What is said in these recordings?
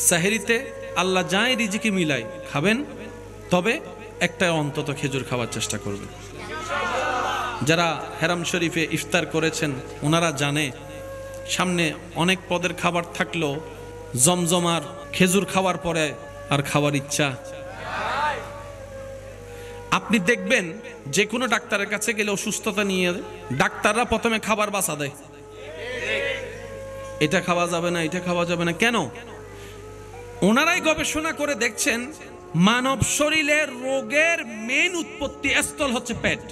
সাহেরিতে আল্লাহ যাই রিজিকি মিলাই খাবেন, তবে একটা অন্তত খেজুর খাওয়ার চেষ্টা করবেন। যারা হেরাম শরীফে ইফতার করেছেন ওনারা জানে সামনে অনেক পদের খাবার থাকলেও জমজমার খেজুর খাওয়ার পরে আর খাওয়ার ইচ্ছা। আপনি দেখবেন যে কোনো ডাক্তারের কাছে গেলে অসুস্থতা নিয়ে ডাক্তাররা প্রথমে খাবার বাছা দেয়, এটা খাওয়া যাবে না, এটা খাওয়া যাবে না। কেন? ওনারাই গবেষণা করে দেখছেন মানব শরীরের রোগের মেইন উৎপত্তি স্থল হচ্ছে পেট,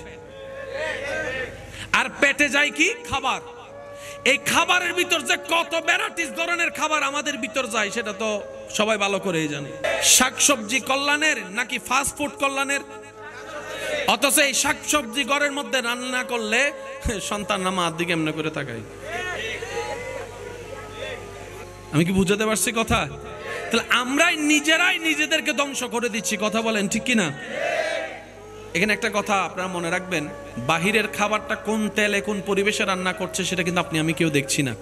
আর পেটে যায় কি? খাবার। এই খাবারের ভিতর যে কত ভ্যারাইটিস ধরনের খাবার আমাদের ভিতর যায় সেটা তো সবাই ভালো করেই জানে। শাকসবজি কল্যাণের নাকি ফাস্ট ফুড কল্যাণের? অথচ এই শাকসবজি ঘরের মধ্যে রান্না করলে সন্তান নামার দিকে এমনি করে তাকায়। আমি কি বুঝাতে পারছি কথা? তাহলে আমরাই নিজেরাই নিজেদেরকে ধ্বংস করে দিচ্ছি। কথা বলেন ঠিক কিনা? এখানে একটা কথা আপনারা মনে রাখবেন, বাহিরের খাবারটা কোন তেলে কোন পরিবেশে রান্না করছে সেটা কিন্তু আপনি আমি কেউ দেখছি না,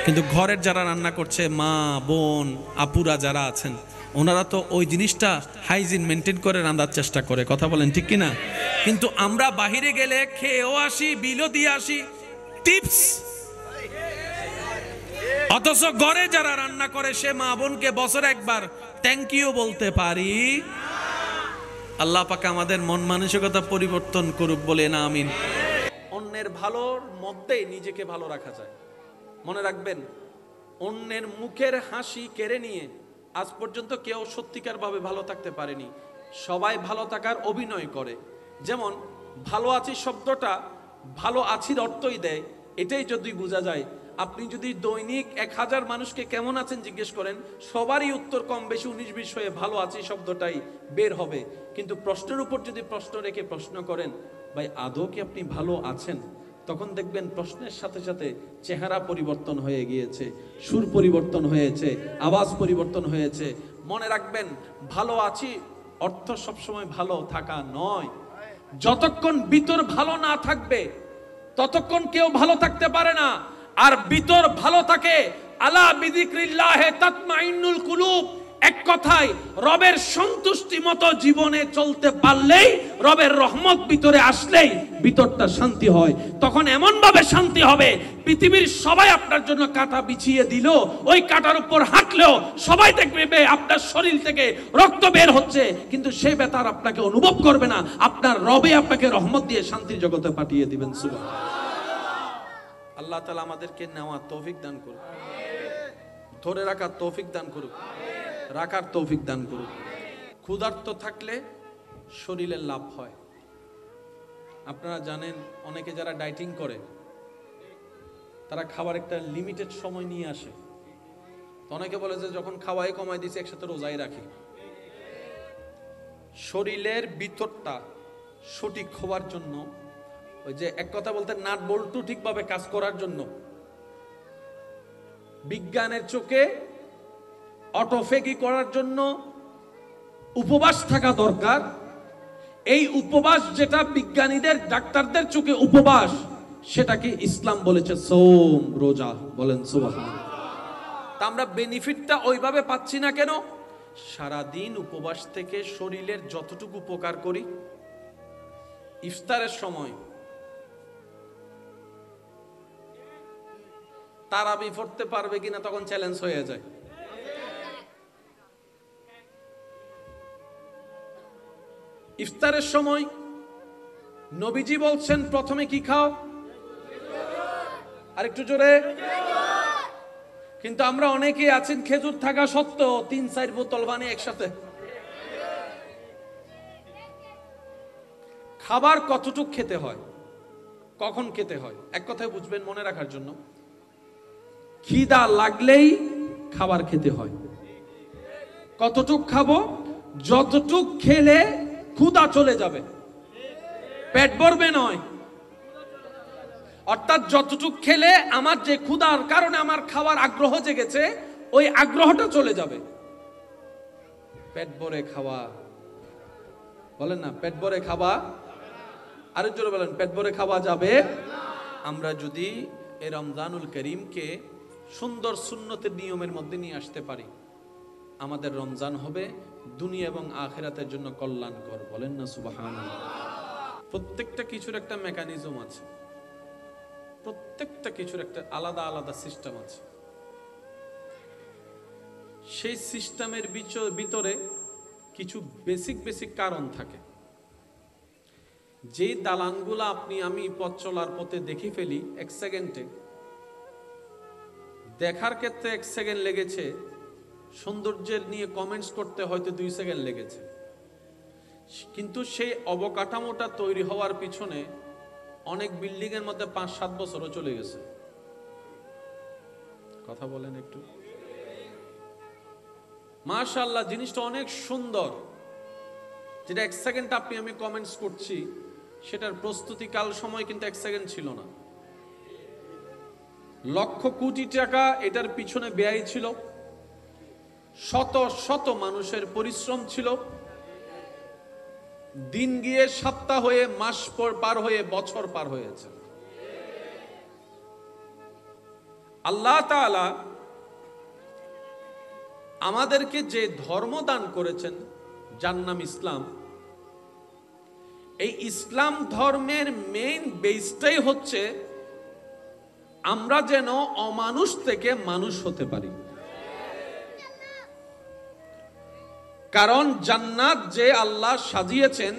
কিন্তু ঘরের যারা রান্না করছে মা বোন আপুরা যারা আছেন ওনারা তো ওই জিনিসটা হাইজিন মেনটেন করে রান্নার চেষ্টা করে। কথা বলেন ঠিক কিনা? কিন্তু আমরা বাহিরে গেলে খেয়েও আসি, বিলও দিয়ে আসি, টিপস। অথচ ঘরে যারা রান্না করে সে মা বোনকে বছরে একবার থ্যাংক ইউ বলতে পারি। আল্লাহ পাক আমাদের মন মানসিকতা পরিবর্তন করুক, বলে না আমিন। অন্যের ভালোর মধ্যে নিজেকে ভালো রাখা যায়। মনে রাখবেন, অন্যের মুখের হাসি কেড়ে নিয়ে আজ পর্যন্ত কেউ সত্যিকার ভাবে ভালো থাকতে পারেনি। সবাই ভালো থাকার অভিনয় করে। যেমন ভালো আছি শব্দটা ভালো আছির অর্থই দেয়। এটাই যদি বোঝা যায়, আপনি যদি দৈনিক 1000 মানুষকে কেমন আছেন জিজ্ঞেস করেন, সবারই উত্তর কম বেশি 19-20 হয়ে ভালো আছি শব্দটাই বের হবে। কিন্তু প্রশ্নের উপর যদি প্রশ্ন রেখে প্রশ্ন করেন, ভাই আদৌ কি আপনি ভালো আছেন, তখন দেখবেন প্রশ্নের সাথে সাথে চেহারা পরিবর্তন হয়ে গিয়েছে, সুর পরিবর্তন হয়েছে, আওয়াজ পরিবর্তন হয়েছে। মনে রাখবেন, ভালো আছি অর্থ সবসময় ভালো থাকা নয়। যতক্ষণ ভিতর ভালো না থাকবে ততক্ষণ কেউ ভালো থাকতে পারে না। আর ভিতর ভালো থাকে, আলা বিযিকরিল্লাহি তাতমাইন্নুল কুলুব। এক কথায় রবের সন্তুষ্টি মতো জীবনে চলতে পারলেই, রবের রহমত ভিতরে আসলেই ভিতরটা শান্তি হয়। তখন এমন ভাবে শান্তি হবে, পৃথিবীর সবাই আপনার জন্য কাঁটা বিছিয়ে দিল, ওই কাঁটার উপর হাঁটলেও সবাই দেখবে আপনার শরীর থেকে রক্ত বের হচ্ছে, কিন্তু সেই ব্যথা আপনাকে অনুভব করবে না। আপনার রবে আপনাকে রহমত দিয়ে শান্তির জগতে পাঠিয়ে দিবেন। সুবহানাল্লাহ। আল্লাহ তাআলা আমাদেরকে নেওয়ার তৌফিক দান করুন, ধরে রাখার তৌফিক দান করুন, রাখার তৌফিক দান করুন। ক্ষুধার্ত থাকলে শরীরের লাভ হয়। আপনারা জানেন, অনেকে যারা ডায়েটিং করে তারা খাবার একটা লিমিটেড সময় নিয়ে আসে। তো অনেকে বলে যে যখন খাওয়াই কমাই দিয়েছে একসাথে রোজাই রাখি। শরীরের ভিতরটা সঠিক হওয়ার জন্য, ওই যে এক কথা বলতে নাট বল্টু ঠিকভাবে কাজ করার জন্য, বিজ্ঞানের চোখে অটোফেগি করার জন্য উপবাস থাকা দরকার। এই উপবাস যেটা বিজ্ঞানীদের ডাক্তারদের চোখে উপবাস, সেটাকে ইসলাম বলেছে সোম, রোজা। বলেন সুবহানাল্লাহ। তা আমরা বেনিফিটটা ওইভাবে পাচ্ছি না কেন? সারাদিন উপবাস থেকে শরীরের যতটুকু উপকার করি, ইফতারের সময় তারাবি পড়তে পারবে কিনা তখন চ্যালেঞ্জ হয়ে যায়। ইফতারের সময় নবীজি বলছেন প্রথমে কি খাও? আরেকটু জোরে। কিন্তু আমরা অনেকে আছেন খেজুর থাকা সত্ত্বেও 3-4 বোতল বানিয়ে একসাথে। খাবার কতটুক খেতে হয়, কখন খেতে হয়, এক কথায় বুঝবেন মনে রাখার জন্য, খিদা লাগলেই খাবার খেতে হয়। কতটুক খাবো? যতটুক খেলে ক্ষুধা চলে যাবে, পেট ভরবে নয়। অর্থাৎ যতটুক খেলে আমার যে ক্ষুধার কারণে আমার খাওয়ার আগ্রহ জেগেছে, ওই আগ্রহটা চলে যাবে। পেট ভরে খাওয়া, বলেন না পেট ভরে খাওয়া। আরেক জোরে বলেন, পেট ভরে খাওয়া যাবে। আমরা যদি এই রমজানুল করিমকে সুন্দর সুন্নতের নিয়মের মধ্যে নিয়ে আসতে পারি, আমাদের রমজান হবে দুনিয়া এবং আখিরাতের জন্য কল্যাণকর। বলেন না সুবহানাল্লাহ। প্রত্যেকটা কিছুর একটা মেকানিজম আছে, প্রত্যেকটা কিছুর একটা আলাদা আলাদা সিস্টেম আছে। সেই সিস্টেমের ভিতরে কিছু বেসিক কারণ থাকে। যে দালানগুলো আপনি আমি পথ চলার পথে দেখে ফেলি এক সেকেন্ডে, দেখার ক্ষেত্রে 1 সেকেন্ড লেগেছে, সৌন্দর্যের নিয়ে কমেন্টস করতে হয়তো 2 সেকেন্ড লেগেছে, কিন্তু সেই অবকাঠামোটা তৈরি হওয়ার পিছনে অনেক বিল্ডিং এর মধ্যে 5-7 বছরও চলে গেছে। কথা বলেন একটু। মাশাআল্লাহ, জিনিসটা অনেক সুন্দর, যেটা 1 সেকেন্ড আপনি আমি কমেন্টস করছি, সেটার প্রস্তুতিকাল সময় কিন্তু 1 সেকেন্ড ছিল না। লক্ষ কোটি টাকা এটার পিছনে ব্যয় ছিল, শত শত মানুষের পরিশ্রম ছিল। দিন গিয়ে সপ্তাহ হয়ে, মাস পার হয়ে, বছর পার হয়েছে। আল্লাহ তাআলা আমাদেরকে যে ধর্ম দান করেছেন, যার নাম ইসলাম, এই ইসলাম ধর্মের মেইন বেসটাই হচ্ছে আমরা যেন অমানুষ থেকে মানুষ হতে পারি। কারণ জান্নাত যে আল্লাহ সাজিয়েছেন,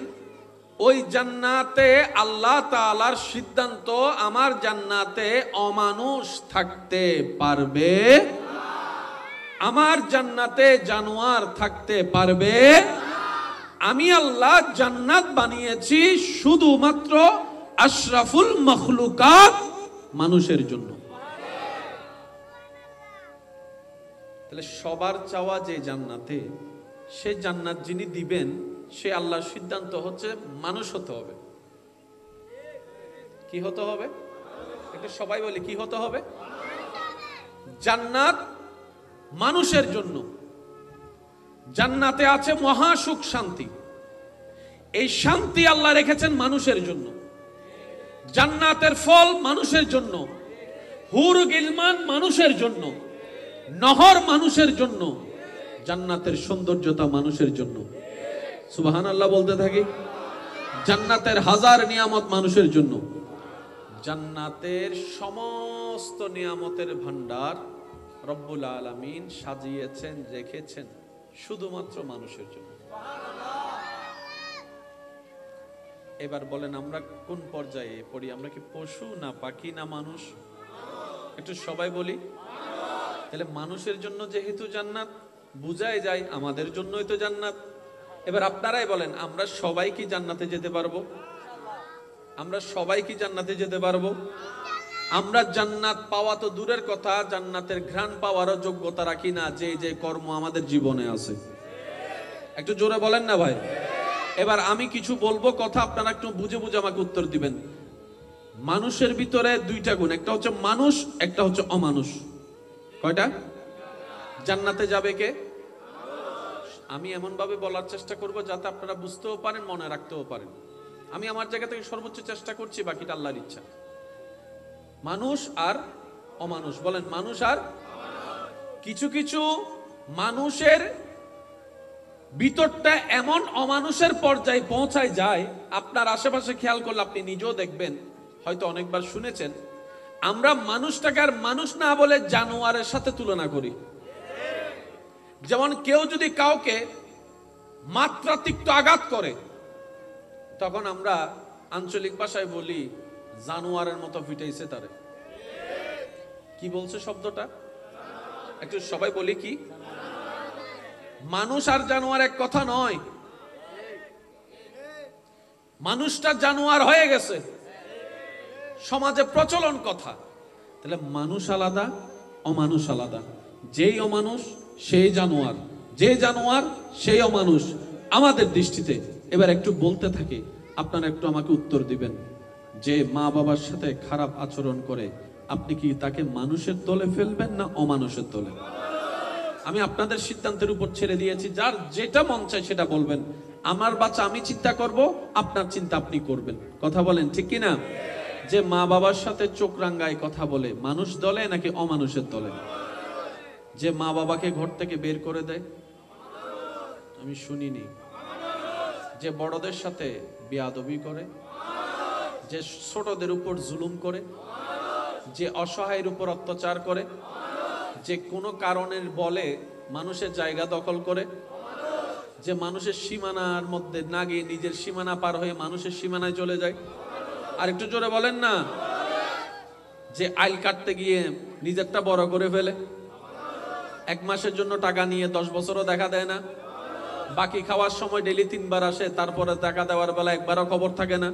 ওই জান্নাতে আল্লাহ তাআলার সিদ্ধান্ত, আমার জান্নাতে অমানুষ থাকতে পারবে, আমার জান্নাতে জানোয়ার থাকতে পারবে। আমি আল্লাহ জান্নাত বানিয়েছি শুধুমাত্র আশরাফুল মখলুকাত মানুষের জন্য। তাহলে সবার চাওয়া যে জান্নাতে, সে জান্নাত যিনি দিবেন, সে আল্লাহর সিদ্ধান্ত হচ্ছে মানুষ হতে হবে। কি হতে হবে? এটা সবাই বলে, কি হতে হবে? জান্নাত মানুষের জন্য। জান্নাতে আছে মহা সুখ শান্তি, এই শান্তি আল্লাহ রেখেছেন মানুষের জন্য। জান্নাতের ফল মানুষের জন্য, হুর গিলমান মানুষের জন্য, নহর মানুষের জন্য, জান্নাতের সৌন্দর্যতা মানুষের জন্য। সুবহানাল্লাহ বলতে থাকি। জান্নাতের হাজার নিয়ামত মানুষের জন্য। জান্নাতের সমস্ত নিয়ামতের ভান্ডার রব্বুল আলামিন সাজিয়েছেন, রেখেছেন শুধুমাত্র মানুষের জন্য। এবার বলেন, আমরা কোন পর্যায়ে পড়ি? আমরা কি পশু না পাখি না মানুষ? একটু সবাই বলি। তাহলে মানুষের জন্য যেহেতু জান্নাত, বুঝাই যায় আমাদের জন্যই তো জান্নাত। এবার আপনারাই বলেন, আমরা সবাই কি জান্নাতে যেতে পারবো? আমরা সবাই কি জান্নাতে যেতে পারবো? আমরা জান্নাত পাওয়া তো দূরের কথা, জান্নাতের ঘ্রাণ পাওয়ারও যোগ্যতা রাখি না, যে যে কর্ম আমাদের জীবনে আছে। একটু জোরে বলেন না ভাই। এবার আমি কিছু বলবো কথা, আপনারা একটু বুঝে বুঝে আমাকে উত্তর দিবেন। মানুষের ভিতরে 2টা গুণ, একটা হচ্ছে মানুষ, একটা হচ্ছে অমানুষ। কয়টা? জান্নাতে যাবে কে? আমি এমন ভাবে বলার চেষ্টা করব যাতে আপনারা বুঝতেও পারেন, মনে রাখতেও পারেন। আমি আমার জায়গা থেকে সর্বোচ্চ চেষ্টা করছি, বাকিটা আল্লাহর ইচ্ছা। মানুষ আর অমানুষ। বলেন, মানুষ আর কিছু কিছু মানুষের ভিতরটা এমন অমানুষের পর্যায়ে পৌঁছায় যায়, আপনার আশেপাশে খেয়াল করলে আপনি নিজেও দেখবেন, হয়তো অনেকবার শুনেছেন, আমরা মানুষটাকে আর মানুষ না বলে জানোয়ারের সাথে তুলনা করি। যেমন কেউ যদি কাউকে মাত্রাতিরিক্ত আঘাত করে, তখন আমরা আঞ্চলিক ভাষায় বলি জানোয়ারের মতো পিটাইছে তারে। কি বলছে শব্দটা? একটু সবাই বলি কি? মানুষ আর জানোয়ার এক কথা নয়। মানুষটা জানোয়ার হয়ে গেছে, সমাজে প্রচলন কথা। তাহলে মানুষ আলাদা, অমানুষ আলাদা। যেই অমানুষ সেই জানোয়ার, যে জানোয়ার সেই অমানুষ আমাদের দৃষ্টিতে। এবার একটু বলতে থাকি, আপনারা একটু আমাকে উত্তর দিবেন। যে মা বাবার সাথে খারাপ আচরণ করে, আপনি কি তাকে মানুষের দলে ফেলবেন না অমানুষের দলে? আমি আপনাদের সিদ্ধান্তের উপর ছেড়ে দিয়েছি, যার যেটা মন চায় সেটা বলবেন। আমার বাচ্চা আমি চিন্তা করব, আপনার চিন্তা আপনি করবেন। কথা বলেন, ঠিক কিনা? যে মা বাবার সাথে চোখ রাঙ্গায় কথা বলে, মানুষ দলে নাকি অমানুষের দলে? যে মা বাবাকে ঘর থেকে বের করে দেয়, আমি শুনিনি। যে বড়দের সাথে বেয়াদবি করে, যে ছোটদের উপর জুলুম করে, যে অসহায়ের উপর অত্যাচার করে, যে কোনো কারণের বলে মানুষের জায়গা দখল করে, যে মানুষের সীমানার মধ্যে না গিয়ে নিজের সীমানা পার হয়ে মানুষের সীমানায় চলে যায়। আর একটু জোরে বলেন না। যে আইল কাটতে গিয়ে নিজেরটা বড় করে ফেলে, 1 মাসের জন্য টাকা নিয়ে 10 বছরও দেখা দেয় না, বাকি খাওয়ার সময় ডেলি 3 বার আসে, তারপরে টাকা দেওয়ার বেলা একবারও খবর থাকে না।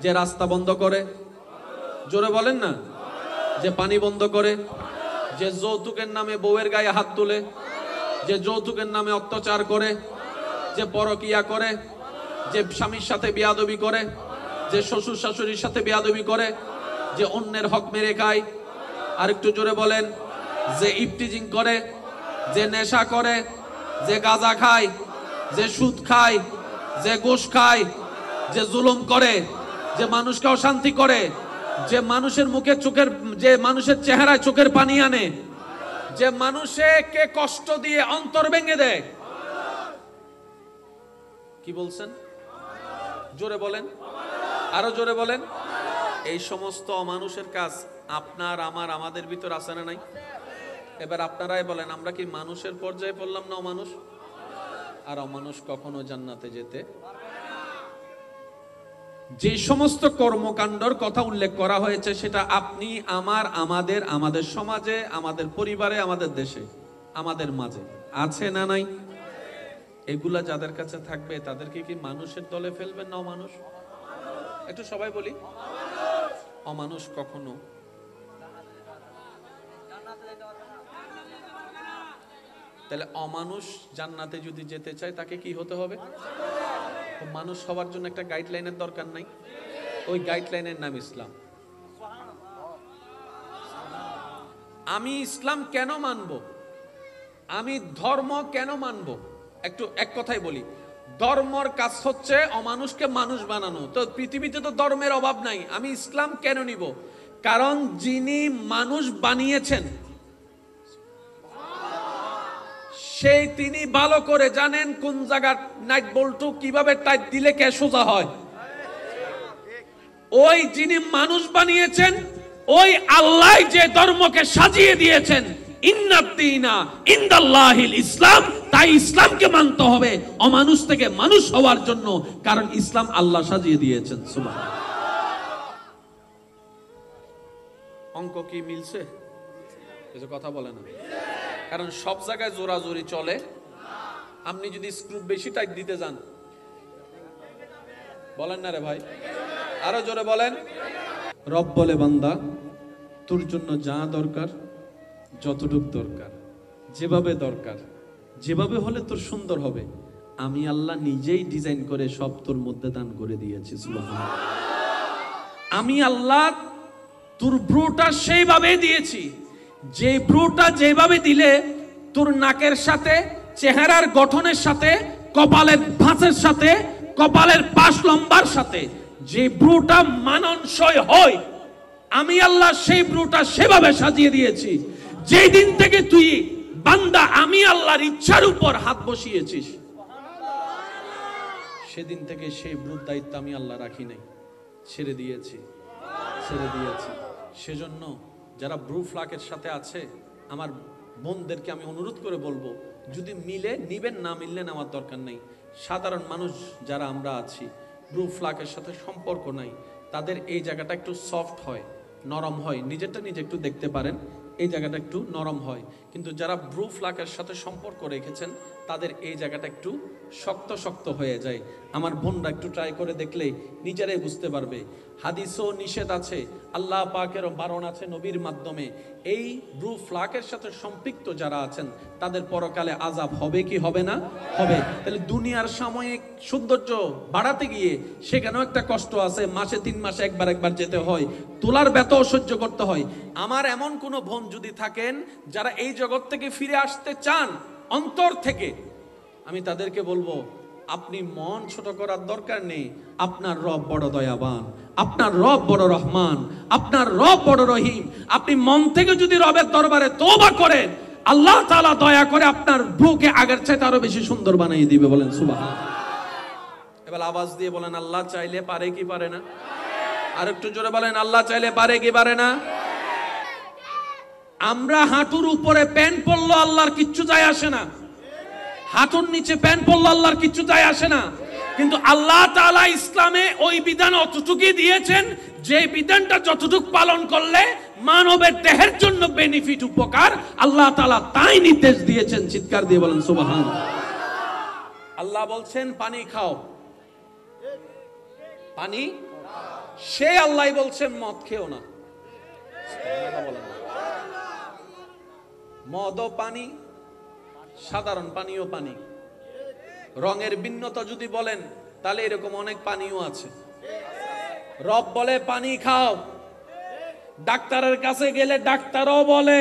যে রাস্তা বন্ধ করে, জোরে বলেন না। যে পানি বন্ধ করে, যে যৌতুকের নামে বউয়ের গায়ে হাত তুলে, যে যৌতুকের নামে অত্যাচার করে, যে পরকিয়া করে, যে স্বামীর সাথে বেয়াদবি করে, যে শ্বশুর শাশুড়ির সাথে বেয়াদবি করে, যে অন্যের হক মেরে খায়। আর একটু জোরে বলেন। যে ইফটিজিং করে, যে নেশা করে, যে গাঁজা খায়, যে সুদ খায়, যে ঘুষ খায়, যে জুলুম করে, যে মানুষকে অশান্তি করে, যে মানুষের মুখে যে মানুষের চেহারায় চোখের পানি আনে, যে মানুষকে কষ্ট দিয়ে অন্তর ভেঙে দেয়। কি বলছেন? জোরে বলেন, আরো জোরে বলেন। এই সমস্ত অমানুষের কাজ আপনার আমাদের ভিতর আছে না নাই? এবার আপনারাই বলেন, আমরা কি মানুষের পর্যায়ে পড়লাম না অমানুষ? আর অমানুষ কখনো জান্নাতে যেতে। যে সমস্ত কর্মকাণ্ডর কথা উল্লেখ করা হয়েছে সেটা আপনি আমাদের সমাজে, আমাদের পরিবারে, আমাদের দেশে, আমাদের মাঝে আছে না নাই? এগুলা যাদের কাছে থাকবে তাদেরকে কি মানুষের দলে ফেলবেন না অমানুষ? একটু সবাই বলি, অমানুষ কখনো। তাহলে অমানুষ জান্নাতে যদি যেতে চায় তাকে কি হতে হবে? মানুষ হওয়ার জন্য একটা গাইডলাইনের দরকার নাই? ওই গাইডলাইনের নাম ইসলাম। আমি ইসলাম কেন মানব? আমি ধর্ম কেন মানব? এক কথাই বলি, ধর্মর কাজ হচ্ছে অমানুষকে মানুষ বানানো। তো পৃথিবীতে তো ধর্মের অভাব নাই, আমি ইসলাম কেন নিব? কারণ যিনি মানুষ বানিয়েছেন তিনি ভালো করে জানেন কোন জায়গার নাইট বল্টু কিভাবে টাইট দিলে কে সোজা হয়। ওই যিনি মানুষ বানিয়েছেন ওই আল্লাহ যে ধর্মকে সাজিয়ে দিয়েছেন, ইন্নাদ্দীনা ইনদাল্লাহিল ইসলাম, তাই ইসলামকে মানতে হবে অমানুষ থেকে মানুষ হওয়ার জন্য, কারণ ইসলাম আল্লাহ সাজিয়ে দিয়েছেন। সুবহানাল্লাহ। অঙ্ক কি মিলছে? কিছু কথা বলে না, কারণ সব জায়গায় জোরাজোরি চলে। আপনি যদি স্ক্রু বেশি টাইট দিতে যান, বলেন না রে ভাই, আরো জোরে বলেন। রব বলে, বান্দা তোর জন্য যা দরকার, যতটুক দরকার, যেভাবে দরকার, যেভাবে হলে তোর সুন্দর হবে, আমি আল্লাহ নিজেই ডিজাইন করে সব তোর মধ্যে দান করে দিয়েছি। সুবহানাল্লাহ। আমি আল্লাহ তোর ব্রুটা সেইভাবে দিয়েছি, যে ব্রুটা যেভাবে দিলে তোর নাকের সাথে, চেহারার গঠনের সাথে, কপালের ভাঁজের সাথে, কপালের পাশ লম্বার সাথে যে ব্রুটা মানানসই হয়, আমি আল্লাহ সেই ব্রুটা সেভাবে সাজিয়ে দিয়েছি। যেই দিন থেকে তুই বান্দা আমি আল্লাহর ইচ্ছার উপর হাত বসিয়েছিস, সেদিন থেকে সেই ব্রুর দায়িত্ব আমি আল্লাহ রাখি নাই, ছেড়ে দিয়েছি। সেজন্য যারা ব্রু ফ্লাকের সাথে আছে আমার বোনদেরকে আমি অনুরোধ করে বলবো, যদি মিলে নিবেন, না মিললে নেওয়ার দরকার নেই। সাধারণ মানুষ যারা আমরা আছি, ব্রু ফ্লাকের সাথে সম্পর্ক নাই, তাদের এই জায়গাটা একটু সফট হয়, নরম হয়, নিজেরটা নিজে একটু দেখতে পারেন, এই জায়গাটা একটু নরম হয়। কিন্তু যারা ব্রু ফ্লাকের সাথে সম্পর্ক রেখেছেন তাদের এই জায়গাটা একটু শক্ত শক্ত হয়ে যায়। আমার বোনরা একটু ট্রাই করে দেখলেই নিজেরাই বুঝতে পারবে। হাদিসও নিষেধ আছে, আল্লাহ পাকের বারণ আছে নবীর মাধ্যমে। এই ব্রু ফ্লাকের সাথে সম্পৃক্ত যারা আছেন তাদের পরকালে আযাব হবে কি হবে না? হবে। তাহলে দুনিয়ার সাময়িক সৌন্দর্য বাড়াতে গিয়ে সেখানেও একটা কষ্ট আছে, মাসে 3 মাসে একবার যেতে হয়, তোলার ব্যথাও সহ্য করতে হয়। আমার এমন কোনো বোন যদি থাকেন যারা এই জগৎ থেকে ফিরে আসতে চান অন্তর থেকে, আমি তাদেরকে বলবো, আপনি মন ছোট করার দরকার নেই। আপনার রব বড় দয়াবান, আপনার রব বড় রহমান, আপনার রব বড় রহিম। আপনি মন থেকে যদি রবের দরবারে তওবা করেন, আল্লাহ তাআলা দয়া করে আপনার বউকে আগের চাইতে আরো বেশি সুন্দর বানিয়ে দিবে। বলেন সুবহানাল্লাহ। এবার আওয়াজ দিয়ে বলেন আল্লাহ চাইলে পারে কি পারে না? আর একটু জোরে বলেন আল্লাহ চাইলে পারে কি পারে না? আমরা হাঁটুর উপরে প্যান্ট পরলো আল্লাহর কিচ্ছু যায় আসে না, হাঁটুর নিচে প্যান্ট পরলো আল্লাহর কিচ্ছু যায় আসে না। কিন্তু আল্লাহ তাআলা ইসলামে ওই বিধান অতটুকুই দিয়েছেন যে বিধানটা যতটুকু পালন করলে মানবের দেহের জন্য বেনিফিট, উপকার, আল্লাহ তাআলা তাই নির্দেশ দিয়েছেন। চিৎকার দিয়ে বলেন সুবহানাল্লাহ। আল্লাহ বলছেন পানি খাও, পানি, সে আল্লাহ বলছেন মদ খেও না। মদও পানি, সাধারণ পানিও পানি। রঙের ভিন্নতা যদি বলেন তাহলে এরকম অনেক পানিও আছে। রব বলে পানি খাও, ডাক্তারের কাছে গেলে ডাক্তারও বলে,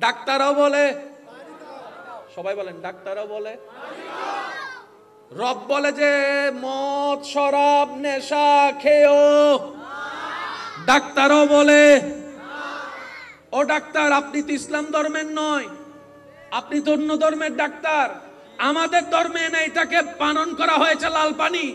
ডাক্তারও বলে, সবাই বলেন ডাক্তারও বলে। রব বলে যে মদ শরাব নেশা খেও, ডাক্তারও বলে। ও ডাক্তার, আপনি তো ইসলাম ধর্মের নয়, আপনি তো অন্য ধর্মের ডাক্তার, আমাদের ধর্মে না এটাকে পালন করা হয়েছে লাল পানি,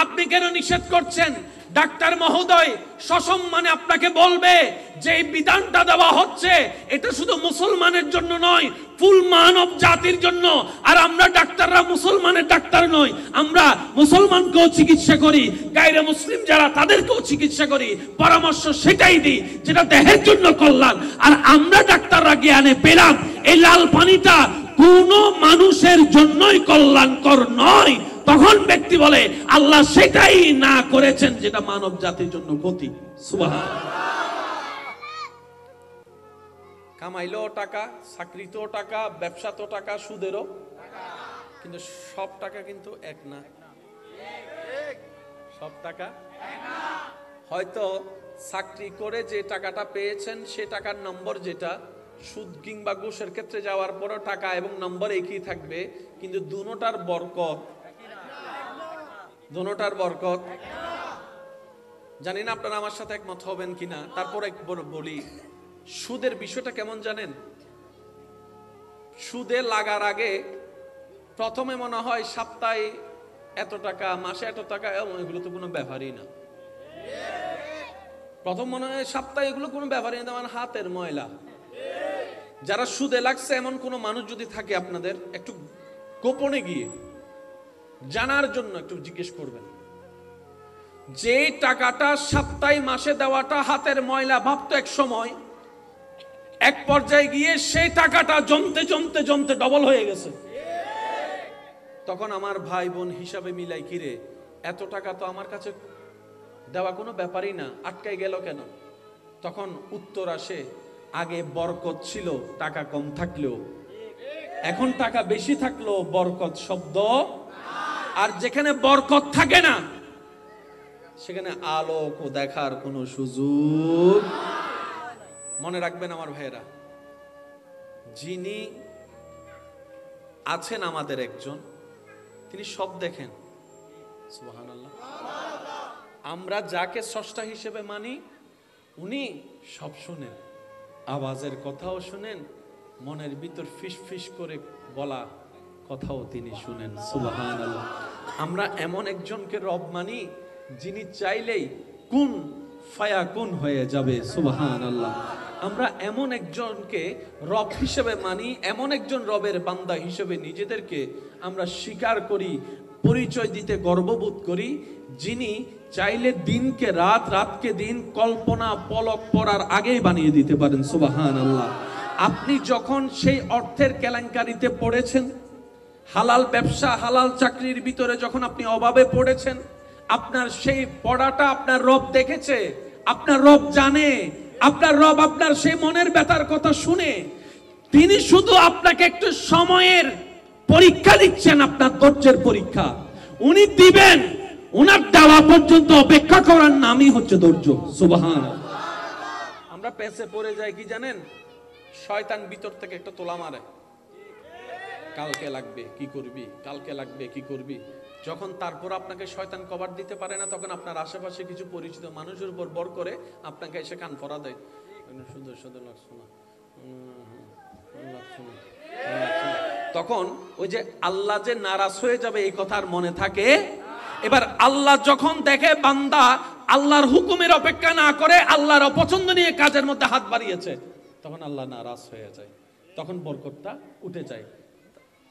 আপনি কেন নিষেধ করছেন? ডাক্তার মহোদয় সসম্মানে আপনাকে বলবে যে এই বিধানটা দেওয়া হচ্ছে এটা শুধু মুসলমানের জন্য নয়, ফুল মানব জাতির জন্য। আর আমরা ডাক্তাররা মুসলমানের ডাক্তার নই, আমরা মুসলমানকেও চিকিৎসা করি, গায়রে মুসলিম যারা তাদেরকেও চিকিৎসা করি, পরামর্শ সেটাই দিই যেটা দেহের জন্য কল্যাণ। আর আমরা ডাক্তাররা জ্ঞানে পেলাম এই লাল পানিটা কোনো মানুষের জন্যই কল্যাণকর নয়, তখন ব্যক্তি বলে আল্লাহ সেটাই না করেছেন যেটা মানব জাতির জন্য ক্ষতি। সুবহানাল্লাহ। কামাইলেও টাকা, চাকরিতেও টাকা, ব্যবসাতেও টাকা, সুদেরও, কিন্তু সব টাকা কিন্তু এক না। সব টাকা হয়তো চাকরি করে যে টাকাটা পেয়েছেন সে টাকার নম্বর যেটা, সুদ কিংবা ঘুষের ক্ষেত্রে যাওয়ার পরও টাকা এবং নম্বর একই থাকবে, কিন্তু দুটোটার বরকত, দুটোটার বরকত। জানি না আপনারা আমার সাথে একমত হবেন কিনা, তারপর একবার বলি সুদের বিষয়টা কেমন জানেন? সুদে লাগার আগে প্রথমে মনে হয় সপ্তাহে এত টাকা, মাসে এত টাকা, এগুলো তো কোনো ব্যাপারই না। প্রথম মনে হয় সপ্তাহে এগুলো কোনো ব্যাপারই না, আমার হাতের ময়লা। যারা সুদে লাগছে এমন কোন মানুষ যদি থাকে আপনাদের, একটু গোপনে গিয়ে জানার জন্য একটু জিজ্ঞেস করবেন, যে টাকাটা সপ্তাহে মাসে দেওয়াটা হাতের ময়লা ভাবতো এক সময়, এক পর্যায়ে গিয়ে সেই টাকাটা জমতে জমতে জমতে ডবল হয়ে গেছে। তখন আমার ভাই বোন হিসাবে মিলাই, কিরে এত টাকা তো আমার কাছে দেওয়া কোনো ব্যাপারই না, আটকাই গেল কেন? তখন উত্তর আসে, আগে বরকত ছিল টাকা কম থাকলেও, এখন টাকা বেশি থাকলেও বরকত শব্দ। আর যেখানে বরকত থাকে না সেখানে আলোক ও দেখার কোনো সুযোগ। মনে রাখবেন আমার ভাইয়েরা, যিনি আছেন আমাদের একজন, তিনি সব দেখেন। সুবহানাল্লাহ। আমরা যাকে স্রষ্টা হিসেবে মানি উনি সব শুনেন, আওয়াজের কথাও শুনেন, মনের ভিতর ফিস ফিস করে বলা কথাও তিনি শুনেন। সুবহানাল্লাহ। আমরা এমন একজনকে রব মানি যিনি চাইলেই কুন ফায়াকুন হয়ে যাবে। সুবহানাল্লাহ। আমরা এমন একজনকে রব হিসেবে মানি, এমন একজন রবের বান্দা হিসেবে নিজেদেরকে আমরা স্বীকার করি, পরিচয় দিতে গর্ববোধ করি, যিনি চাইলে দিনকে রাত, রাতকে দিন, কল্পনা পলক পড়ার আগেই বানিয়ে দিতে পারেন। সুবহানাল্লাহ। আপনি যখন সেই অর্থের কেলেঙ্কারিতে পড়েছেন, হালাল ব্যবসা হালাল চাকরির ভিতরে যখন আপনি অভাবে পড়েছেন, আপনার সেই পড়াটা আপনার রব দেখেছে, আপনার রব জানে, আপনার রব আপনার সেই মনের ব্যথার কথা শুনে তিনি শুধু আপনাকে একটু সময়ের পরীক্ষা দিচ্ছেন, আপনার ধৈর্যের পরীক্ষা উনি দিবেন। উনার দেওয়া পর্যন্ত অপেক্ষা করার নামই হচ্ছে ধৈর্য। সুবহানাল্লাহ। আমরা পেছে পড়ে যাই কি জানেন? শয়তান ভিতর থেকে একটা তোলা মারে, কালকে লাগবে কি করবি, কালকে লাগবে কি করবি। যখন তারপর আপনাকে শয়তান কভার দিতে পারে না, তখন আপনার আশেপাশে কিছু পরিচিত মানুষের উপর বর করে আপনাকে এসে কান পরা দেয়, সুন্দর সুন্দর লাগছো না, লাগছো না। তখন ওই যে আল্লাহ যে নারাজ হয়ে যাবে এই কথা আর মনে থাকে। এবার আল্লাহ যখন দেখে বান্দা আল্লাহর হুকুমের অপেক্ষা না করে আল্লাহর অপছন্দ নিয়ে কাজের মধ্যে হাত বাড়িয়েছে, তখন আল্লাহ নারাজ হয়ে যায়, তখন বরকতটা উঠে যায়।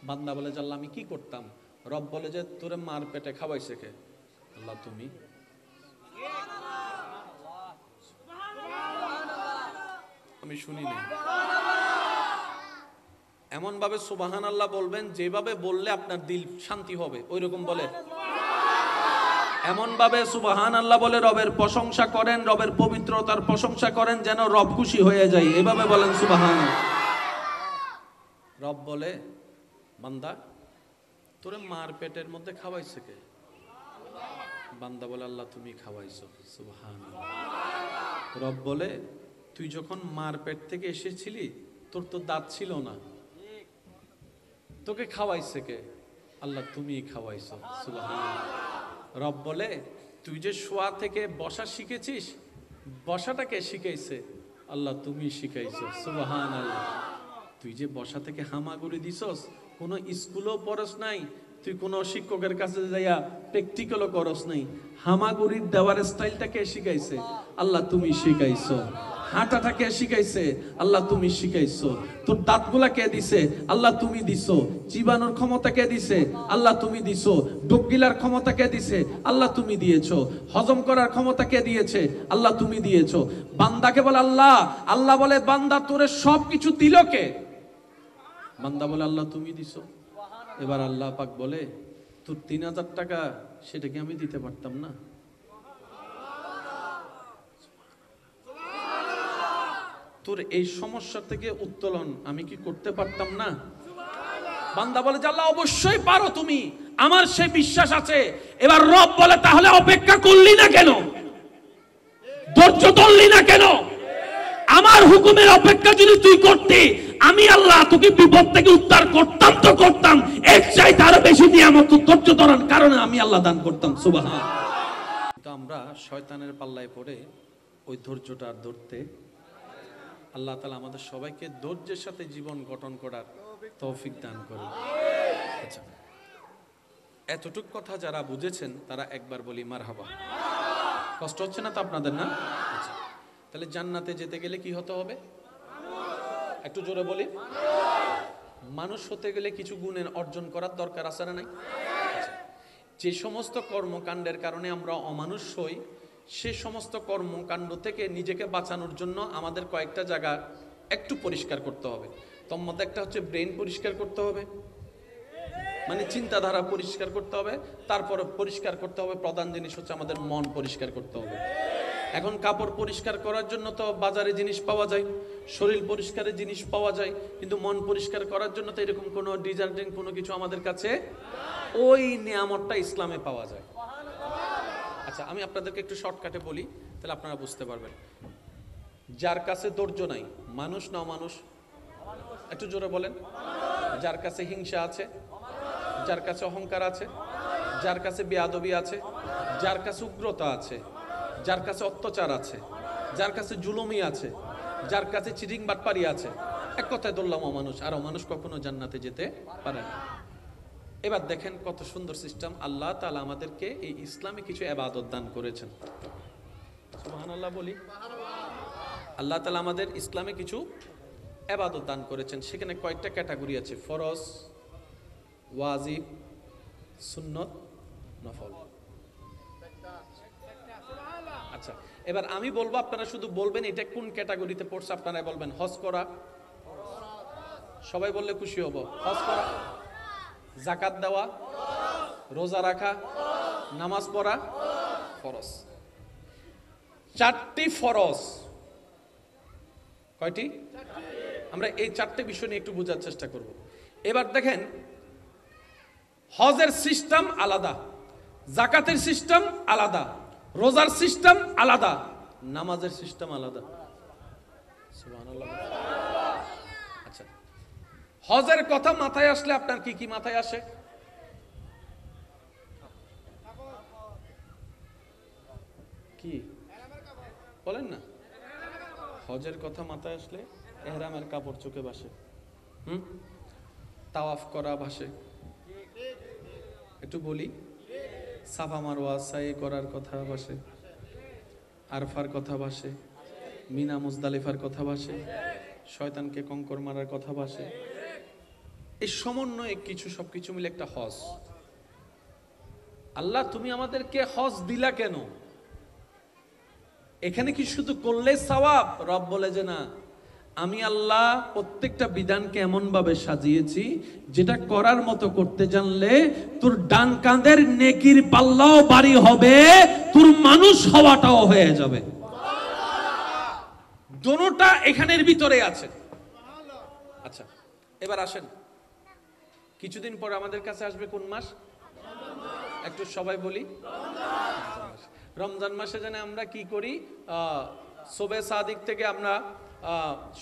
বান্দা বলে যে আল্লাহ আমি কি করতাম? রব বলে যে তোরে মার পেটে খাওয়াইছে কে? আল্লাহ তুমি। আমি শুনিনি। এমন ভাবে সুবহানাল্লাহ বলবেন যেভাবে বললে আপনার দিল শান্তি হবে, ওইরকম বলে। এমন ভাবে সুবহানাল্লাহ বলে রবের প্রশংসা করেন, রবের পবিত্রতার প্রশংসা করেন যেন রব খুশি হয়ে যায়, এভাবে বলেন সুবহানাল্লাহ। রব বলে বান্দা তোরে মার পেটের মধ্যে খাওয়াইছে কে? বান্দা বলে আল্লাহ তুমি খাওয়াইছো। সুবহানাল্লাহ। রব বলে তুই যখন মার পেট থেকে এসেছিলি তোর তো দাঁত ছিল না, তোকে খাওয়াইছে কে? আল্লাহ তুমি খাওয়াইছো। সুবহানাল্লাহ। রব বলে তুই যে শোয়া থেকে বসা শিখেছিস, বসাটাকে শিখাইছে? আল্লাহ তুমি শিখাইছো। সুবহানাল্লাহ। তুই যে বসা থেকে হামাগুড়ি দিছস, কোনো স্কুলও পড়স নাই, তুই কোনো শিক্ষকের কাছে যাইয়া প্র্যাকটিক্যালও করস নাই, হামাগুড়ির দেওয়ার স্টাইলটাকে শিখাইছে? আল্লাহ তুমি শিখাইছো। হাঁটাটা কে শিখাইছে? আল্লাহ তুমি শিখাইছো। তোর দাঁতগুলা কে দিছে? আল্লাহ তুমি দিছো। চিবানোর ক্ষমতা কে দিছে? আল্লাহ তুমি দিছো। ডোকগিলার ক্ষমতা কে দিছে? আল্লাহ তুমি দিয়েছো। হজম করার ক্ষমতা কে দিয়েছে? আল্লাহ তুমি দিয়েছো। বান্দাকে বলে আল্লাহ, আল্লাহ বলে বান্দা তোরে সবকিছু দিল কে? বান্দা বলে আল্লাহ তুমি দিছো। এবার আল্লাহ পাক বলে তোর 3000 টাকা সেটা কি আমি দিতে পারতাম না? তোর এই সমস্যা থেকে উত্তোলন আমি কি করতে পারতাম না? বান্দা বলে যে আল্লাহ অবশ্যই পারো তুমি, আমার সে বিশ্বাস আছে। এবার রব বলে তাহলে অপেক্ষা করলি না কেন? ধৈর্য ধরলি না কেন? আমার হুকুমের অপেক্ষা যদি তুই করতে, আমি আল্লাহ তোকে বিপদ থেকে উদ্ধার করতাম তো করতাম, এর চাইতে আরো বেশি নিয়ামত ধৈর্য ধরার কারণে আমি আল্লাহ দান করতাম। সুবহানাল্লাহ। তো আমরা শয়তানের পাল্লায় পড়ে ওই ধৈর্যটা আর ধরতে, আল্লাহ তাআলা আমাদের সবাইকে ধৈর্যের সাথে জীবন গঠন করার তৌফিক দান করুন। আচ্ছা, এতটুক কথা যারা বুঝেছেন তারা একবার বলি মারহাবা। কষ্ট হচ্ছে না তো আপনাদের? না? আচ্ছা, তাহলে জান্নাতে যেতে গেলে কি হতে হবে? একটু জোরে বলি। মানুষ হতে গেলে কিছু গুণের অর্জন করার দরকার আছে না নাই? যে সমস্ত কর্মকাণ্ডের কারণে আমরা অমানুষ হই, সে সমস্ত কর্মকাণ্ড থেকে নিজেকে বাঁচানোর জন্য আমাদের কয়েকটা জায়গা একটু পরিষ্কার করতে হবে। তোর মধ্যে একটা হচ্ছে ব্রেন পরিষ্কার করতে হবে, মানে চিন্তাধারা পরিষ্কার করতে হবে। তারপরে পরিষ্কার করতে হবে, প্রধান জিনিস হচ্ছে আমাদের মন পরিষ্কার করতে হবে। এখন কাপড় পরিষ্কার করার জন্য তো বাজারে জিনিস পাওয়া যায়, শরীর পরিষ্কারের জিনিস পাওয়া যায়, কিন্তু মন পরিষ্কার করার জন্য তো এরকম কোনো ডিটারজেন্ট কোনো কিছু আমাদের কাছে, ওই নিয়ামতটা ইসলামে পাওয়া যায়। আচ্ছা, আমি আপনাদেরকে একটু শর্টকাটে বলি, তাহলে আপনারা বুঝতে পারবেন। যার কাছে ধৈর্য নাই, মানুষ না অমানুষ? একটু জোরে বলেন। যার কাছে হিংসা আছে, যার কাছে অহংকার আছে, যার কাছে বেয়াদবি আছে, যার কাছে উগ্রতা আছে, যার কাছে অত্যাচার আছে, যার কাছে জুলুমি আছে, যার কাছে চিটিং বাটপারি আছে, এক কথায় ধরলাম অমানুষ। আর অমানুষ কখনো জান্নাতে যেতে পারে না। এবার দেখেন কত সুন্দর সিস্টেম। আল্লাহ তাআলা আমাদেরকে এই ইসলামে কিছু ইবাদত দান করেছেন। সুবহানাল্লাহ বলি। আল্লাহ তাআলা আমাদের ইসলামে কিছু ইবাদত দান করেছেন। সেখানে কয়েকটা ক্যাটাগরি আছে: ফরজ, ওয়াজিব, সুন্নত, নফল। আচ্ছা, এবার আমি বলবো, আপনারা শুধু বলবেন এটা কোন ক্যাটাগরিতে পড়ছে। আপনারা বলবেন হজ করা, সবাই বললে খুশি হব। হজ করা, যাকাত দেওয়া, রোজা রাখা, নামাজ পড়া, ফরজ। 4টি ফরজ। কয়টি? আমরা এই 4টে বিষয় নিয়ে একটু বোঝার চেষ্টা করব। এবার দেখেন, হজের সিস্টেম আলাদা, যাকাতের সিস্টেম আলাদা, রোজার সিস্টেম আলাদা, নামাজের সিস্টেম আলাদা। সুবহানাল্লাহ। আচ্ছা, হজের কথা মাথায় আসলে আপনার কি কি মাথায় আসে? কি বলেন না? হজের কথা মাথায় আসলে এহরামের কাপড় চোখে ভাসে, তাওয়াফ করা ভাসে। একটু বলি, সাফা মারওয়া সাই করার কথা ভাসে, আরফার কথা ভাসে, মিনা মুজদালিফার কথা ভাসে, শয়তানকে কঙ্কর মারার কথা ভাসে। এই সমন্বয়ে কিছু, সবকিছু মিলে একটা হজ। আল্লাহ তুমি আমাদেরকে হজ দিলা কেন? এখানে কি শুধু করলে সওয়াব? রব বলে যে না, আমি আল্লাহ প্রত্যেকটা বিধানকে এমন ভাবে সাজিয়েছি যেটা করার মতো করতে জানলে তোর ডান কাঁধের নেকির পাল্লাও ভারী হবে, তোর মানুষ হওয়াটাও হয়ে যাবে। দোনোটা এখানের ভিতরে আছে। আচ্ছা, এবার আসেন, কিছুদিন পর আমাদের কাছে আসবে কোন মাস? একটু সবাই বলি, রমজান মাসে জানে আমরা কি করি? শোবে সাদিক থেকে আমরা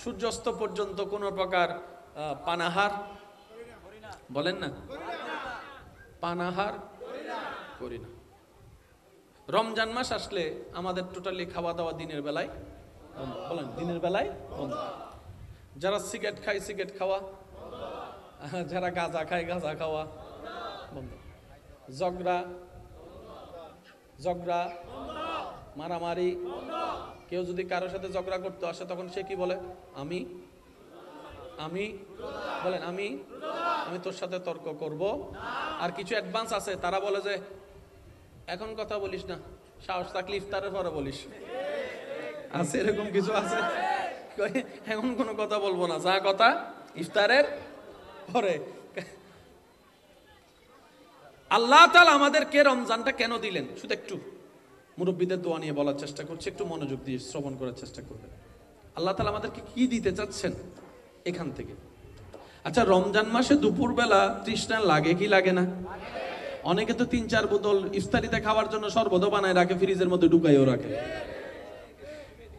সূর্যাস্ত পর্যন্ত কোন প্রকার পানাহার, বলেন না, পানাহার করি না। রমজান মাস আসলে আমাদের টোটালি খাওয়া দাওয়া দিনের বেলায় বলেন, দিনের বেলায় বন্ধ। যারা সিগারেট খায় সিগারেট খাওয়া, যারা গাঁজা খায় গাঁজা খাওয়া বন্ধ। ঝগড়া মারামারি, কেউ যদি কারোর সাথে ঝগড়া করতে আসে তখন সে কি বলে? আমি বলেন, আমি তোর সাথে তর্ক করব। আর কিছু অ্যাডভান্স আছে, তারা বলে যে এখন কথা বলিস না, সাহস থাকলে ইফতারের পরে বলিস। আছে এরকম কিছু আছে, এখন কোনো কথা বলবো না, যা কথা ইফতারের পরে। আল্লাহ তাআলা আমাদেরকে রমজানটা কেন দিলেন? শুধু একটু মুরব্বীদের দোয়া নিয়ে বলার চেষ্টা করছি, একটু মনোযোগ দিয়ে শ্রবণ করার চেষ্টা করবেন। আল্লাহ তাআলা আমাদেরকে কি দিতে চাচ্ছেন এখান থেকে? আচ্ছা, রমজান মাসে দুপুরবেলা তৃষ্ণা লাগে কি লাগে না? অনেকে তো 3-4 বোতল ইফতারিতে খাওয়ার জন্য শরবত বানায় রাখে, ফ্রিজের মধ্যে ঢুকাইও রাখে।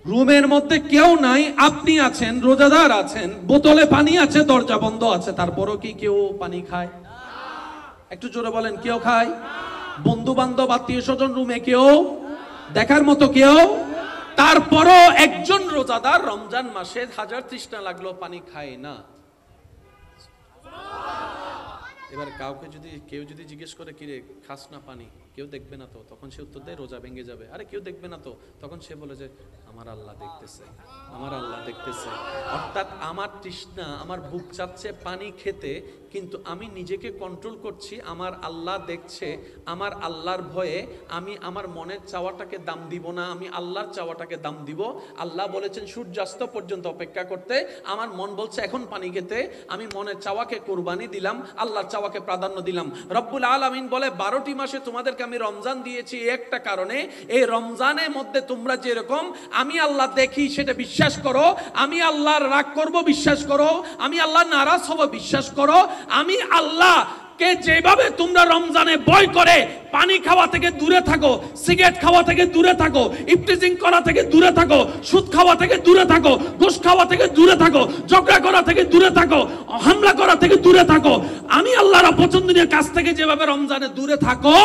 রুমের মধ্যে কেউ নাই, আপনি আছেন, রোজাদার আছেন, বোতলে পানি আছে, দরজা বন্ধ আছে, তারপরও কি কেউ পানি খায়? একটু জোরে বলেন, কেউ খায়? বন্ধু বান্ধব আত্মীয় স্বজন রুমে কেউ দেখার মতো কেউ? তারপরও একজন রোজাদার রমজান মাসে হাজার তৃষ্ণা লাগলো পানি খায় না। এবার কেউ যদি জিজ্ঞেস করে কিরে খাস না পানি, কেউ দেখবে না তো? তখন সে উত্তর দেয় রোজা ভেঙে যাবে। আরে কেউ দেখবে না তো? তখন সে বলে যে আমার আল্লাহ দেখতেছে, আমার আল্লাহ দেখতেছে। অর্থাৎ আমার তৃষ্ণা, আমার বুক চাচ্ছে পানি খেতে, কিন্তু আমি নিজেকে কন্ট্রোল করছি, আমার আল্লাহ দেখছে। আমার আল্লাহর ভয়ে আমি আমার মনের চাওয়াটাকে দাম দিব না, আমি আল্লাহর চাওয়াটাকে দাম দিব। আল্লাহ বলেছেন সূর্যাস্ত পর্যন্ত অপেক্ষা করতে, আমার মন বলছে এখন পানি খেতে, আমি মনের চাওয়াকে কোরবানি দিলাম, আল্লাহর চাওয়াকে প্রাধান্য দিলাম। রব্বুল আলামিন বলে 12টি মাসে তোমাদেরকে আমি রমজান দিয়েছি একটা কারণে, এই রমজানের মধ্যে তোমরা যেরকম আমি আল্লাহ দেখি সেটা বিশ্বাস করো, আমি আল্লাহর রাগ করব বিশ্বাস করো, আমি আল্লাহ নারাজ হব বিশ্বাস করো, আমি আল্লাহ কে যেভাবে তোমরা রমজানে ভয় করে পানি খাওয়া থেকে দূরে থাকো, সিগারেট খাওয়া থেকে দূরে থাকো, ইফটিজিং করা থেকে দূরে থাকো, সুদ খাওয়া থেকে দূরে থাকো, ঘুষ খাওয়া থেকে দূরে থাকো, ঝগড়া করা থেকে দূরে থাকো, হামলা করা থেকে দূরে থাকো, আমি আল্লাহর অপছন্দনীয় কাজ থেকে যেভাবে রমজানে দূরে থাকো,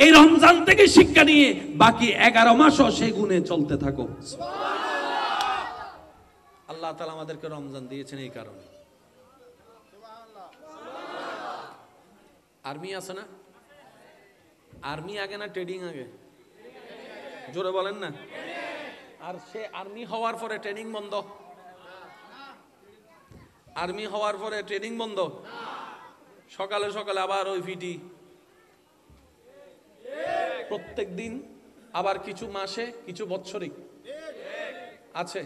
এই রমজান থেকে শিক্ষা নিয়ে বাকি 11 মাসও সেই গুণে চলতে থাকো। আল্লাহ তাআলা আমাদেরকে রমজান দিয়েছেন এই কারণে। আর্মি আছে না? আর্মি আগে না ট্রেনিং আগে? জোরে বলেন না। আর সে আর্মি হওয়ার পরে ট্রেনিং বন্ধ? আর্মি হওয়ার পরে ট্রেনিং বন্ধ? সকালে সকালে আবার ওই ফিটি প্রত্যেক দিন, আবার কিছু মাসে কিছু বৎসরিক আছে।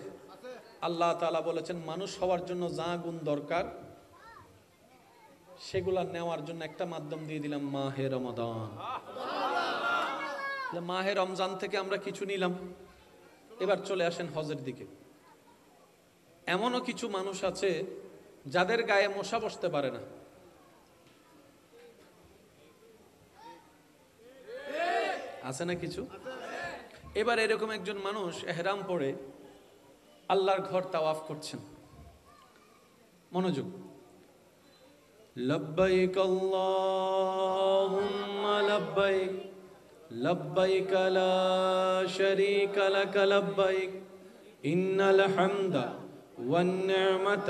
আল্লাহ তাআলা বলেছেন মানুষ হওয়ার জন্য যা গুণ দরকার সেগুলা নেওয়ার জন্য একটা মাধ্যম দিয়ে দিলাম, মাহে রমাদান। মাহে রমজান থেকে আমরা কিছু নিলাম। এবার চলে আসেন হজের দিকে। এমনও কিছু মানুষ আছে যাদের গায়ে মশা বসতে পারে না। আছে না কিছু? এবার এরকম একজন মানুষ এহরাম পরে আল্লাহর ঘর তাওয়াফ করছেন। মনোযোগ। লব্বাইক আল্লাহুম্মা লব্বাইক لبيك لا شريك لك لبيك إن الحمد والنعمة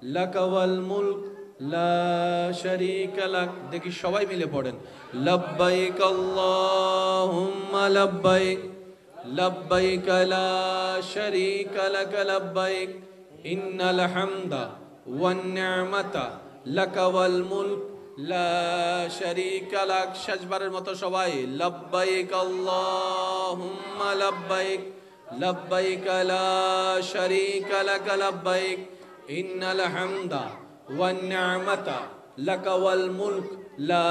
لك والملك لا شريك لك দেখি সবাই মিলে পড়েন لبيك اللهم لبيك لبيك لا شريك لك لبيك إن الحمد والنعمة لك والملك لا شريك لك শেষবারের মতো সবাই لبيك اللهم لبيك لبيك لا شريك لك لبيك إن الحمد والنعمة لك والملك لا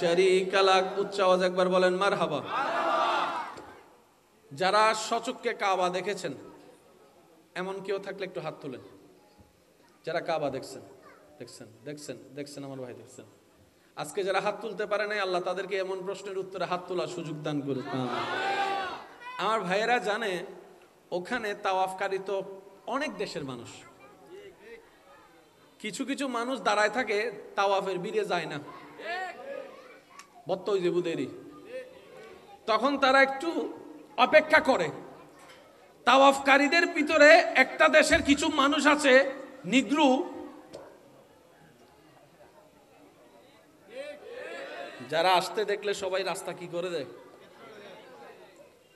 شريك لك উচ্চ আওয়াজে একবার বলেন মারহাবা। যারা সচক্ষে কাবা দেখেছেন এমন কেউ থাকলে একটু হাত তোলেন। যারা কাবা দেখছেন দেখছেন দেখছেন দেখছেন আমার ভাই দেখছেন। আজকে যারা হাত তুলতে পারে নাই আল্লাহ তাদেরকে এমন প্রশ্নের উত্তরে হাত তোলার সুযোগ দান করে। আমার ভাইয়েরা জানে ওখানে তাওয়াফকারী তো অনেক দেশের মানুষ। কিছু কিছু মানুষ দাঁড়ায় থাকে তাওয়াফের ভিড়ে যায় না, বত্তই জেবুদেরই। তখন তারা একটু অপেক্ষা করে। তাওয়াফকারীদের ভিতরে একটা দেশের কিছু মানুষ আছে নিগ্রু, যারা আসতে দেখলে সবাই রাস্তা কি করে দেয়,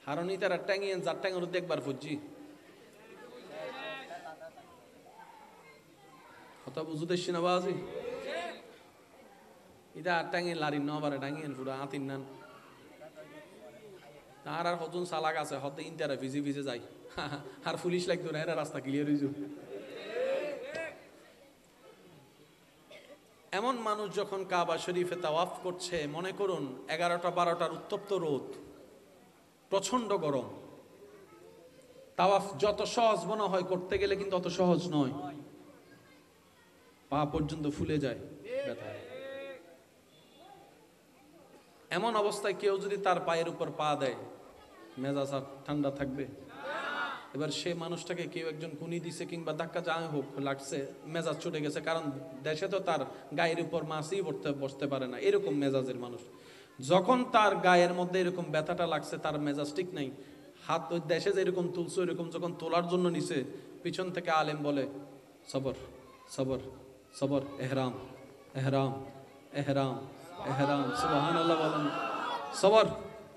হারনি তারা ট্যাঙ্গিয়ে যার ট্যাঙ্গের দেখবার ফুজি কথা বুঝতে সিনাবাজি এটা আর ট্যাঙ্গিয়ে লারি নবারে ট্যাঙ্গিয়ে পুরা আতিন নান তার আর হজন সালাক আছে হতে ইন্টারা ভিজে ভিজে যায় আর পুলিশ লাগতো না, এরা রাস্তা ক্লিয়ার হয়ে যাবে। এমন মানুষ যখন কাবা শরীফে তাওয়াফ করছে, মনে করুন 11টা-12টার উত্তপ্ত রোদ, প্রচন্ড গরম। তাওয়াফ যত সহজ মনে হয় করতে গেলে কিন্তু অত সহজ নয়, পা পর্যন্ত ফুলে যায় ব্যথায়। এমন অবস্থায় কেউ যদি তার পায়ের উপর পা দেয় মেজাজ আর ঠান্ডা থাকবে? এবার সে মানুষটাকে কেউ একজন কুনি দিছে কিংবা ধাক্কা যা হোক লাগছে, মেজাজ ছুটে গেছে, কারণ দেশে তো তার গায়ের উপর মাছই বসতে পারে না, এরকম মেজাজের মানুষ। যখন তার গায়ের মধ্যে এরকম ব্যথাটা লাগছে, তার মেজাজ ঠিক নাই, হাত ওই দেশে যেরকম তুলছে এরকম যখন তোলার জন্য নিছে, পিছন থেকে আলেম বলে সবর সবর সবর, এহরাম এহরাম এহরাম এহরাম, সুবহানাল্লাহ বলেন, সবর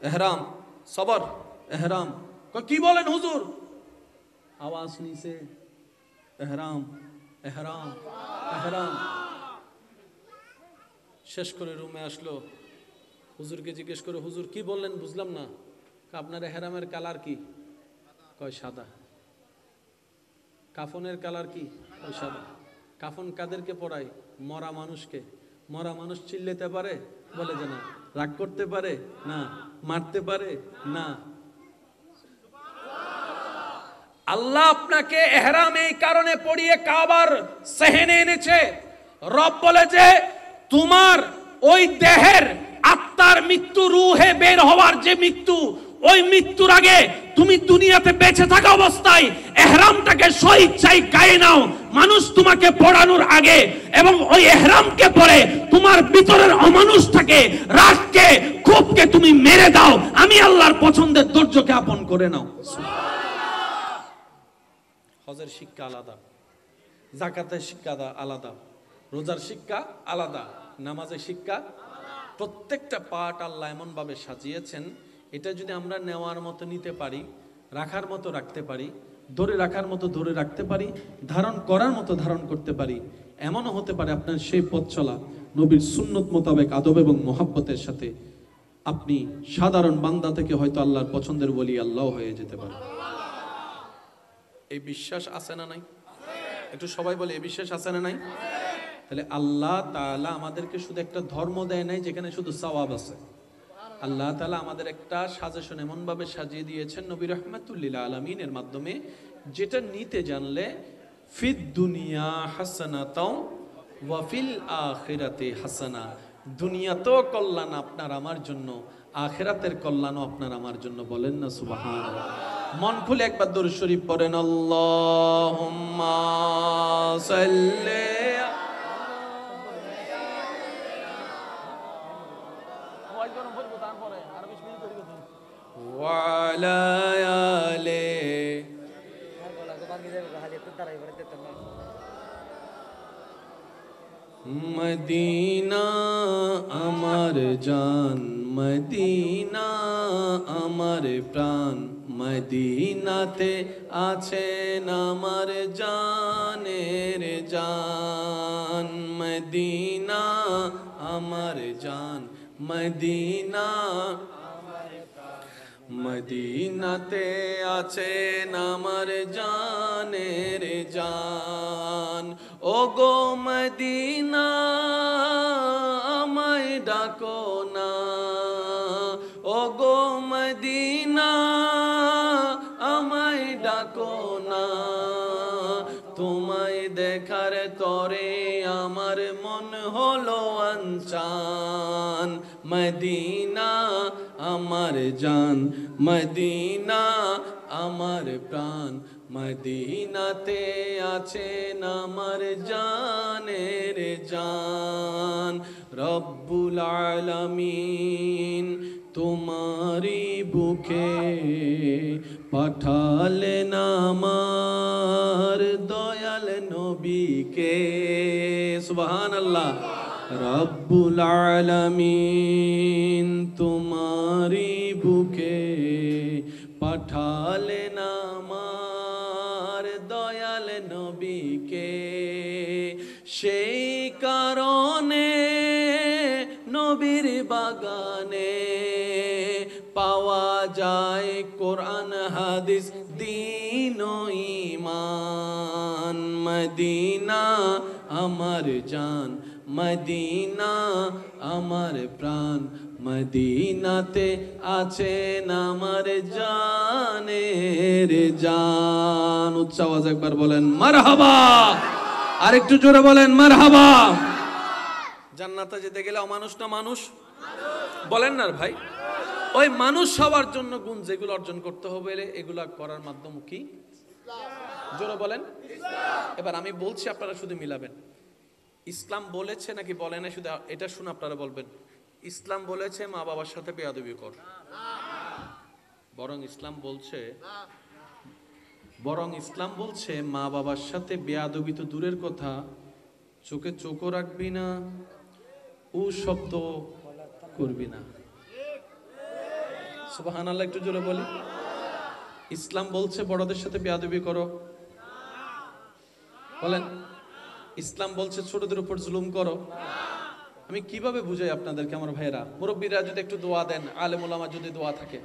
এহরাম সবর এহরাম। কি বলেন হুজুর? আওয়াজ নিছে এহরাম এহরাম এহরাম। শেষ করে রুমে আসলো, হুজুরকে জিজ্ঞেস করে, হুজুর কি বললেন বুঝলাম না, আপনার এহরামের কালার কি? কয় সাদা। কাফনের কালার কি? কয় সাদা। কাফন কাদেরকে পড়ায়? মরা মানুষকে। মরা মানুষ চিল্লাতে পারে? বলে যে না। রাগ করতে পারে? না। মারতে পারে? না। আল্লাহ আপনাকে ইহরাম এই কারণে পড়িয়ে কাবার সেহেনে এনেছে। রব বলে যে তোমার ওই দেহের আত্মার মৃত্যু, রূহে বের হওয়ার যে মৃত্যু, ওই মৃত্যুর আগে তুমি দুনিয়াতে বেঁচে থাকা অবস্থায় ইহরামটাকে স্বইচ্ছায় গায়ে নাও মানুষ তোমাকে পড়ানোর আগে, এবং ওই ইহরামকে পরে তোমার ভিতরের অমানুষটাকে, রাগকে, ক্ষোভকে তুমি মেরে দাও। আমি আল্লাহর পছন্দের ধৈর্যকে আপন করে নাও। হজের শিক্ষা আলাদা, যাকাতের শিক্ষা আলাদা, রোজার শিক্ষা আলাদা, নামাজের শিক্ষা। প্রত্যেকটা পাঠ আল্লাহ এমন ভাবে সাজিয়েছেন, এটা যদি আমরা নেওয়ার মতো নিতে পারি, রাখার মতো রাখতে পারি, ধরে রাখার মতো ধরে রাখতে পারি, ধারণ করার মতো ধারণ করতে পারি, এমনও হতে পারে আপনার সেই পথ চলা নবীর সুন্নত মোতাবেক আদব এবং মহাব্বতের সাথে আপনি সাধারণ বান্দা থেকে হয়তো আল্লাহর পছন্দের ওলি আল্লাহ হয়ে যেতে পারেন। এই বিশ্বাস আছে না নাই? একটু সবাই বলে, এই বিশ্বাস আছে না নাই? তাহলে আল্লাহ তাআলা আমাদেরকে শুধু একটা ধর্ম দেয় নাই যেখানে শুধু সওয়াব আছে। আল্লাহ তাআলা আমাদের একটা সাজেশন এমন ভাবে সাজিয়ে দিয়েছেন নবী রাহমাতুল লিল আলামিনের মাধ্যমে, যেটা নিতে জানলে ফিদ দুনিয়া হাসানাতাও ওয়া ফিল আখিরাতি হাসানা, দুনিয়াতেও কল্যাণ আপনার আমার জন্য, আখিরাতের কল্যাণও আপনার আমার জন্য। বলেন না সুবহানাল্লাহ। মন খুলে একবার দরুদ শরীফ পড়েন, আল্লাহুম্মা সাল্লি। মদিনা আমার জান, মদিনা আমার প্রাণ, মদিনাতে আছেন আমার জানের জান। মদিনা আমার জান, মদিনা মদিনাতে আছেন আমার জানের জান। ও গো মদিনা আমায় ডাকো না, ও গো মদিনা আমায় ডাকো না, তোমায় দেখার তরে আমার মন হলো আনচান। মদিনা আমার জান, মদিনা আমার প্রাণ, মদিনাতে আছেন আমার জানের জান। রব্বুল আলামিন তোমারি বুকে পাঠালেন আমার দয়াল নবীকে। সুবহানাল্লাহ। রব্বুল আলামিন তোমারি বুকে পাঠালেন আমার দয়াল নবীকে। সেই কারণে নবীর বাগানে পাওয়া যায় কোরআন হাদিস দ্বীন ও ঈমান। মদিনা আমার জান, মদিনা আমার প্রাণ, মদিনাতে আছেন আমার জানের জান। উচ্চ আওয়াজ একবার বলেন মারহাবা, আরেকটু জোরে বলেন মারহাবা। জান্নাতে যেতে গেলে অমানুষ না মানুষ বলেন না ভাই? ওই মানুষ হওয়ার জন্য গুণ যেগুলো অর্জন করতে হবে এগুলা করার মাধ্যম কি? জোরে বলেন। এবার আমি বলছি, আপনারা শুধু মিলাবেন। ইসলাম বলেছে নাকি বলে না, শুধু এটা শুনে আপনারা বলবেন। ইসলাম বলেছে মা বাবার সাথে বেয়াদবি কর, বরং ইসলাম বলছে মা বাবার সাথে বেয়াদবি তো দূরের কথা, চোখে চোখও রাখবি না, ও শব্দ করবি না। সুবহানাল্লাহ, একটু জোরে বলি। ইসলাম বলছে বড়দের সাথে বেয়াদবি করো, বলেন। ইসলাম বলছে ছোটদের উপর জুলুম করো। আমি কিভাবে বুঝাই আপনাদেরকে আমার ভাইয়েরা? মুরব্বীরা যদি একটু দোয়া দেন, আলেম ওলামা যদি দোয়া থাকে।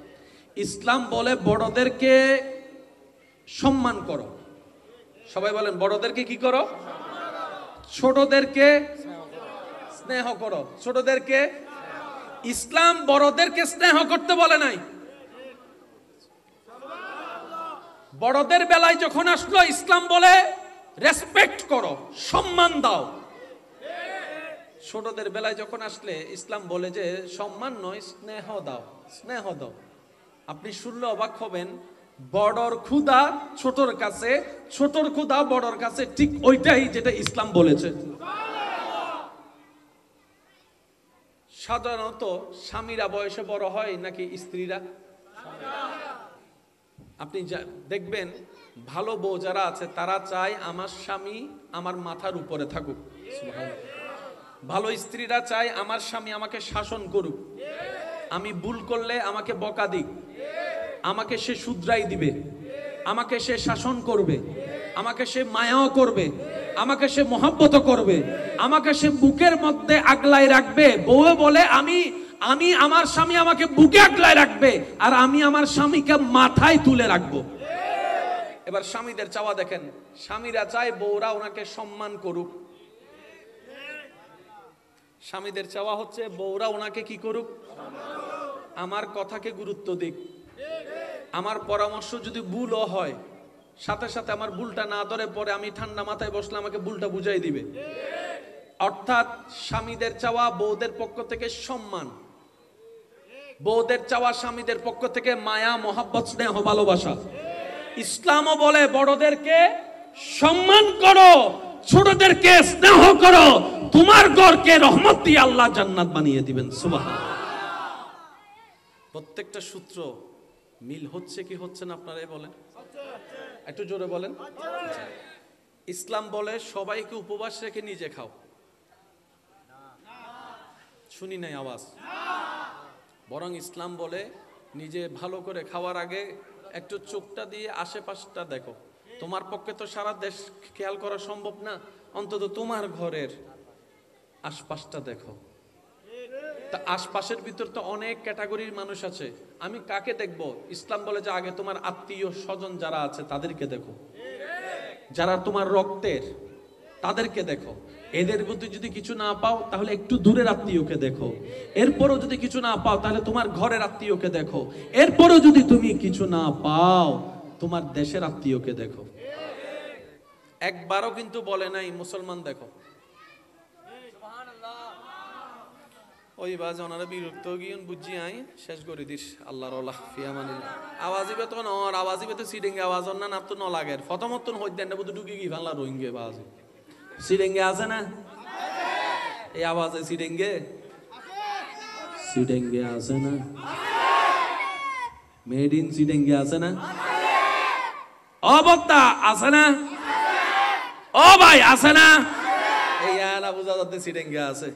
ইসলাম বলে বড়দেরকে সম্মান করো। সবাই বলেন বড়দেরকে কি করো? ছোটদেরকে স্নেহ করো। ছোটদেরকে, ইসলাম বড়দেরকে স্নেহ করতে বলে নাই। বড়দের বেলায় যখন আসলো ইসলাম বলে রেসপেক্ট করো, সম্মান দাও। ছোটদের বেলায় যখন আসলে ইসলাম বলে যে সম্মান নয়, স্নেহ দাও, স্নেহ দাও। আপনি শুনলে অবাক হবেন, বড়র ক্ষুধা ছোটর কাছে, ছোটর ক্ষুধা বড়র কাছে ঠিক ওইটাই যেটা ইসলাম বলেছে। সাধারণত স্বামীরা বয়সে বড় হয় নাকি স্ত্রীরা? আপনি দেখবেন ভালো বউ যারা আছে তারা চায় আমার স্বামী আমার মাথার উপরে থাকুক। ভালো স্ত্রীরা চায় আমার স্বামী আমাকে শাসন করুক, আমি ভুল করলে আমাকে বকা দিক, আমাকে সে শুধরাই দিবে, আমাকে সে শাসন করবে, আমাকে সে মায়াও করবে, আমাকে সে মহব্বত করবে, আমাকে সে বুকের মধ্যে আগলায় রাখবে। বউ বলে আমি আমার স্বামী আমাকে বুকে আগলায় রাখবে, আর আমি আমার স্বামীকে মাথায় তুলে রাখবো। এবার স্বামীদের চাওয়া দেখেন, স্বামীরা চায় বউরা ওনাকে সম্মান করুক। স্বামীদের চাওয়া হচ্ছে বউরা ওনাকে কি করুক? আমার কথাকে গুরুত্ব দিক, আমার পরামর্শ যদি ভুলও হয় সাথে সাথে আমার ভুলটা না ধরে পরে আমি ঠান্ডা মাথায় বসলে আমাকে ভুলটা বুঝাই দিবে। অর্থাৎ স্বামীদের চাওয়া বউদের পক্ষ থেকে সম্মান, বউদের চাওয়া স্বামীদের পক্ষ থেকে মায়া, মহাব্বত, স্নেহ, ভালোবাসা। ইসলামও বলে বড়দেরকে সম্মান করো, ছোটদেরকে স্নেহ করো, তোমার ঘরকে রহমত দিয়ে আল্লাহ জান্নাত বানিয়ে দিবেন। সুবহানাল্লাহ। প্রত্যেকটা সূত্র মিল হচ্ছে কি হচ্ছে না আপনারাই বলেন, একটু জোরে বলেন। ইসলাম বলে সবাইকে উপবাস রেখে নিজে খাও, শুনি নাই আওয়াজ। বরং ইসলাম বলে নিজে ভালো করে খাওয়ার আগে একটু চোখটা দিয়ে আশেপাশটা দেখো। তোমার পক্ষে তো সারা দেশ খেয়াল করা সম্ভব না, অন্তত তোমার ঘরের আশপাশটা দেখো। তা আশপাশের ভিতর তো অনেক ক্যাটাগরির মানুষ আছে, আমি কাকে দেখবো? ইসলাম বলে যে আগে তোমার আত্মীয় স্বজন যারা আছে তাদেরকে দেখো, যারা তোমার রক্তের তাদেরকে দেখো। এদের মধ্যে যদি কিছু না পাও তাহলে একটু দূরের আত্মীয়কে দেখো। এরপরও যদি কিছু না পাও তাহলে তোমার ঘরের আত্মীয়কে দেখো। এরপরও যদি তুমি কিছু না পাও তোমার দেশের আত্মীয়কে দেখো। একবারও কিন্তু বলে নাই মুসলমান দেখো। ওই বাজ ওনারা বিরক্ত গিয়ে বুঝি আই শেষ করে দিস আল্লাহর ওলা ফিয়ামানিল্লাহ। আওয়াজিবে তো নর আওয়াজিবে তো সিডেঙ্গে আওয়াজ না না তো ন লাগের ফতমতন হইতেন না বুঝু ঢুকে গিয়ে ভাল্লা রোহিঙ্গে বাজে সিডেঙ্গে আছে না? এই আওয়াজে সিডেঙ্গে সিডেঙ্গে আছে না? মেড ইন সিডেঙ্গে আছে না? ও বক্তা আছে না? ও ভাই আছে না? এই না বুঝা যাচ্ছে সিডেঙ্গে আছে।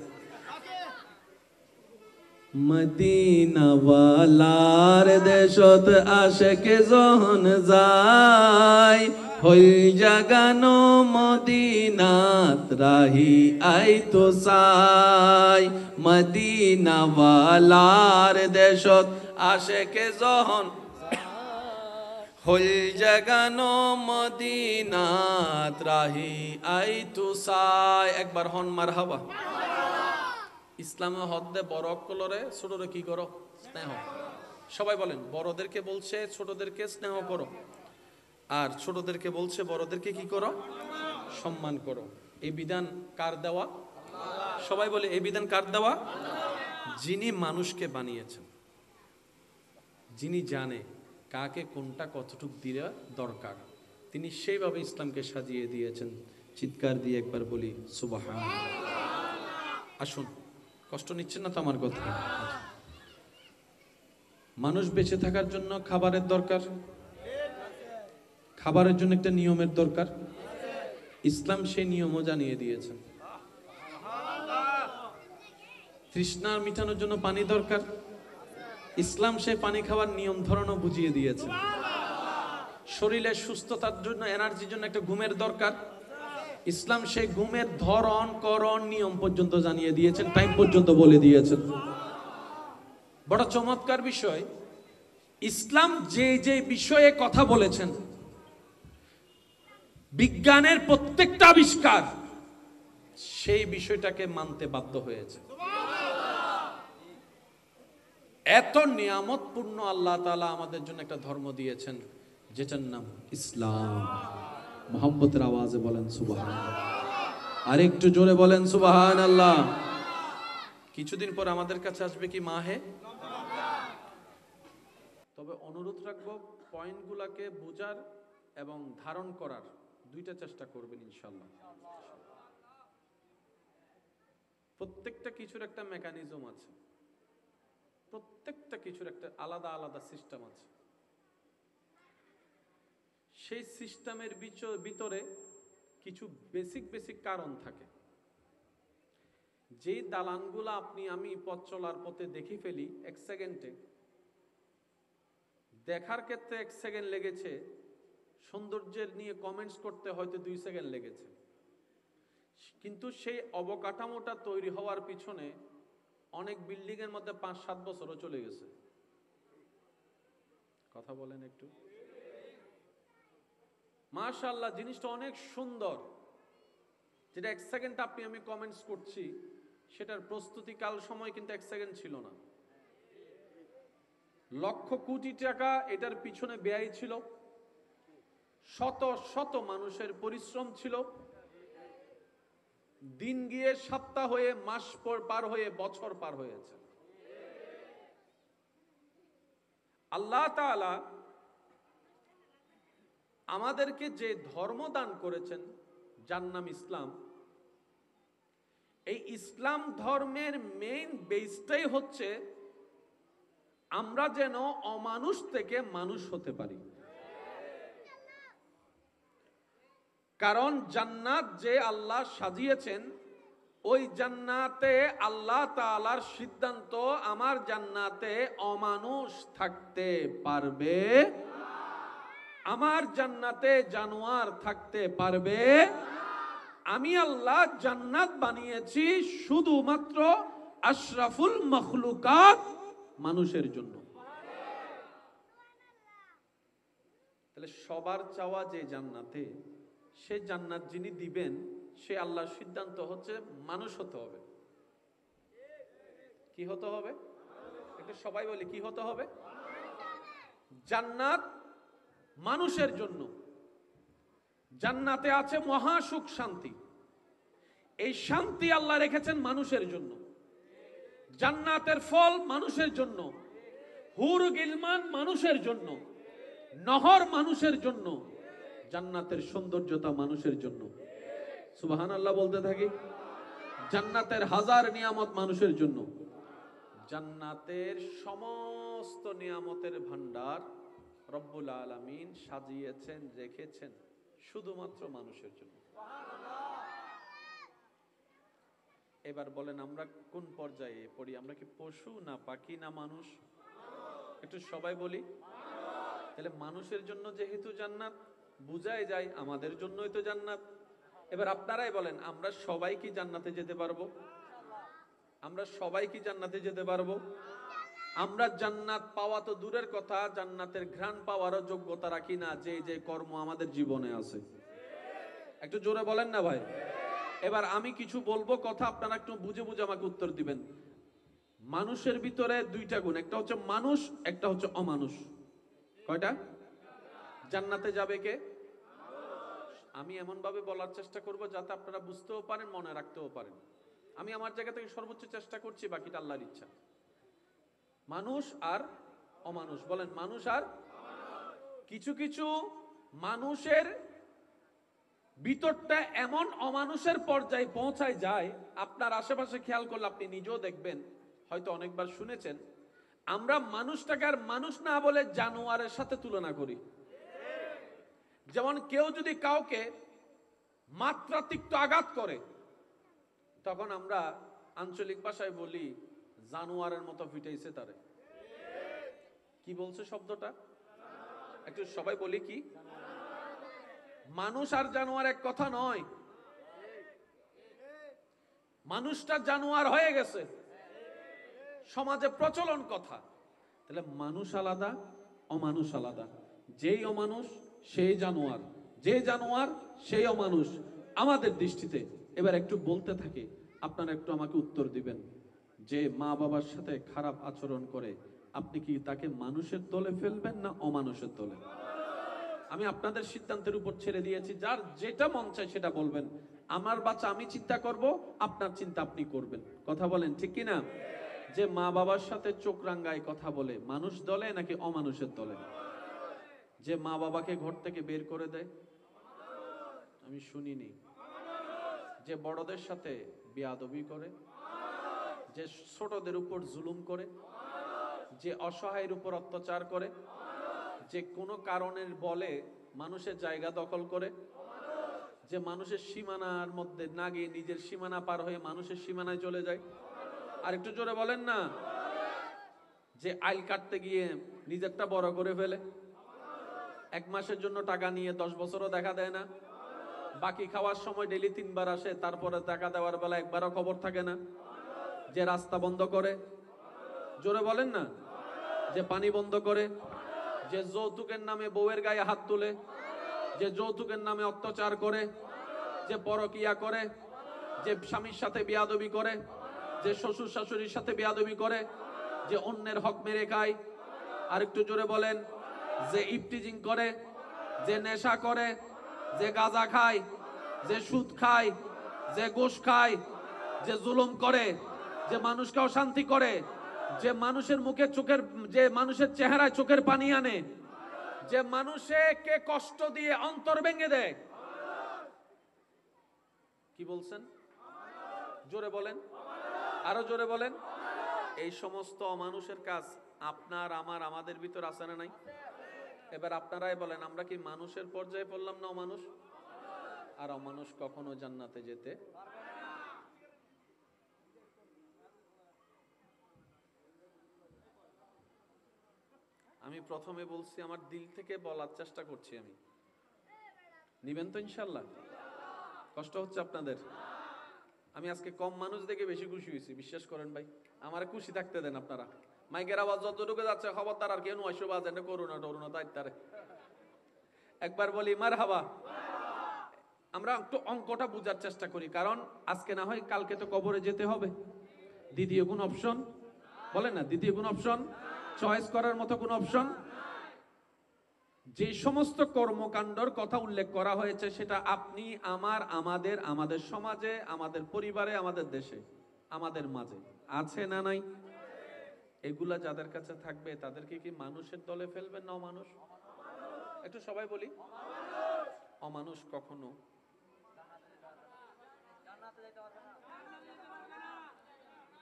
মদিনা ওয়ালার দেশত আশেকে যখন যায়, হই জাগানো মদিনাত রাহি আইতো চাই। মদিনা ওয়ালার দেশত আশেকে যখন হই জাগানো মদিনাত রাহি আইতো চাই। একবার হন মারহাবা। ইসলামে হদ্দে বড় অক্কলরে ছোটরে কি করো? স্নেহ। সবাই বলেন, বড়দেরকে বলছে ছোটদেরকে স্নেহ করো, আর ছোটদেরকে বলছে বড়দেরকে কি করো? সম্মান করো। এই বিধান কার দেওয়া? সবাই বলে এই বিধান কার দেওয়া? যিনি মানুষকে বানিয়েছেন, যিনি জানে কাকে কোনটা কতটুক দিয়ে দরকার, তিনি সেইভাবে ইসলামকে সাজিয়ে দিয়েছেন। চিৎকার দিয়ে একবার বলি সুবহানাল্লাহ। আসুন, কষ্ট নিচ্ছেন না তো আমার কথা? মানুষ বেঁচে থাকার জন্য খাবারের দরকার, খাবারের জন্য একটা নিয়মের দরকার। ইসলাম সেই নিয়মও জানিয়ে দিয়েছেন। তৃষ্ণা মিটানোর জন্য পানি দরকার, ইসলাম সেই পানি খাওয়ার নিয়ম ধরনও বুঝিয়ে দিয়েছে। শরীরের সুস্থতার জন্য, এনার্জির জন্য একটা ঘুমের দরকার, ইসলাম সেই ঘুমের ধরন করণ নিয়ম পর্যন্ত জানিয়ে দিয়েছেন, টাইম পর্যন্ত বলে দিয়েছেন। বড় চমৎকার বিষয়, ইসলাম যে যে বিষয়ে কথা বলেছেন, বিজ্ঞানের প্রত্যেকটা আবিষ্কার সেই বিষয়টাকে মানতে বাধ্য হয়েছে। এত নিয়ামতপূর্ণ আল্লাহ তাআলা আমাদের জন্য একটা ধর্ম দিয়েছেন যেটার নাম ইসলাম। মোহাম্মতের আওয়াজে বলেন সুবহানাল্লাহ। আর একটু জোরে বলেন সুবহানাল্লাহ। কিছুদিন পর আমাদের কাছে আসবে কি মাহে? তবে অনুরোধ রাখবো পয়েন্টগুলোকে বোঝার এবং ধারণ করার দুইটা চেষ্টা করবেন ইনশাআল্লাহ। প্রত্যেকটা কিছুর একটা মেকানিজম আছে, প্রত্যেকটা কিছুর একটা আলাদা আলাদা সিস্টেম আছে। সেই সিস্টেমের ভিতরে কিছু বেসিক কারণ থাকে। যেই দালানগুলো আপনি আমি পথ চলার পথে দেখে ফেলি এক সেকেন্ডে, দেখার ক্ষেত্রে 1 সেকেন্ড লেগেছে, সৌন্দর্যের নিয়ে কমেন্টস করতে হয়তো 2 সেকেন্ড লেগেছে, কিন্তু সেই অবকাঠামোটা তৈরি হওয়ার পিছনে অনেক বিল্ডিং এর মধ্যে 5-7 বছরও চলে গেছে। কথা বলেন একটু। মাশাআল্লাহ, জিনিসটা অনেক সুন্দর, যেটা 1 সেকেন্ড আপনি আমি কমেন্টস করছি, সেটার প্রস্তুতিকাল সময় কিন্তু 1 সেকেন্ড ছিল না। লক্ষ কোটি টাকা এটার পিছনে ব্যয় ছিল, শত শত মানুষের পরিশ্রম ছিল। দিন গিয়ে সপ্তাহ হয়ে, মাস পার হয়ে, বছর পার হয়েছে। আল্লাহ তাআলা আমাদেরকে যে ধর্ম দান করেছেন, যার নাম ইসলাম, এই ইসলাম ধর্মের মেইন বেসটাই হচ্ছে আমরা যেন অমানুষ থেকে মানুষ হতে পারি। কারণ জান্নাত যে আল্লাহ সাজিয়েছেন, ওই জান্নাতে আল্লাহ তাআলার সিদ্ধান্ত, আমার জান্নাতে অমানুষ থাকতে পারবে, আমার জান্নাতে জানোয়ার থাকতে পারবে। আমি আল্লাহ জান্নাত বানিয়েছি শুধুমাত্র আশরাফুল মখলুকাত মানুষের জন্য। তাহলে সবার চাওয়া যে জান্নাতে, সে জান্নাত যিনি দিবেন সে আল্লাহর সিদ্ধান্ত হচ্ছে মানুষ হতে হবে। কি হতে হবে? একটু সবাই বলি, কি হতে হবে? জান্নাত মানুষের জন্য। জান্নাতে আছে মহা সুখ শান্তি, এই শান্তি আল্লাহ রেখেছেন মানুষের জন্য। জান্নাতের ফল মানুষের জন্য, হুর গিলমান মানুষের জন্য, নহর মানুষের জন্য, জান্নাতের সৌন্দর্যতা মানুষের জন্য। সুবহানাল্লাহ বলতে থাকি। জান্নাতের হাজার নিয়ামত মানুষের জন্য। জান্নাতের সমস্ত নিয়ামতের ভান্ডার রব্বুল আলামিন সাজিয়েছেন, রেখেছেন শুধুমাত্র মানুষের জন্য। এবার বলেন আমরা কোন পর্যায়ে পড়ি? আমরা কি পশু না পাখি না মানুষ? একটু সবাই বলি। তাহলে মানুষের জন্য যেহেতু জান্নাত, বুঝাই যায় আমাদের জন্যই তো জান্নাত। এবার আপনারাই বলেন, আমরা সবাই কি জান্নাতে যেতে পারবো? আমরা সবাই কি জান্নাতে যেতে পারবো? আমরা জান্নাত পাওয়া তো দূরের কথা, জান্নাতের ঘ্রাণ পাওয়ারও যোগ্যতা রাখি না যে যে কর্ম আমাদের জীবনে আছে। একটু জোরে বলেন না ভাই। এবার আমি কিছু বলবো কথা, আপনারা একটু বুঝে বুঝে আমাকে উত্তর দিবেন। মানুষের ভিতরে দুইটা গুণ, একটা হচ্ছে মানুষ, একটা হচ্ছে অমানুষ। কয়টা? জান্নাতে যাবে কে? আমি এমন ভাবে বলার চেষ্টা করব যাতে আপনারা বুঝতেও পারেন, মনে রাখতেও পারেন। আমি আমার জায়গা থেকে সর্বোচ্চ চেষ্টা করছি, বাকিটা আল্লাহর ইচ্ছা। মানুষ আর অমানুষ। বলেন মানুষ আর। কিছু কিছু মানুষের ভিতরটা এমন অমানুষের পর্যায়ে পৌঁছায় যায়, আপনার আশেপাশে খেয়াল করলে আপনি নিজেও দেখবেন, হয়তো অনেকবার শুনেছেন, আমরা মানুষটাকে আর মানুষ না বলে জানোয়ারের সাথে তুলনা করি। যেমন কেউ যদি কাউকে মাত্রাতিরিক্ত আঘাত করে, তখন আমরা আঞ্চলিক ভাষায় বলি জানোয়ারের মতো পিটাইছে তারে। কি বলছে শব্দটা? একটু সবাই বলি কি? মানুষ আর জানোয়ার এক কথা নয়। মানুষটা জানোয়ার হয়ে গেছে, সমাজে প্রচলন কথা। তাহলে মানুষ আলাদা, অমানুষ আলাদা। যেই অমানুষ সেই জানোয়ার, যে জানোয়ার সেই অমানুষ আমাদের দৃষ্টিতে। এবার একটু বলতে থাকি, আপনারা একটু আমাকে উত্তর দিবেন। যে মা বাবার সাথে খারাপ আচরণ করে, আপনি কি তাকে মানুষের দলে ফেলবেন না অমানুষের দলে? আমি আপনাদের সিদ্ধান্তের উপর ছেড়ে দিয়েছি, যার যেটা মন চায় সেটা বলবেন। আমার বাচ্চা আমি চিন্তা করব, আপনার চিন্তা আপনি করবেন। কথা বলেন ঠিক কিনা? যে মা বাবার সাথে চোখ রাঙ্গায় কথা বলে, মানুষ দলে নাকি অমানুষের দলে? যে মা বাবাকে ঘর থেকে বের করে দেয়, আমি শুনিনি। যে বড়দের সাথে বেয়াদবি করে, যে ছোটদের উপর জুলুম করে, যে অসহায়ের উপর অত্যাচার করে, যে কোনো কারণের বলে মানুষের জায়গা দখল করে, যে মানুষের সীমানার মধ্যে না গিয়ে নিজের সীমানা পার হয়ে মানুষের সীমানায় চলে যায়। আর একটু জোরে বলেন না। যে আইল কাটতে গিয়ে নিজেরটা বড় করে ফেলে, 1 মাসের জন্য টাকা নিয়ে 10 বছরও দেখা দেয় না, বাকি খাওয়ার সময় ডেইলি 3 বার আসে, তারপরে টাকা দেওয়ার বেলা একবারও খবর থাকে না। যে রাস্তা বন্ধ করে, জোরে বলেন না। যে পানি বন্ধ করে, যে যৌতুকের নামে বউয়ের গায়ে হাত তুলে, যে যৌতুকের নামে অত্যাচার করে, যে পরকিয়া করে, যে স্বামীর সাথে বেয়াদবি করে, যে শ্বশুর শাশুড়ির সাথে বেয়াদবি করে, যে অন্যের হক মেরে খায়। আর একটু জোরে বলেন। যে ইফটিজিং করে, যে নেশা করে, যে গাঁজা খায়, যে সুদ খায়, যে ঘুষ খায়, যে জুলুম করে, যে মানুষকে অশান্তি করে, যে মানুষের মুখে চোখের, যে মানুষের চেহারায় চোখের পানি আনে, যে মানুষকে কষ্ট দিয়ে অন্তর ভেঙে দেয়। কি বলছেন? জোরে বলেন, আরো জোরে বলেন। এই সমস্ত অমানুষের কাজ আপনার আমার আমাদের ভিতর আছে না নাই? এবার আপনারাই বলেন, আমরা কি মানুষের পর্যায়ে পড়লাম না অমানুষ? আর অমানুষ কখনো জান্নাতে যেতে। আমি প্রথমে বলছি আমার দিল থেকে বলার চেষ্টা করছি আমি, নিবেন তো ইনশাল্লাহ? কষ্ট হচ্ছে আপনাদের? আমি আজকে কম মানুষ দেখে বেশি খুশি হয়েছি, বিশ্বাস করেন ভাই। আমার খুশি থাকতে দেন আপনারা। মাইকের আওয়াজ যতটুকু যাচ্ছে খবরদার আর কেউ 900 বাজে করোনা টরুনা তাইতারে একবার বলি মারহাবা। আমরা একটু অঙ্কটা বোঝার চেষ্টা করি, কারণ আজকে না হয় কালকে তো কবরে যেতে হবে। দ্বিতীয় কোন অপশন বলেন না? দ্বিতীয় কোন অপশন, চয়েস করার মতো কোন অপশন? যে সমস্ত কর্মকাণ্ডর কথা উল্লেখ করা হয়েছে সেটা আপনি আমার, আমাদের, আমাদের সমাজে, আমাদের পরিবারে, আমাদের দেশে, আমাদের মাঝে আছে না নাই? এগুলা যাদের কাছে থাকবে তাদেরকে কি মানুষের দলে ফেলবেন না অমানুষ? একটু সবাই বলি অমানুষ কখনো।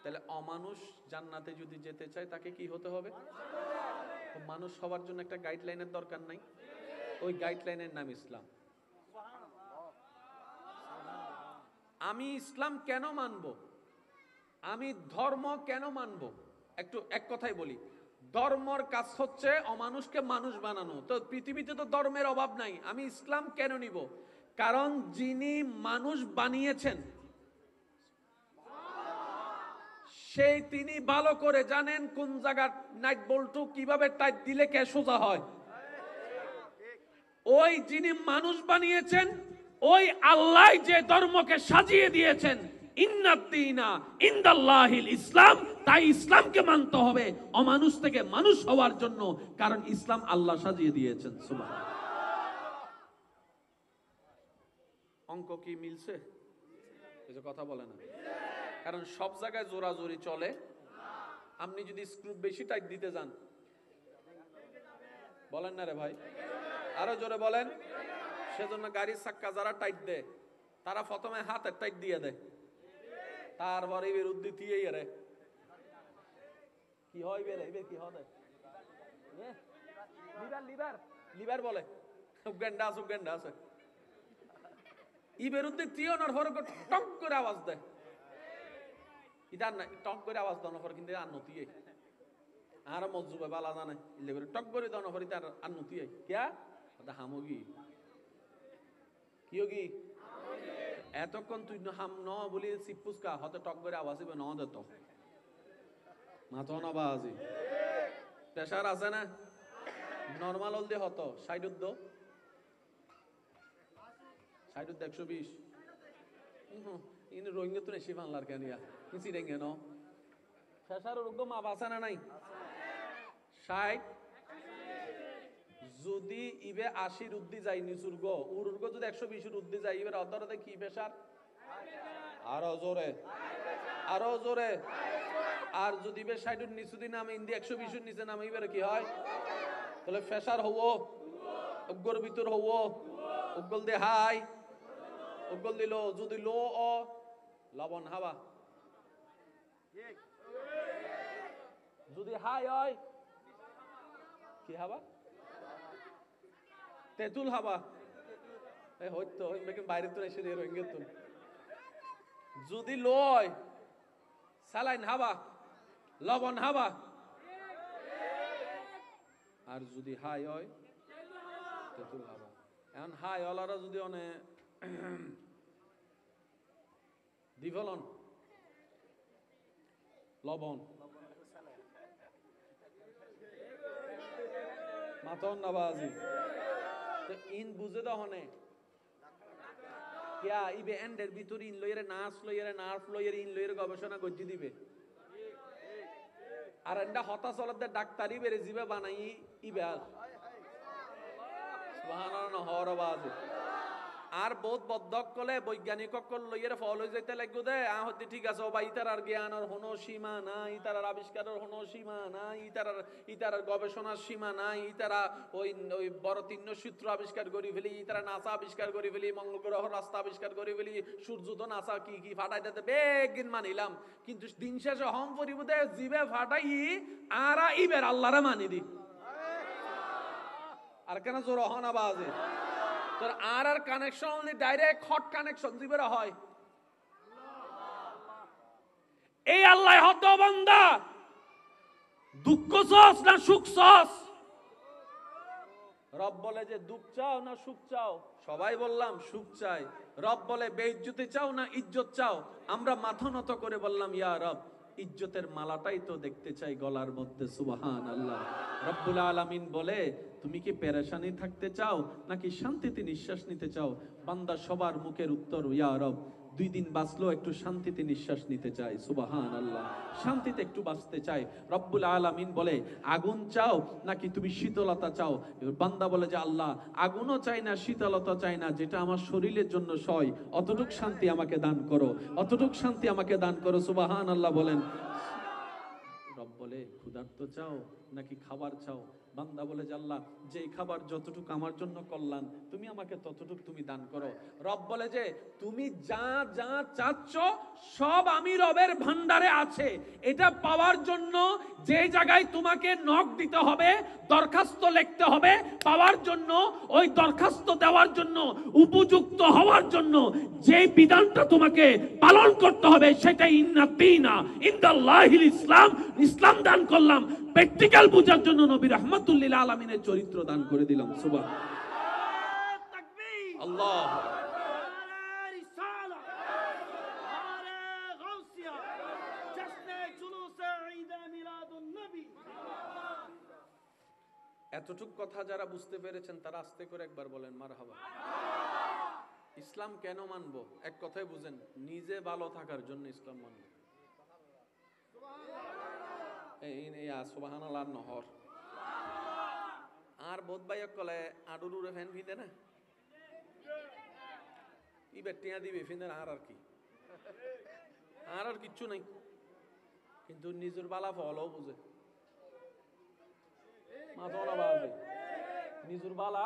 তাহলে অমানুষ জান্নাতে যদি যেতে চায় তাকে কি হতে হবে? মানুষ হওয়ার জন্য একটা গাইডলাইনের দরকার নাই? ওই গাইডলাইনের নাম ইসলাম। আমি ইসলাম কেন মানব? আমি ধর্ম কেন মানব? একটু এক কথাই বলি, ধর্মর কাজ হচ্ছে অমানুষকে মানুষ বানানো। তো পৃথিবীতে তো ধর্মের অভাব নাই, আমি ইসলাম কেন নিব? কারণ যিনি মানুষ বানিয়েছেন সেই তিনি ভালো করে জানেন কোন জায়গা নাইট বল্টু কিভাবে টাইট দিলে কে সোজা হয়। ওই যিনি মানুষ বানিয়েছেন ওই আল্লাহ যে ধর্মকে সাজিয়ে দিয়েছেন, ইন্নাদ্দীনা ইনদাল্লাহিল ইসলাম, তাই ইসলামকে মানতে হবে অমানুষ থেকে মানুষ হওয়ার জন্য, কারণ ইসলাম আল্লাহ সাজিয়ে দিয়েছেন। সুবহানাল্লাহ। অঙ্ক কি মিলছে? এই যে কথা বলে না, কারণ সব জায়গায় জোরাজোরি চলে। আপনি যদি স্ক্রু বেশি টাইট দিতে যান, বলেন না রে ভাই, আরো জোরে বলেন। সেজন্য গাড়ির চাক্কা যারা টাইট দেয় তারা প্রথমে হাতের টাইট দিয়ে দেয়, তারপরে বিরুদ্ধে দিয়ে রে কি হয় বেরে এবার কি হবে লিভার লিভার লিভার বলে উগান্ডা আছে, উগান্ডা আছে। ই বিরুদ্ধে তিয়নার হরক টক করে আওয়াজ দেয়, ইদার না টক করে আওয়াজ দেওয়ার পর কিন্তু আর নতিয়ে আর মজুবে বালা জানে ইলে করে টক করে দেওয়ার পর তার আর নতিয়ে কিয়া ওটা হামগি কি হোগি এতক্ষণ তুই হাম ন বলি সিপুসকা হতে টক করে আওয়াজ হবে ন দে তো মাথা না বাজি প্রেশার আছে না? নরমাল হল দিয়ে হতো 60 উদ্দ 120 ইন রোহিঙ্গা তো নেশি বাংলার কেন ইয়া কিসি রেঙ্গে ন প্রেশার রোগ মা বাসা না নাই 60 যদি ইবে 80 উদ্দি যাই নিসুর্গ উরুর্গ যদি 120 উদ্দি যাই ইবে অদরতে কি প্রেশার? আরো জোরে আরো জোরে। আর যদি বে 60 এর নিচে দিন আমি ইন্দি 120 এর নিচে নামে ইবে কি হয়? তাহলে প্রেশার হবো উগ্গর ভিতর হবো উগ্গল দে হাই উগ্গল দিল যদি লো ও লবণ হাওয়া, যদি হাই হয় কি হাওয়া? তেঁতুল হাওয়া। এই হইতো হইবে বাইরে তো এসে দিয়ে রোহিঙ্গা তুল। যদি লো হয় সালাইন হাওয়া লবণ হাওয়া, আর যদি হাই হয় তেঁতুল হাওয়া। এখন হাই হলারা যদি অনে দিফলন লবণ মাতন নাবাজি তো ইন বুঝে দহনে কিয়া ইবে এন্ডের ভিতর ইন লইরে নার্স লইরে নার্ভ লইরে ইন লইরে গবেষণা গজ্জি দিবে। আর এন্ডা হতাশ হলতে ডাক্তারি বেড়ে জিবে বানাই ইবে সুবহানাল্লাহ হরবাজ। আর বহুত বদ্ধক কলে বৈজ্ঞানিক কল লইরে ফল হয়ে যাইতে লাগবে দে হতে ঠিক আছে ও বা ইতার জ্ঞানের কোনো সীমা নাই, ইতার আবিষ্কারের কোনো সীমা নাই, ইতার গবেষণার সীমা নাই, ইতারা ওই বড় 3 সূত্র আবিষ্কার করি ফেলি, ইতারা নাসা আবিষ্কার করি ফেলি, মঙ্গল গ্রহ রাস্তা আবিষ্কার করি ফেলি, সূর্য তো নাসা কি কি ফাটাই দিতে বেগিন মানিলাম, কিন্তু দিন শেষে হম পরিবুদে জিবে ফাটাই আর ইবের আল্লাহরে মানি দি। আর কেন জোর হনা বাজে তোর আর connection only direct hot connection জিবেরা হয়। এই আল্লাহ হত বান্দা দুঃখ সস না সুখ সস রব বলে যে দুঃখ চাও না সুখ চাও, সবাই বললাম সুখ চাই। রব বলে বেইজ্জতি চাও না ইজ্জত চাও, আমরা মাথা নত করে বললাম ইয়া রব ইজ্জতের মালাটাই তো দেখতে চাই গলার মধ্যে। সুবহানাল্লাহ। রব্বুল আলামিন বলে তুমি কি পেরেশানি থাকতে চাও নাকি শান্তিতে নিঃশ্বাস নিতে চাও? বান্দা সবার মুখের উত্তর ইয়া রব 2 দিন বাঁচলো একটু শান্তিতে নিঃশ্বাস নিতে চাই। সুবহানাল্লাহ। শান্তিতে একটু বাঁচতে চাই। রব্বুল আলামিন বলে আগুন চাও নাকি তুমি শীতলতা চাও? বান্দা বলে যে আল্লাহ আগুনও চাই না শীতলতা চাই না, যেটা আমার শরীরের জন্য সয় অতটুক শান্তি আমাকে দান করো, অতটুক শান্তি আমাকে দান করো। সুবহানাল্লাহ বলেন। রব বলে ক্ষুধার্ত চাও নাকি খাবার চাও? বান্দা বলে যে আল্লাহ যেই খাবার যতটুকু আমার জন্য কল্যাণ তুমি আমাকে ততটুকু তুমি দান করো। রব বলে যে তুমি যা যা চাচ্ছ সব আমি রবের ভান্ডারে আছে। এটা পাওয়ার জন্য যে জায়গায় তোমাকে নক দিতে হবে, দরখাস্ত লিখতে হবে, পাওয়ার জন্য ওই দরখাস্ত দেওয়ার জন্য উপযুক্ত হওয়ার জন্য যে বিধানটা তোমাকে পালন করতে হবে সেটাই ইন্নাদ্দীনা ইনদাল্লাহিল ইসলাম। ইসলাম দান করলাম, প্র্যাকটিক্যাল বোঝার জন্য নবী রাহমাতুল লিল আলামিনের চরিত্র দান করে দিলাম। সুবহানাল্লাহ। আল্লাহ এতটুক কথা যারা বুঝতে পেরেছেন তারা আস্তে করে একবার বলেন মারহাবা। ইসলাম কেন মানবো? এক কথায় বুঝেন, নিজে ভালো থাকার জন্য ইসলাম মানবো। সুবহানাল্লাহ নহর আর বোধ ভাই কলে আডুরুরে ফ্যান ফিদে না ইবে টিয়া দিবে ফিদে আর আর কি আর কিচ্ছু নাই, কিন্তু নিজের বালা ফলও বুঝে মাথা বাজে নিজের বালা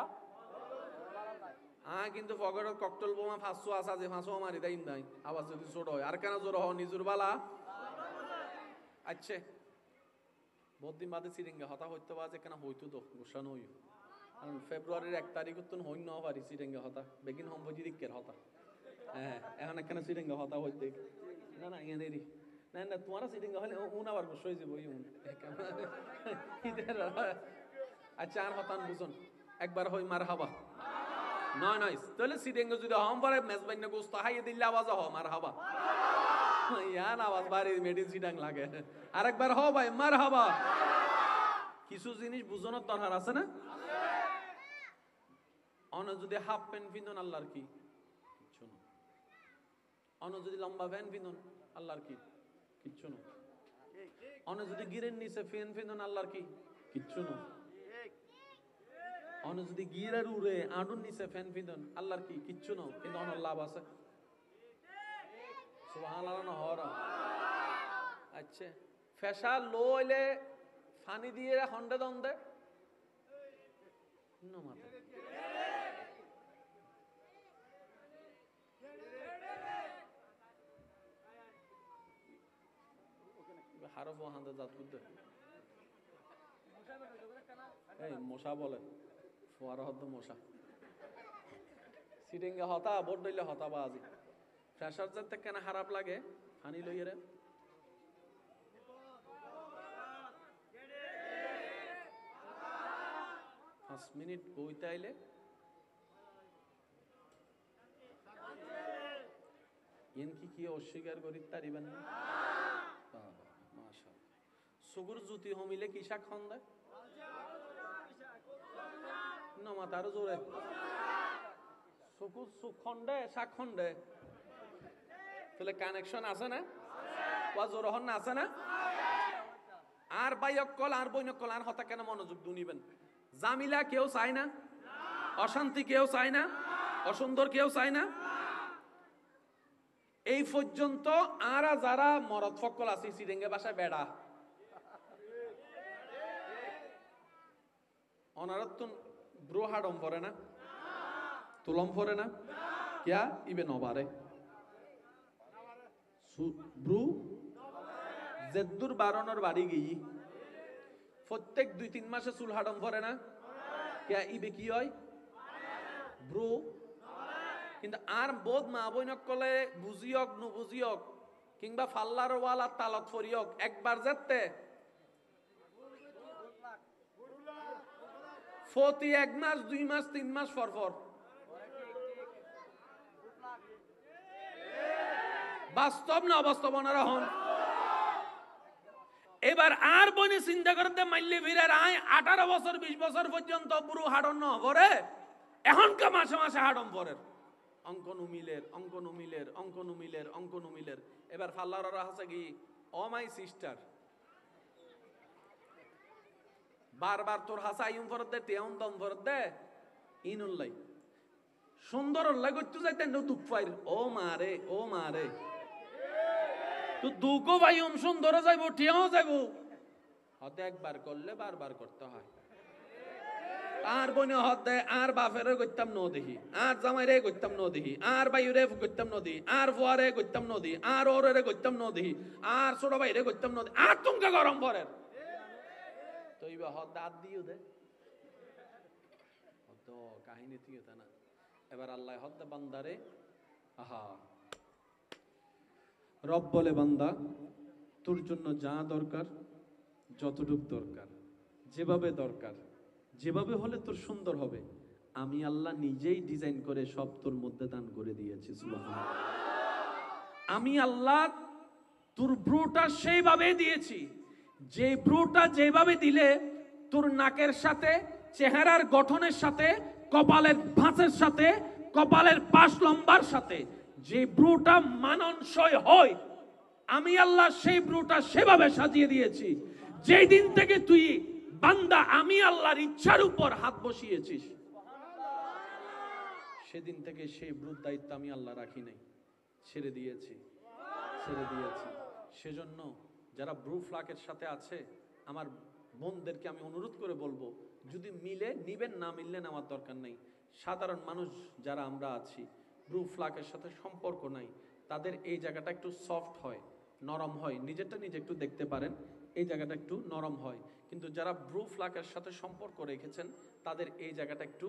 কিন্তু ফগরের ককটেল বোমা 500 আসা যে 500 মারি দেই নাই আওয়াজ যদি ছোট হয় আর কেন জোর হয় নিজের বালা। আচ্ছা বহুত দিন বাদে সিরিঙ্গা হতা হইতে বাজে কেন হইতো তো গোসানো হইও, কারণ ফেব্রুয়ারির 1 তারিখ তো হই না পারি সিরিঙ্গা হতা বেগিন সম্পত্তি দিকের হতা। হ্যাঁ এখন কেন সিরিঙ্গা হতা হইতে না না ইয়ে দেরি না না তোমার সিরিঙ্গা হলে উন আবার গোস হয়ে যাবো ইউন। আচ্ছা আর হতান বুঝুন একবার হই মারহাবা। নয় নয় তাহলে সিরিঙ্গা যদি হম পারে মেজবাইন না গোস্ত হাইয়ে দিলে আওয়াজ হ মারহাবা। ইয়ান আওয়াজ বাড়ি মেডিসিন সিটাং লাগে। আরেকবার হ ভাই মারহাবা। কিছু জিনিস বুঝানোর দরকার আছে না? অন যদি হাফ প্যান্ট পিন্ধন আল্লাহর কি কিচ্ছু না, অন যদি লম্বা প্যান্ট পিন্ধন আল্লাহর কি কিচ্ছু না, অন যদি গিরের নিচে ফ্যান পিন্ধন আল্লাহর কি কিচ্ছু না, অন যদি গিরের উড়ে আডুর নিচে ফ্যান পিন্ধন আল্লাহর কি কিচ্ছু না, কিন্তু অন লাভ আছে। সুবহানাল্লাহ না হরা। আচ্ছা ফেসা লইলে ফানি দিয়ে হন্ডে দন্দে না মাথা হারফ হান্দে জাত বুদ্ধ এই মশা বলে ফোয়ারা হদ্দ মশা সিটিংগে হতা বোর্ড লইলে হতা বাজি ফ্রেশার যাতে কেন খারাপ লাগে ফানি লইয়ে রে 5 মিনিট বইতে আইলে ইন কি অস্বীকার করি তারিবেন না? মাশাআল্লাহ। সুগুর জুতি হমিলে কি শাক খন্দে না মাথার জোরে সুকুর সুখ খন্ডে শাক খন্ডে তাহলে কানেকশন আছে না? জোর হন না আছে না? আর বাইকল আর বৈনকল আর হতা কেন মনোযোগ দুনিবেন? জামিলা কেউ চায় না, অশান্তি কেউ চায় না, অসুন্দর কেউ চায় না। এই পর্যন্ত আর যারা মরদ ফকল আছে সিরেঙ্গে বাসায় বেড়া অনারত্তন ব্রু হাডম পরে না, তুলম পরে না, কিয়া ইবে নবারে ব্রু জেদ্দুর বারণর বাড়ি গিয়ে প্রত্যেক 2-3 মাসে চুল হাডম পরে না, কিয়া ইবে কি হয় ব্রু। কিন্তু আর বোধ মা বইনক কলে বুঝিয়ক নু বুঝিয়ক কিংবা ফাল্লার ওয়ালা তালত ফরিয়ক একবার যেতে প্রতি 1 মাস 2 মাস 3 মাস পর পর। বাস্তব না অবাস্তব ওনারা হন। এবার আর বনে চিন্তা করতে মাইলে ফিরার আয় 18 বছর 20 বছর পর্যন্ত বুড়ো হাড়ন ন পরে, এখনকার মাসে মাসে হাড়ন পরে। অঙ্ক নুমিলের। এবার ফাল্লার আছে কি, ও মাই সিস্টার, বারবার তোর হাসা আইম ফরত দে, টেউন দম ফরত দে, ইনুল্লাই সুন্দর উল্লাই করতে যাইতে দুঃখ পাইর। ও মারে তো দুঃখ ভাই সুন্দর যাইব, টেও যাইব, হতে একবার করলে বারবার করতে হয়। আর বনে হতে আর বাপেরে করতাম ন দেখি, আর জামাইরে করতাম ন দেখি, আর বাইরে করতাম ন দেখি, আর ফুয়ারে করতাম ন দেখি, আর ওরে করতাম ন দেখি, আর ছোট ভাইরে করতাম ন দেখি, আর তুমকে গরম পরে তো এইবার হদ দাঁত দিও দে তো কাহিনী থেকে তা না। এবার আল্লাহ হদ বান্দারে, আহা রব বলে, বান্দা তোর জন্য যা দরকার, যতটুক দরকার, যেভাবে দরকার, যেভাবে হলে তোর সুন্দর হবে, আমি আল্লাহ নিজেই ডিজাইন করে সব তোর মধ্যে দান করে দিয়েছি। সুবহানাল্লাহ। আমি আল্লাহ তোর ব্রুটা সেইভাবে দিয়েছি, যে ব্রুটা যেভাবে দিলে তোর নাকের সাথে, চেহারার গঠনের সাথে, কপালের ভাঁজের সাথে, কপালের পাশ লম্বার সাথে যে ব্রুটা মানানসই হয়, আমি আল্লাহ সেই ব্রুটা সেভাবে সাজিয়ে দিয়েছি। যেই দিন থেকে তুই বান্দা আমি আল্লাহর ইচ্ছার উপর হাত বসিয়েছিস, সেদিন থেকে সেই ব্রুর দায়িত্ব আমি আল্লাহ রাখি নাই, ছেড়ে দিয়েছি। সেজন্য যারা ব্রু ফ্লাকের সাথে আছে, আমার বোনদেরকে আমি অনুরোধ করে বলবো, যদি মিলে নিবেন, না মিললে নেওয়ার দরকার নেই। সাধারণ মানুষ যারা আমরা আছি, ব্রু ফ্লাকের সাথে সম্পর্ক নাই, তাদের এই জায়গাটা একটু সফট হয়, নরম হয়, নিজেরটা নিজে একটু দেখতে পারেন, এই জায়গাটা একটু নরম হয়। কিন্তু যারা ব্রু ফ্লাকের সাথে সম্পর্ক রেখেছেন, তাদের এই জায়গাটা একটু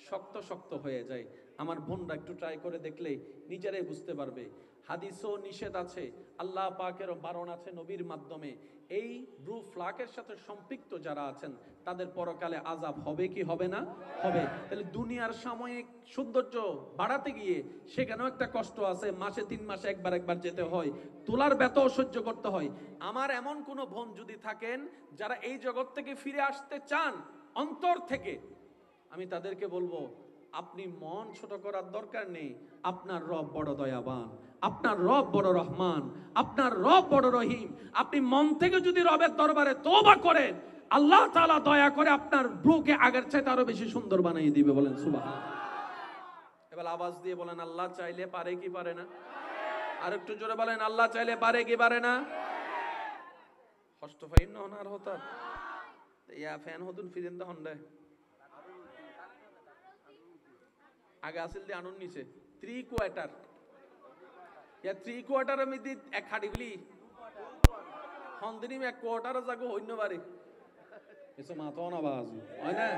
শক্ত শক্ত হয়ে যায়। আমার বোনরা একটু ট্রাই করে দেখলে নিজেরাই বুঝতে পারবে। হাদিসও নিষেধ আছে, আল্লাহ পাকের বারণ আছে নবীর মাধ্যমে। এই ব্রু ফ্লাকের সাথে সম্পৃক্ত যারা আছেন, তাদের পরকালে আযাব হবে কি হবে না? হবে। তাহলে দুনিয়ার সাময়িক সৌন্দর্য বাড়াতে গিয়ে সেখানেও একটা কষ্ট আছে, মাসে 3 মাসে একবার যেতে হয়, তোলার ব্যথাও সহ্য করতে হয়। আমার এমন কোন বোন যদি থাকেন যারা এই জগৎ থেকে ফিরে আসতে চান অন্তর থেকে, আমি তাদেরকে বলবো, আপনি মন ছোট করার দরকার নেই। আপনার রব বড় দয়াবান, আপনার রব বড় রহমান, আপনার রব বড় রহিম। আপনি মন থেকে যদি রবের দরবারে তওবা করেন, আল্লাহ তাআলা দয়া করে আপনার ব্রুকে আগের চাইতে আরো বেশি সুন্দর বানিয়ে দিবে। বলেন সুবহানাল্লাহ। এবার আওয়াজ দিয়ে বলেন, আল্লাহ চাইলে পারে কি পারে না? আর একটু জোরে বলেন, আল্লাহ চাইলে পারে কি পারে না? কষ্ট পাইন না ওনার হঠাৎ ইয়া ফ্যান হতুন ফিরেন তখন রে আগে আসিল দিয়ে আনুন নিচে 3 কোয়ার্টার, ইয়া 3 কোয়ার্টারের মধ্যে এক খাড়ি বলি হন্দিনী 1 কোয়ার্টার জাগো হইন্য পারে এসো মাথাও না বাজু হয় না।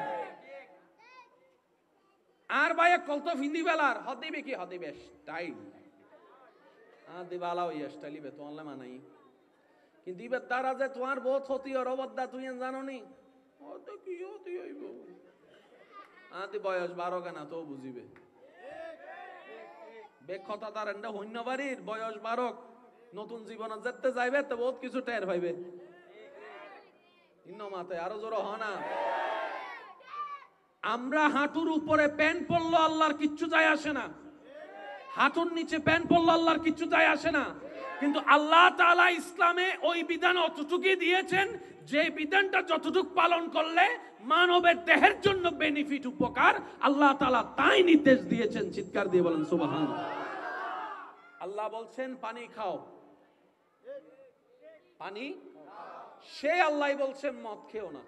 আর ভাই কলতো ফিন্দি বেলার হদিবে কি হদিবে স্টাইল দিবালা ওই স্টাইলিবে তো অনলাইন মানাই, কিন্তু ইবার দ্বারা যে তোমার বহুত হতি আর অবদ্দা তুই জানো নি হতে কি হতি হইব আদি বয়স 12 কেনা তো বুঝিবে বেক্ষতা তার এন্ডা হইন্য বাড়ির বয়স 12 নতুন জীবনে যেতে যাইবে তো বহুত কিছু টের পাইবে। ইন্ন মাথায় আরো জোর হ না। আমরা হাঁটুর উপরে প্যান্ট পরলো আল্লাহর কিচ্ছু যায় আসে না, হাঁটুর নিচে প্যান্ট পরলো আল্লাহর কিচ্ছু যায় আসে না। কিন্তু আল্লাহ তাআলা ইসলামে ওই বিধান অতটুকুই দিয়েছেন যে বিধানটা যতটুকু পালন করলে মানবের দেহের জন্য বেনিফিট উপকার, আল্লাহ তাআলা তাই নির্দেশ দিয়েছেন। চিৎকার দিয়ে বলেন সুবহানাল্লাহ। আল্লাহ বলছেন পানি খাও, পানি, সে আল্লাহ বলছেন মদ খেও না।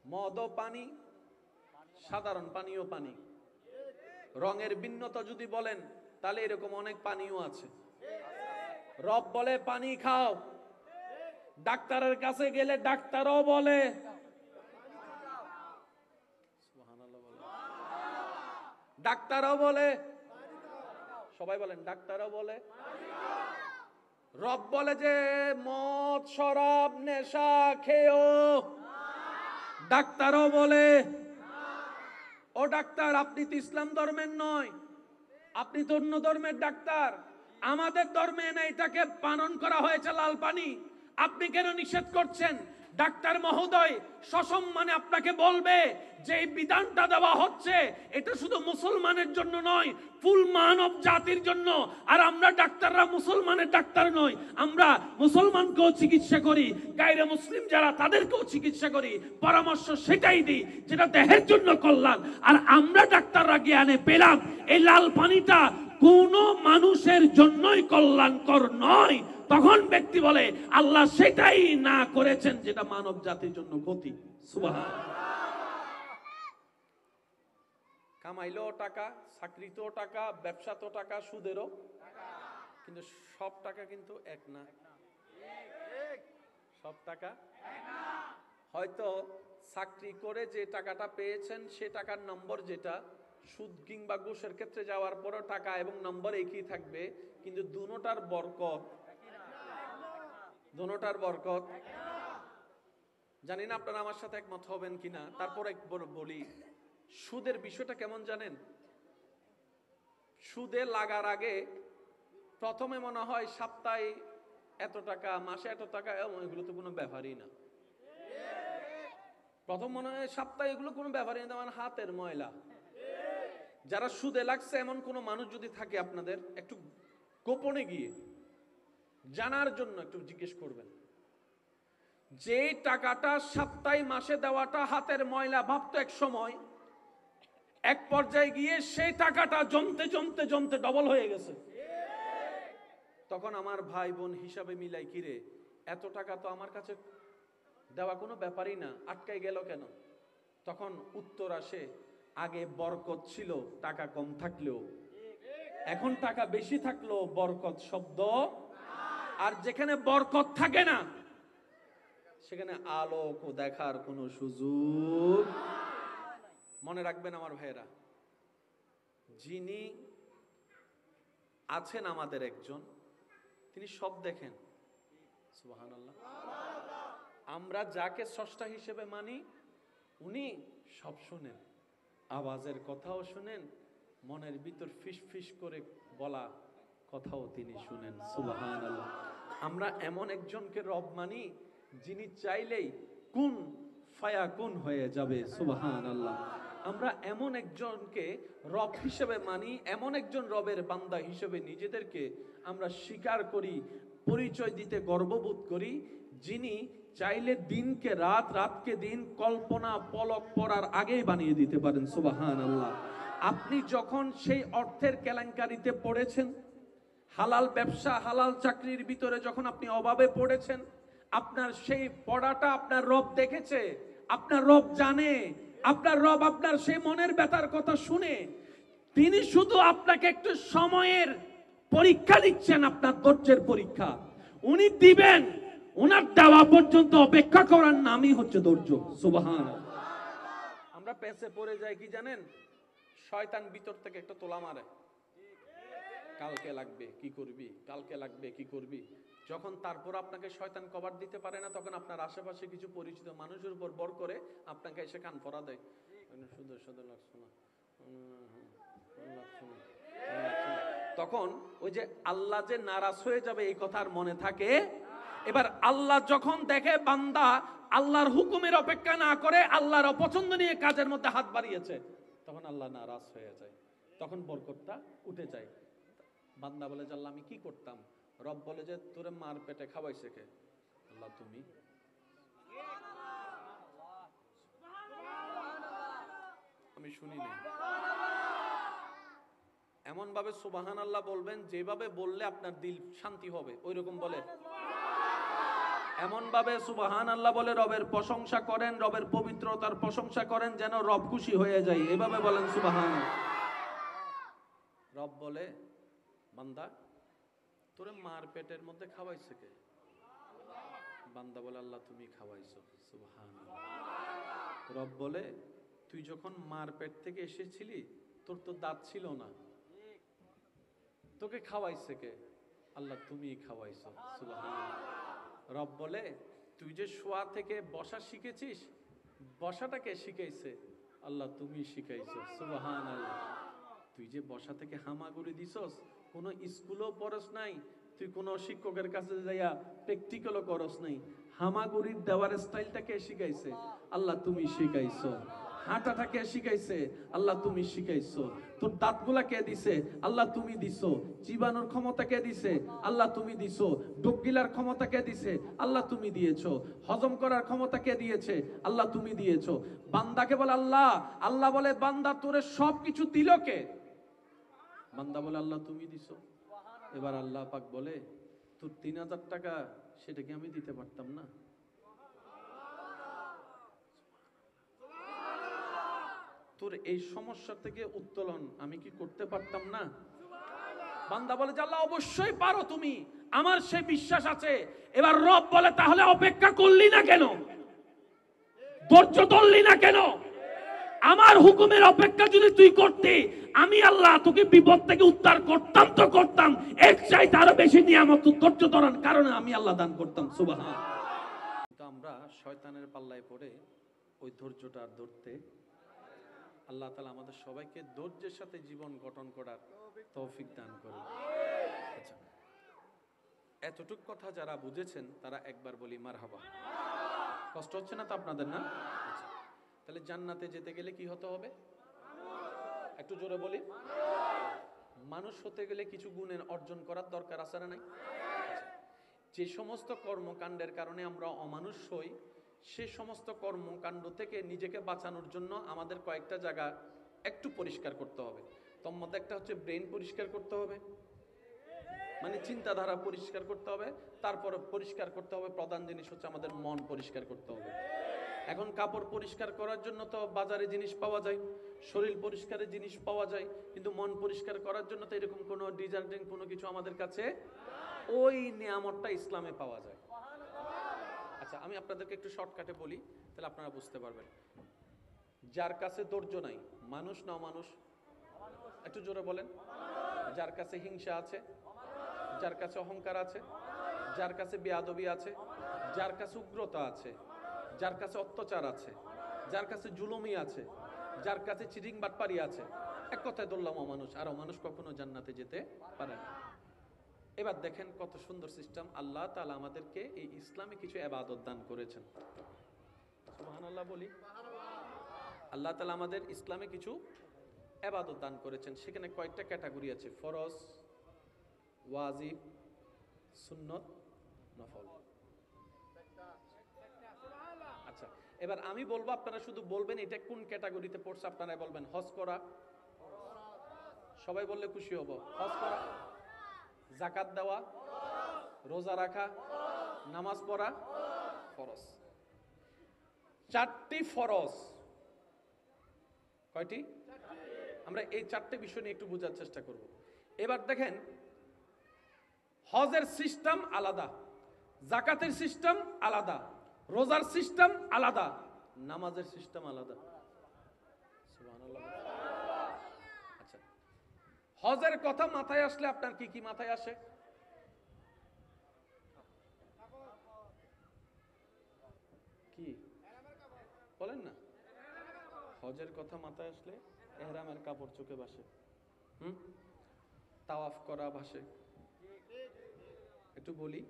মদও পানি, সাধারণ পানিও পানি। রঙের ভিন্নতা যদি বলেন তাহলে এরকম অনেক পানিও আছে। রব বলে পানি খাও, ডাক্তারের কাছে গেলে ডাক্তারও বলে ডাক্তারও বলে, সবাই বলেন ডাক্তারও বলে। রব বলে যে মদ শরাব নেশা খেও, ডাক্তারও বলে ও ডাক্তার আপনি তো ইসলাম ধর্মের নয়, আপনি তো অন্য ধর্মের ডাক্তার, আমাদের ধর্মে না এটাকে পালন করা হয়েছে লাল পানি, আপনি কেন নিষেধ করছেন? ডাক্তার মহোদয় সসম্মানে আপনাকে বলবে যে এই বিধানটা দেওয়া হচ্ছে এটা শুধু মুসলমানের জন্য নয়, ফুল মানব জাতির জন্য। আর আমরা ডাক্তাররা মুসলমানের ডাক্তার নই, আমরা মুসলমানকেও চিকিৎসা করি, গায়রে মুসলিম যারা তাদেরকেও চিকিৎসা করি, পরামর্শ সেটাই দিই যেটা দেহের জন্য কল্যাণ। আর আমরা ডাক্তাররা জ্ঞানে পেলাম এই লাল পানিটা কোন মানুষের জন্যই কল্যাণকর নয়, তখন ব্যক্তি বলে আল্লাহ সেটাই না করেছেন যেটা মানব জাতির জন্য ক্ষতি। সুবহানাল্লাহ। কামাইলেও টাকা, চাকরিতেও টাকা, ব্যবসাতেও টাকা, সুদেরও, কিন্তু সব টাকা কিন্তু এক না। সব টাকা হয়তো চাকরি করে যে টাকাটা পেয়েছেন সে টাকার নম্বর যেটা, সুদ কিংবা ঘুষের ক্ষেত্রে যাওয়ার পরও টাকা এবং নম্বর একই থাকবে, কিন্তু দুটোটার বরকত, দুটোটার বরকত জানি না আপনারা আমার সাথে একমত হবেন কিনা, তারপর একবার বলি সুদের বিষয়টা কেমন জানেন? সুদে লাগার আগে প্রথমে মনে হয় সপ্তাহে এত টাকা, মাসে এত টাকা, এগুলো তো কোনো ব্যাপারই না। প্রথম মনে হয় সপ্তাহে এগুলো কোনো ব্যাপারই না, আমার হাতের ময়লা। যারা সুদে লাগছে এমন কোন মানুষ যদি থাকে আপনাদের, একটু গোপনে গিয়ে জানার জন্য একটু জিজ্ঞেস করবেন, যে টাকাটা সপ্তাহে মাসে দেওয়াটা হাতের ময়লা ভাবতো এক সময়, এক পর্যায়ে গিয়ে সেই টাকাটা জমতে জমতে জমতে ডবল হয়ে গেছে। তখন আমার ভাই বোন হিসাবে মিলাই, কিরে এত টাকা তো আমার কাছে দেওয়া কোনো ব্যাপারই না, আটকাই গেল কেন? তখন উত্তর আসে, আগে বরকত ছিল টাকা কম থাকলেও, এখন টাকা বেশি থাকলেও বরকত শব্দ, আর যেখানে বরকত থাকে না সেখানে আলোক ও দেখার কোনো সুযোগ। মনে রাখবেন আমার ভাইয়েরা, যিনি আছেন আমাদের একজন, তিনি সব দেখেন। সুবহানাল্লাহ। আমরা যাকে স্রষ্টা হিসেবে মানি উনি সব শুনেন, আওয়াজের কথাও শুনেন, মনের ভিতর ফিস ফিস করে বলা কথাও তিনি শুনেন। সুবহানাল্লাহ। আমরা এমন একজনকে রব মানি যিনি চাইলেই কুন ফায়াকুন হয়ে যাবে। সুবহানাল্লাহ। আমরা এমন একজনকে রব হিসেবে মানি, এমন একজন রবের বান্দা হিসেবে নিজেদেরকে আমরা স্বীকার করি, পরিচয় দিতে গর্ববোধ করি, যিনি চাইলে দিনকে রাত, রাতকে দিন, কল্পনা পলক পড়ার আগেই বানিয়ে দিতে পারেন। সুবহানাল্লাহ। আপনি যখন সেই অর্থের কেলেঙ্কারিতে পড়েছেন, হালাল ব্যবসা হালাল চাকরির ভিতরে যখন আপনি অভাবে পড়েছেন, আপনার সেই পড়াটা আপনার রব দেখেছে, আপনার রব জানে, আপনার রব আপনার সেই মনের ব্যথার কথা শুনে তিনি শুধু আপনাকে একটু সময়ের পরীক্ষা দিচ্ছেন, আপনার ধৈর্যের পরীক্ষা উনি দিবেন, ওনার দেওয়া পর্যন্ত অপেক্ষা করার নামই হচ্ছে ধৈর্য। সুবহানাল্লাহ। আমরা পেছে পড়ে যাই কি জানেন? শয়তান ভিতর থেকে একটা তোলা মারে, কালকে লাগবে কি করবি, কালকে লাগবে কি করবি। যখন তারপর আপনাকে শয়তান কভার দিতে পারে না, তখন আপনার আশেপাশে কিছু পরিচিত মানুষের উপর বর করে আপনাকে এসে কান পরা দেয়, শুধু শুধু লাগছে না, তখন ওই যে আল্লাহ যে নারাজ হয়ে যাবে এই কথা আর মনে থাকে। এবার আল্লাহ যখন দেখে বান্দা আল্লাহর হুকুমের অপেক্ষা না করে আল্লাহর অপছন্দ নিয়ে কাজের মধ্যে হাত বাড়িয়েছে, তখন আল্লাহ নারাজ হয়ে যায়, তখন বরকতটা উঠে যায়। বান্দা বলে যে আল্লাহ আমি কি করতাম? রব বলে যে তোরে মার পেটে খাওয়াইছে কে? আল্লাহ তুমি। আমি শুনি না। এমন ভাবে সুবহানাল্লাহ বলবেন যেভাবে বললে আপনার দিল শান্তি হবে, ওই রকম বলে। এমন ভাবে সুবহানাল্লাহ বলে রবের প্রশংসা করেন, রবের পবিত্রতার প্রশংসা করেন যেন রব খুশি হয়ে যায়, এভাবে বলেন সুবহানাল্লাহ। রব বলে বান্দা তোরে মার পেটের মধ্যে খাওয়াইছে কে? বান্দা বলে আল্লাহ তুমি খাওয়াইছো। সুবহানাল্লাহ। রব বলে তুই যখন মার পেট থেকে এসেছিলি তোর তো দাঁত ছিল না, তোকে খাওয়াইছে কে? আল্লাহ তুমি খাওয়াইছো, সুবহানাল্লাহ। রব বলে তুই যে শোয়া থেকে বসা শিখেছিস, বসাটাকে শিখাইছে আল্লাহ তুমি শিখাইছো, সুবহানাল্লাহ। তুই যে বসা থেকে হামাগুড়ি দিছস, কোনো স্কুলও পড়স নাই, তুই কোনো শিক্ষকের কাছে যাইয়া প্র্যাকটিক্যালও করস নাই, হামাগুড়ির দেওয়ার স্টাইলটাকে শিখাইছে আল্লাহ তুমি শিখাইছো। হাঁটাটা কে শিখাইছে আল্লাহ তুমি শিখাইছো। তোর দাঁতগুলা কে দিছে আল্লাহ তুমি দিছো। চিবানোর ক্ষমতা কে দিছে আল্লাহ তুমি দিছো। ডুব গিলার ক্ষমতা কে দিছে আল্লাহ তুমি দিয়েছো। হজম করার ক্ষমতা কে দিয়েছে আল্লাহ তুমি দিয়েছো। বান্দাকে বলে আল্লাহ, আল্লাহ বলে বান্দা তোরে সবকিছু দিল কে? বান্দা বলে আল্লাহ তুমি দিছো। এবার আল্লাহ পাক বলে তোর 3000 টাকা সেটা কি আমি দিতে পারতাম না? তোর এই সমস্যা থেকে উত্তোলন আমি কি করতে পারতাম না? বান্দা বলে যে আল্লাহ অবশ্যই পারো তুমি, আমার সেই বিশ্বাস আছে। এবার রব বলে তাহলে অপেক্ষা করলি না কেন? ধৈর্য ধরলি না কেন? আমার হুকুমের অপেক্ষা যদি তুই করতি, আমি আল্লাহ তোকে বিপদ থেকে উদ্ধার করতাম তো করতাম, এর চাইতে আরো বেশি নিয়ামত ধৈর্য ধরার কারণে আমি আল্লাহ দান করতাম, সুবহানাল্লাহ। কিন্তু আমরা শয়তানের পাল্লায় পড়ে ওই ধৈর্যটা আর ধরতে, আল্লাহ তাআলা আমাদের সবাইকে ধৈর্যের সাথে জীবন গঠন করার তৌফিক দান করুন। আচ্ছা, এতটুক কথা যারা বুঝেছেন তারা একবার বলি মারহাবা। কষ্ট হচ্ছে না তো আপনাদের, না? আচ্ছা, তাহলে জান্নাতে যেতে গেলে কি হতে হবে? একটু জোরে বলি। মানুষ হতে গেলে কিছু গুণের অর্জন করার দরকার আছে না নাই? যে সমস্ত কর্মকাণ্ডের কারণে আমরা অমানুষ হই, সে সমস্ত কর্মকাণ্ড থেকে নিজেকে বাঁচানোর জন্য আমাদের কয়েকটা জায়গা একটু পরিষ্কার করতে হবে। তোর মধ্যে একটা হচ্ছে ব্রেন পরিষ্কার করতে হবে, মানে চিন্তাধারা পরিষ্কার করতে হবে। তারপর পরিষ্কার করতে হবে, প্রধান জিনিস হচ্ছে আমাদের মন পরিষ্কার করতে হবে। এখন কাপড় পরিষ্কার করার জন্য তো বাজারে জিনিস পাওয়া যায়, শরীর পরিষ্কারের জিনিস পাওয়া যায়, কিন্তু মন পরিষ্কার করার জন্য তো এরকম কোনো ডিজার্টিং কোনো কিছু আমাদের কাছে, ওই নিয়ামতটা ইসলামে পাওয়া যায়। আচ্ছা, আমি আপনাদেরকে একটু শর্টকাটে বলি, তাহলে আপনারা বুঝতে পারবেন। যার কাছে ধৈর্য নাই, মানুষ না অমানুষ? একটু জোরে বলেন। যার কাছে হিংসা আছে, যার কাছে অহংকার আছে, যার কাছে বেয়াদবি আছে, যার কাছে উগ্রতা আছে, যার কাছে অত্যাচার আছে, যার কাছে জুলুমি আছে, যার কাছে চিটিং বাটপারি আছে, এক কথায় ধরলাম অমানুষ। আর অমানুষ কখনো জান্নাতে যেতে পারে না। এবার দেখেন কত সুন্দর সিস্টেম। আল্লাহ তাআলা আমাদেরকে এই ইসলামে কিছু ইবাদত দান করেছেন, সুবহানাল্লাহ বলি। আল্লাহ তাআলা আমাদের ইসলামে কিছু ইবাদত দান করেছেন। সেখানে কয়েকটা ক্যাটাগরি আছে: ফরজ, ওয়াজিব, সুন্নত, নফল। আচ্ছা, এবার আমি বলবো, আপনারা শুধু বলবেন এটা কোন ক্যাটাগরিতে পড়ছে। আপনারা বলবেন হজ করা, সবাই বললে খুশি হব। হজ করা, যাকাত দেওয়া, রোজা রাখা, নামাজ পড়া, ফরজ। 4টি ফরজ। কয়টি? আমরা এই 4টে বিষয় নিয়ে একটু বোঝার চেষ্টা করব। এবার দেখেন, হজের সিস্টেম আলাদা, যাকাতের সিস্টেম আলাদা, রোজার সিস্টেম আলাদা, নামাজের সিস্টেম আলাদা। সুবহানাল্লাহ। আচ্ছা, হজের কথা মাথায় আসলে আপনার কি কি মাথায় আসে? কি বলেন না? হজের কথা মাথায় আসলে ইহরামের কাপড় চোখে ভাসে, তাওয়াফ করা ভাসে। একটু বলি,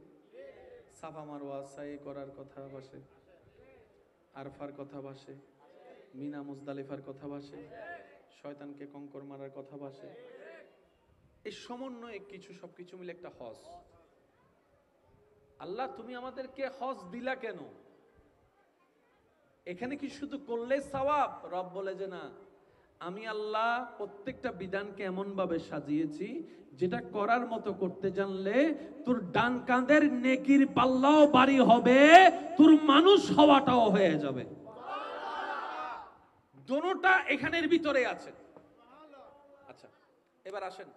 সাফা মারওয়া সাই করার কথা ভাসে, আরফার কথা ভাসে, মিনা মুজদালিফার কথা ভাসে, শয়তানকে কঙ্কর মারার কথা ভাসে। এই সমন্বয়ে কিছু, সবকিছু মিলে একটা হজ। আল্লাহ তুমি আমাদেরকে হজ দিলা কেন? এখানে কি শুধু করলে সওয়াব? রব বলে যে না, আমি আল্লাহ প্রত্যেকটা বিধানকে এমন ভাবে সাজিয়েছি যেটা করার মতো করতে জানলে তোর ডান কাঁধের নেকির পাল্লাও ভারী হবে, তোর মানুষ হওয়াটাও হয়ে যাবে। দোনোটা এখানের ভিতরে আছে। আচ্ছা, এবার আসেন,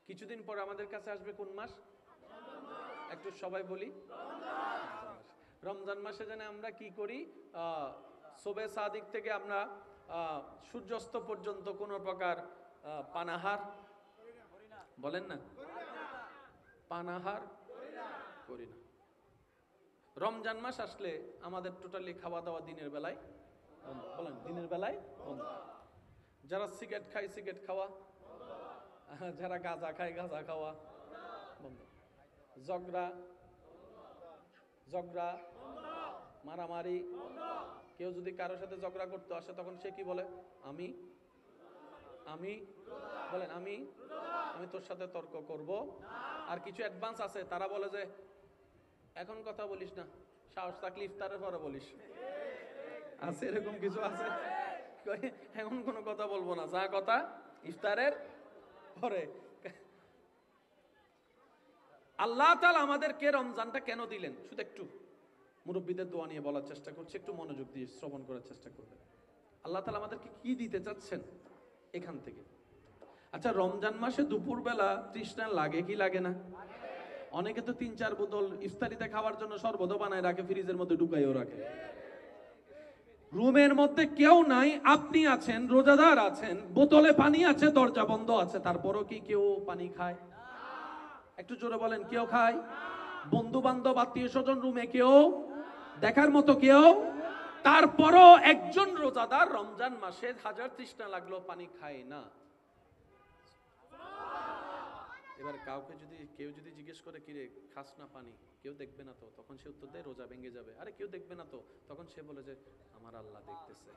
কিছুদিন পর আমাদের কাছে আসবে কোন মাস? একটু সবাই বলি। রমজান মাসে জানে আমরা কি করি? শোবে সাদিক থেকে আমরা সূর্যাস্ত পর্যন্ত কোন প্রকার পানাহার, বলেন না, পানাহার করি না। রমজান মাস আসলে আমাদের টোটালি খাওয়া দাওয়া দিনের বেলায় বন্ধ। বলেন দিনের বেলায় বন্ধ। যারা সিগারেট খায় সিগারেট খাওয়া, যারা গাঁজা খায় গাঁজা খাওয়া বন্ধ। ঝগড়া ঝগড়া মারামারি, কেউ যদি কারোর সাথে ঝগড়া করতে আসে তখন সে কি বলে? আমি আমি বলেন আমি আমি তোর সাথে তর্ক করব। আর কিছু অ্যাডভান্স আছে, তারা বলে যে এখন কথা বলিস না, সাহস থাকলে ইফতারের পরে বলিস। আছে এরকম কিছু আছে, এখন কোনো কথা বলবো না, যা কথা ইফতারের পরে। আল্লাহ তাআলা আমাদেরকে রমজানটা কেন দিলেন শুধু একটু মুরব্বীদের দোয়া নিয়ে বলার চেষ্টা করছি, একটু মনোযোগ দিয়ে শ্রবণ করার চেষ্টা করবেন। আল্লাহ তাআলা আমাদেরকে কি দিতে চাচ্ছেন এখান থেকে। আচ্ছা, রমজান মাসে দুপুরবেলা তৃষ্ণা লাগে কি লাগে না? অনেকে তো 3-4 বোতল ইফতারিতে খাওয়ার জন্য শরবত বানায় রাখে, ফ্রিজের মধ্যে ঢুকাইও রাখে। রুমের মধ্যে কেউ নাই, আপনি আছেন, রোজাদার আছেন, বোতলে পানি আছে, দরজা বন্ধ আছে, তারপরও কি কেউ পানি খায়? একটু জোরে বলেন, কেউ খায়? বন্ধু বান্ধব আত্মীয় স্বজন রুমে কেউ দেখার মতো কেউ? তারপরও একজন রোজাদার রমজান মাসে হাজার তৃষ্ণা লাগলো পানি খায় না। এবার কেউ যদি জিজ্ঞেস করে কিরে খাস না পানি, কেউ দেখবে না তো? তখন সে উত্তর দেয় রোজা ভেঙে যাবে। আরে কেউ দেখবে না তো? তখন সে বলে যে আমার আল্লাহ দেখতেছে,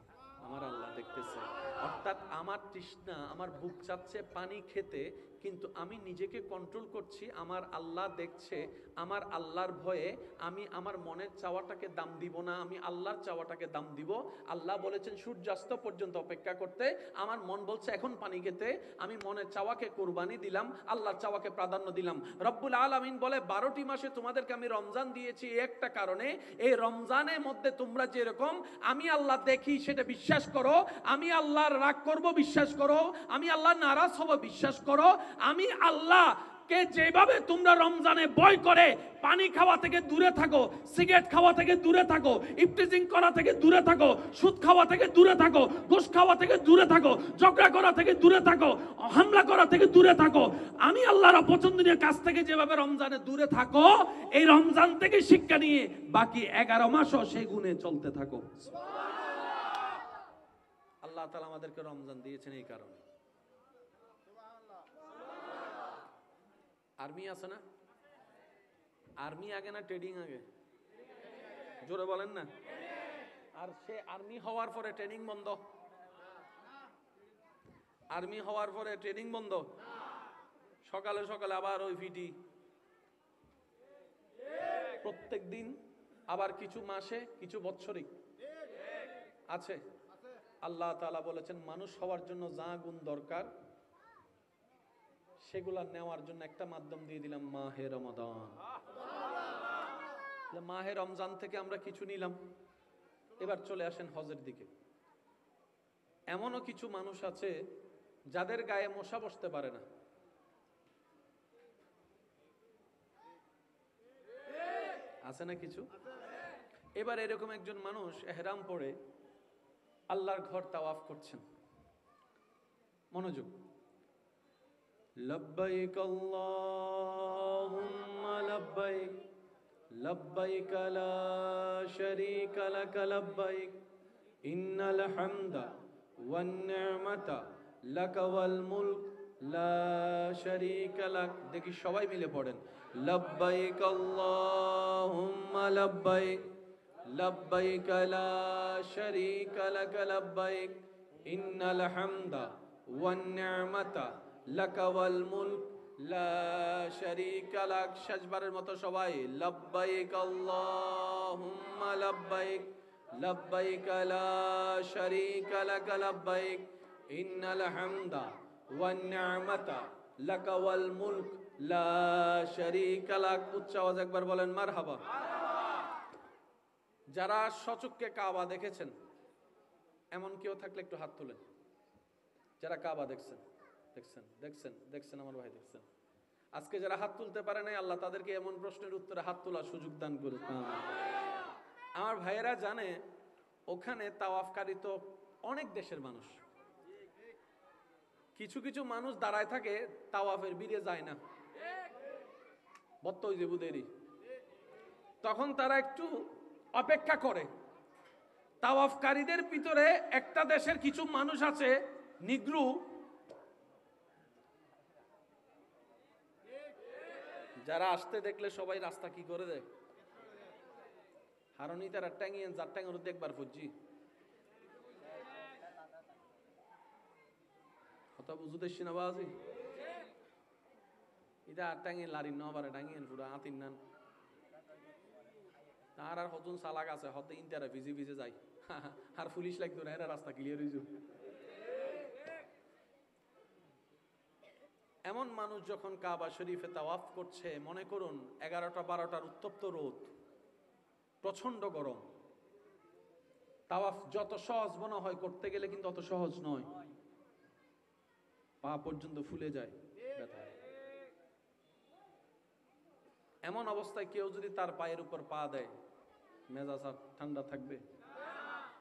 আমার আল্লাহ দেখতেছে। অর্থাৎ আমার তৃষ্ণা, আমার বুক চাচ্ছে পানি খেতে, কিন্তু আমি নিজেকে কন্ট্রোল করছি, আমার আল্লাহ দেখছে। আমার আল্লাহর ভয়ে আমি আমার মনের চাওয়াটাকে দাম দিব না, আমি আল্লাহর চাওয়াটাকে দাম দিব। আল্লাহ বলেছেন সূর্যাস্ত পর্যন্ত অপেক্ষা করতে, আমার মন বলছে এখন পানি খেতে, আমি মনের চাওয়াকে কুরবানি দিলাম, আল্লাহর চাওয়াকে প্রাধান্য দিলাম। রব্বুল আলামিন বলে 12টি মাসে তোমাদেরকে আমি রমজান দিয়েছি একটা কারণে, এই রমজানের মধ্যে তোমরা যেরকম আমি আল্লাহ দেখি সেটা বিশ্বাস করো, আমি আল্লাহর রাগ করব বিশ্বাস করো, আমি আল্লাহ নারাজ হব বিশ্বাস করো, আমি আল্লাহ কে যেভাবে তোমরা রমজানে ভয় করে পানি খাওয়া থেকে দূরে থাকো, সিগারেট খাওয়া থেকে দূরে থাকো, ইফতিজিং করা থেকে দূরে থাকো, সুদ খাওয়া থেকে দূরে থাকো, ঘুষ খাওয়া থেকে দূরে থাকো, ঝগড়া করা থেকে দূরে থাকো, হামলা করা থেকে দূরে থাকো, আমি আল্লাহর অপছন্দনীয় কাজ থেকে যেভাবে রমজানে দূরে থাকো, এই রমজান থেকে শিক্ষা নিয়ে বাকি 11 মাসও সেই গুণে চলতে থাকো। আল্লাহ তাআলা আমাদেরকে রমজান দিয়েছেন এই কারণে। আর্মি আছে না? আর্মি আগে না ট্রেনিং আগে? জোরে বলেন না। আর সে আর্মি হওয়ার পরে ট্রেনিং বন্ধ? আর্মি হওয়ার পরে ট্রেনিং বন্ধ? সকালে সকালে আবার ওই ফিটি প্রত্যেক দিন, আবার কিছু মাসে কিছু বছরই আছে। আল্লাহ তাআলা বলেছেন মানুষ হওয়ার জন্য যা গুণ দরকার সেগুলা নেওয়ার জন্য একটা মাধ্যম দিয়ে দিলাম, মাহে রমাদান। মাহে রমজান থেকে আমরা কিছু নিলাম। এবার চলে আসেন হজের দিকে। এমনও কিছু মানুষ আছে যাদের গায়ে মশা বসতে পারে না। আছে না কিছু? এবার এরকম একজন মানুষ এহরাম পরে আল্লাহর ঘর তাওয়াফ করছেন। মনোযোগ। লব্বাইক আল্লাহুম্মা লব্বাইক লব্বাইক লা শারীকা লাক লব্বাইক ইন্নাল হামদা ওয়ান নি'মাতা লাক ওয়াল মুলক লা শারীকা লাক। দেখি সবাই মিলে পড়েন, লব্বাইক আল্লাহুম্মা লব্বাইক লব্বাইক লা শারীকা লাক লব্বাইক ইন্নাল হামদা ওয়ান নি'মাতা লাক ওয়াল মুলক লা শারীকা লাক। শেষবারের মতো সবাই, লব্বাইক আল্লাহুম্মা লব্বাইক লব্বাইক লা শারীকা লাক লব্বাইক ইন্নাল হামদা ওয়ান নি'মাতা লাক ওয়াল মুলক লা শারীকা লাক। উচ্চ আওয়াজে একবার বলেন মারহাবা। যারা সচক্ষে কাবা দেখেছেন এমন কেউ থাকলে একটু হাত তোলেন। যারা কাবা দেখছেন দেখছেন দেখছেন দেখছেন আমার ভাই দেখছেন। আজকে যারা হাত তুলতে পারে নাই, আল্লাহ তাদেরকে এমন প্রশ্নের উত্তরে হাত তোলার সুযোগ দান করে। আমার ভাইয়েরা জানে ওখানে তাওয়াফকারী তো অনেক দেশের মানুষ। কিছু কিছু মানুষ দাঁড়ায় থাকে, তাওয়াফের ভিড়ে যায় না। বত্তই যে বুদেরি, তখন তারা একটু অপেক্ষা করে। তাওয়াফকারীদের ভিতরে একটা দেশের কিছু মানুষ আছে নিগ্রু, যারা আসতে দেখলে সবাই রাস্তা কি করে দেয়, হারনি তারা ট্যাঙ্গিয়েন যার ট্যাঙ্গের দেখবার ফুজি কথা বুঝতে সিনাবাজি এটা আর ট্যাঙ্গিয়ে লারি নবারে টাঙ্গিয়েন পুরো আতিন নান তার আর হতুন সালাক আছে হতে ইন্টারা ভিজে ভিজে যায় আর পুলিশ লাগতো না, এরা রাস্তা ক্লিয়ার হয়েছে। এমন মানুষ যখন কাবা শরীফে তাওয়াফ করছে, মনে করুন 11টা 12টার উত্তপ্ত রোদ, প্রচন্ড গরম। তাওয়াফ যত সহজ মনে হয়, করতে গেলে কিন্তু অত সহজ নয়, পা পর্যন্ত ফুলে যায় ব্যথায়। এমন অবস্থায় কেউ যদি তার পায়ের উপর পা দেয়, মেজাজ আর ঠান্ডা থাকবে?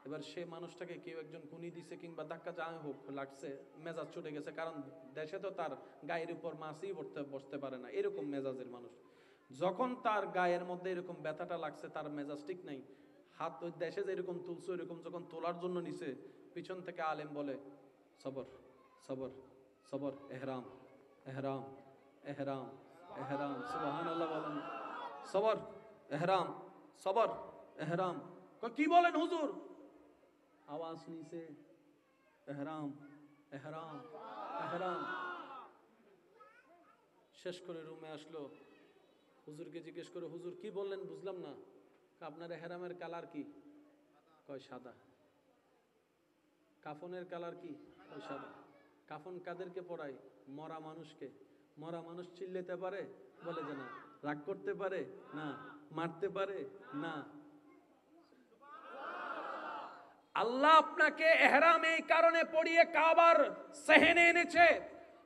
এবার সে মানুষটাকে কেউ একজন কুনি দিছে কিংবা ধাক্কা যা হোক লাগছে, মেজাজ ছুটে গেছে, কারণ দেশে তো তার গায়ের উপর মাছই বসতে পারে না, এরকম মেজাজের মানুষ। যখন তার গায়ের মধ্যে এরকম ব্যথাটা লাগছে, তার মেজাজ ঠিক নাই, হাত ওই দেশে যেরকম তুলছে ওইরকম যখন তোলার জন্য নিছে, পিছন থেকে আলেম বলে সবর সবর সবর, এহরাম এহরাম এহরাম এহরাম, সুবহানাল্লাহ বলেন, সবর এহরাম সবর এহরাম। কি বলেন হুজুর? আওয়াজ নিছে এহরাম এহরাম এহরাম। শেষ করে রুমে আসলো, হুজুরকে জিজ্ঞেস করে, হুজুর কি বললেন বুঝলাম না, আপনার এহরামের কালার কি? কয় সাদা। কাফনের কালার কি? কয় সাদা। কাফন কাদেরকে পরায়? মরা মানুষকে। মরা মানুষ চিল্লাতে পারে? বলে যে না। রাগ করতে পারে? না। মারতে পারে? না। আল্লাহ আপনাকে এহরাম এই কারণে পড়িয়ে কাবার সেহেনে এনেছে।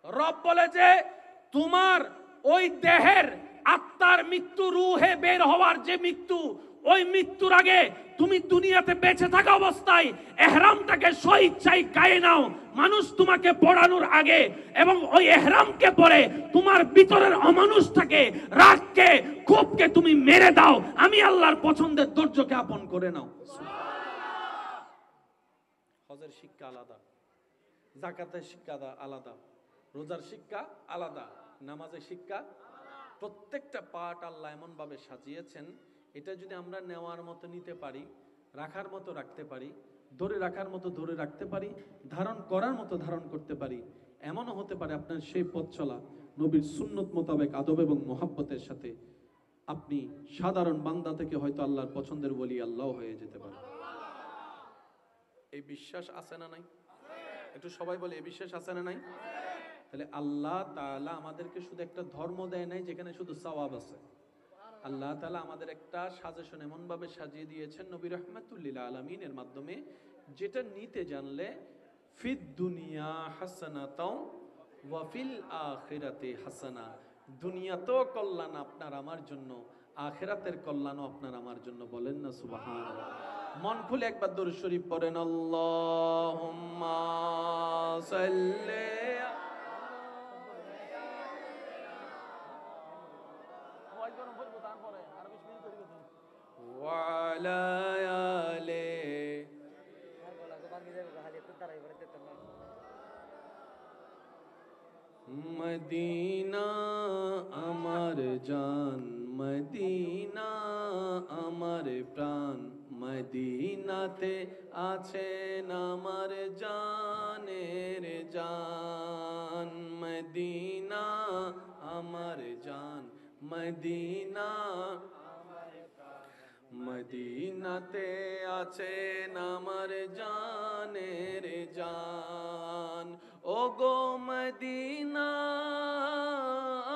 রব বলে যে তোমার ওই দেহের আত্মার মৃত্যু, রূহে বের হওয়ার যে মৃত্যু, ওই মৃত্যুর আগে তুমি দুনিয়াতে বেঁচে থাকা অবস্থায় এহরামটাকে স্বইচ্ছায় গায়ে নাও মানুষ তোমাকে পড়ানোর আগে, এবং ওই এহরামকে পরে তোমার ভিতরের অমানুষটাকে, রাগকে, ক্ষোভকে তুমি মেরে দাও। আমি আল্লাহর পছন্দের ধৈর্যকে আপন করে নাও। হজের শিক্ষা আলাদা, যাকাতের শিক্ষা আলাদা, রোজার শিক্ষা আলাদা, নামাজের শিক্ষা। প্রত্যেকটা পাঠ আল্লাহ এমন ভাবে সাজিয়েছেন, এটা যদি আমরা নেওয়ার মতো নিতে পারি, রাখার মতো রাখতে পারি, ধরে রাখার মতো ধরে রাখতে পারি, ধারণ করার মতো ধারণ করতে পারি, এমনও হতে পারে আপনার সেই পথ চলা নবীর সুন্নত মোতাবেক আদব এবং মহাব্বতের সাথে আপনি সাধারণ বান্দা থেকে হয়তো আল্লাহর পছন্দের বলি আল্লাহ হয়ে যেতে পারে। এই বিশ্বাস আছে না নাই? একটু সবাই বলে, এই বিশ্বাস আছে না নাই? তাহলে আল্লাহ তাআলা আমাদেরকে শুধু একটা ধর্ম দেয় নাই যেখানে শুধু সওয়াব আছে। আল্লাহ তাআলা আমাদের একটা সাজেশন এমন ভাবে সাজিয়ে দিয়েছেন নবী রাহমাতুল লিল আলামিনের মাধ্যমে, যেটা নিতে জানলে ফিদ দুনিয়া হাসানাতাও ওয়া ফিল আখিরাতি হাসানা, দুনিয়াতেও কল্যাণ আপনার আমার জন্য, আখিরাতের কল্যাণও আপনার আমার জন্য। বলেন না সুবহানাল্লাহ। মন খুলে একবার দরুদ শরীফ পড়েন, আল্লাহুম্মা সাল্লি ওয়া আলা আলি মদিনা আমার জান, মদিনা আমার প্রাণ, মদিনাতে আছেন আমার জানের জান, মদিনা আমার জান, মদিনা মদিনাতে আছেন আমার জানের জান। ও গো মদিনা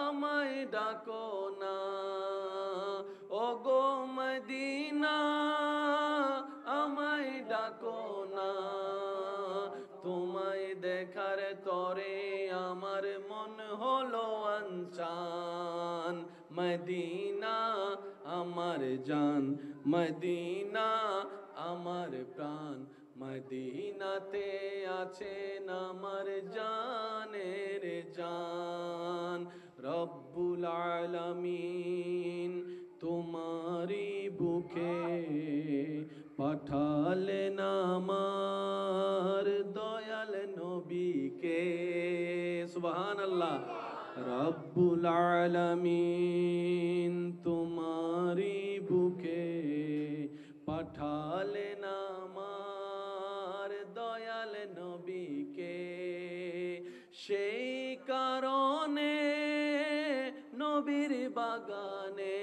আমায় ডাকো না, ও গো মদিনা আমায় ডাকো না, তোমায় দেখার তরে আমার মন হলো আনচান, মদিনা আমার জান, মদিনা আমার প্রাণ, মদিনাতে আছেন আমার জানের জান। রব্বুল আলামিন তোমারি বুকে পাঠালেন আমার দয়াল নবীকে। সুবহানাল্লাহ। রব্বুল আলামিন তোমারি বুকে পাঠালেন আমার দয়াল নবীকে। সেই কারণে নবীর বাগানে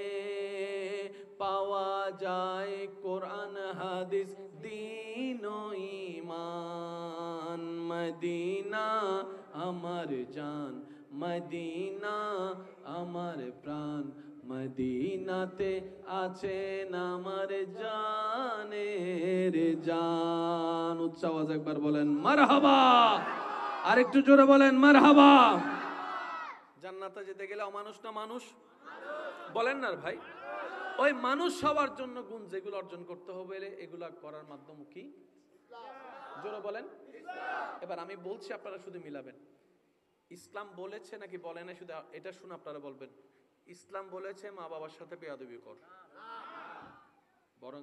পাওয়া যায় কোরআন হাদিস দ্বীন ও ঈমান। মদিনা আমার জান, মদিনা আমার প্রাণ, মদিনাতে আছেন আমার জানের জান। উচ্চ আওয়াজ একবার বলেন মারহাবা, আর একটু জোরে বলেন মারহাবা। জান্নাতে যেতে গেলে অমানুষ না মানুষ? বলেন না ভাই। ওই মানুষ হওয়ার জন্য গুণ যেগুলো অর্জন করতে হবে, এগুলা করার মাধ্যম কি? জোরে বলেন। এবার আমি বলছি, আপনারা শুধু মিলাবেন। ইসলাম বলেছে নাকি বলে না, শুধু এটা শুনে আপনারা বলবেন। ইসলাম বলেছে মা বাবার সাথে বেয়াদবি কর, বরং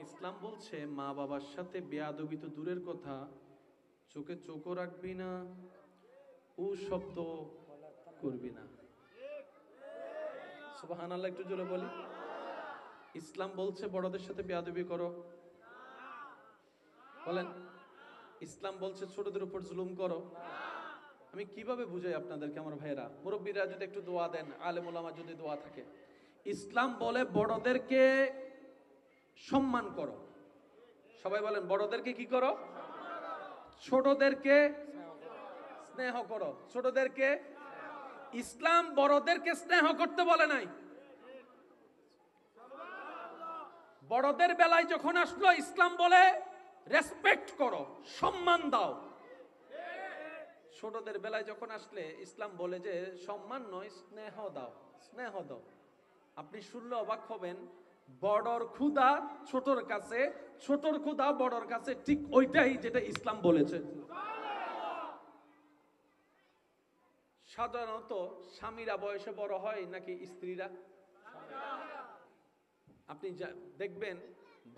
ইসলাম বলছে মা বাবার সাথে বেয়াদবি তো দূরের কথা, চোখে চোখও রাখবি না, ও শব্দ করবি না। সুবহানাল্লাহ, একটু জোরে বলি। ইসলাম বলছে বড়দের সাথে বেয়াদবি করো, বলেন। ইসলাম বলছে ছোটদের উপর জুলুম করো। আমি কিভাবে বুঝাই আপনাদেরকে আমার ভাইয়েরা? মুরব্বীরা যদি একটু দোয়া দেন, আলেম ওলামা যদি দোয়া থাকে। ইসলাম বলে বড়দেরকে সম্মান করো। সবাই বলেন বড়দেরকে কি করো? ছোটদেরকে স্নেহ করো। ছোটদেরকে ইসলাম বড়দেরকে স্নেহ করতে বলে নাই। বড়দের বেলায় যখন আসলো, ইসলাম বলে রেসপেক্ট করো, সম্মান দাও। ছোটদের বেলায় যখন আসলে ইসলাম বলে যে সম্মান নয়, স্নেহ দাও, স্নেহ দাও। আপনি শুনলে অবাক হবেন, বড়র ক্ষুধা ছোটর কাছে, ছোটর ক্ষুধা বড়র কাছে ঠিক ওইটাই যেটা ইসলাম বলেছে। সাধারণত স্বামীরা বয়সে বড় হয় নাকি স্ত্রীরা? আপনি দেখবেন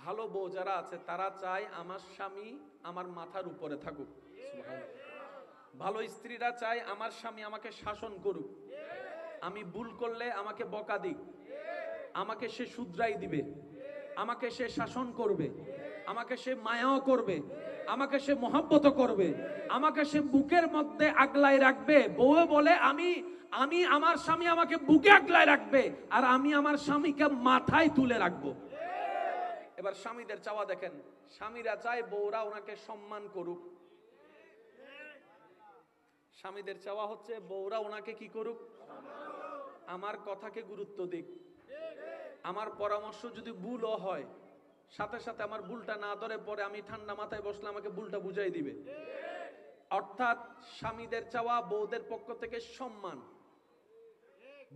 ভালো বউ যারা আছে তারা চায় আমার স্বামী আমার মাথার উপরে থাকুক। ভালো স্ত্রীরা চায় আমার স্বামী আমাকে শাসন করুক, আমি ভুল করলে আমাকে বকা দিক, আমাকে সে শুধরাই দিবে, আমাকে সে শাসন করবে, আমাকে সে মায়াও করবে, আমাকে সে মহব্বত করবে, আমাকে সে বুকের মধ্যে আগলায় রাখবে। বউ বলে আমি আমার স্বামী আমাকে বুকে আগলায় রাখবে, আর আমি আমার স্বামীকে মাথায় তুলে রাখবো। এবার স্বামীদের চাওয়া দেখেন, স্বামীরা চায় বউরা ওনাকে সম্মান করুক। স্বামীদের চাওয়া হচ্ছে বউরা ওনাকে কি করুক? আমার কথাকে গুরুত্ব দিক, আমার পরামর্শ যদি ভুলও হয় সাথে সাথে আমার ভুলটা না ধরে পরে আমি ঠান্ডা মাথায় বসলে আমাকে ভুলটা বুঝাই দিবে। অর্থাৎ স্বামীদের চাওয়া বউদের পক্ষ থেকে সম্মান,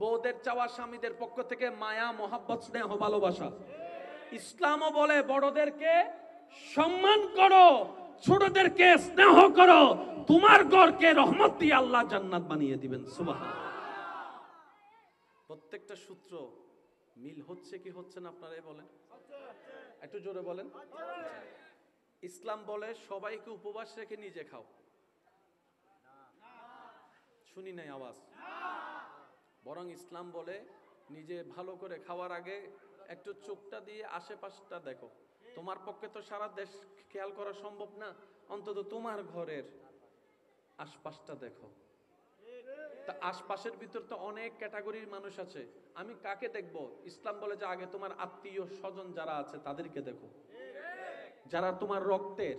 বউদের চাওয়া স্বামীদের পক্ষ থেকে মায়া, মহাব্বত, স্নেহ, ভালোবাসা। ইসলামও বলে বড়দেরকে সম্মান করো, ছোটদেরকে স্নেহ করো, তোমার ঘরকে রহমত দিয়ে আল্লাহ জান্নাত বানিয়ে দিবেন। সুবহানাল্লাহ। প্রত্যেকটা সূত্র মিল হচ্ছে কি হচ্ছে না আপনারাই বলেন, একটু জোরে বলেন। ইসলাম বলে সবাইকে উপবাস রেখে নিজে খাও। শুনি নাই আওয়াজ। বরং ইসলাম বলে নিজে ভালো করে খাওয়ার আগে একটু চোখটা দিয়ে আশেপাশটা দেখো। তোমার পক্ষে তো সারা দেশ খেয়াল করা সম্ভব না, অন্তত তোমার ঘরের আশপাশটা দেখো। তা আশপাশের ভিতর তো অনেক ক্যাটাগরির মানুষ আছে, আমি কাকে দেখব? ইসলাম বলে যে আগে তোমার আত্মীয় স্বজন যারা আছে তাদেরকে দেখো, যারা তোমার রক্তের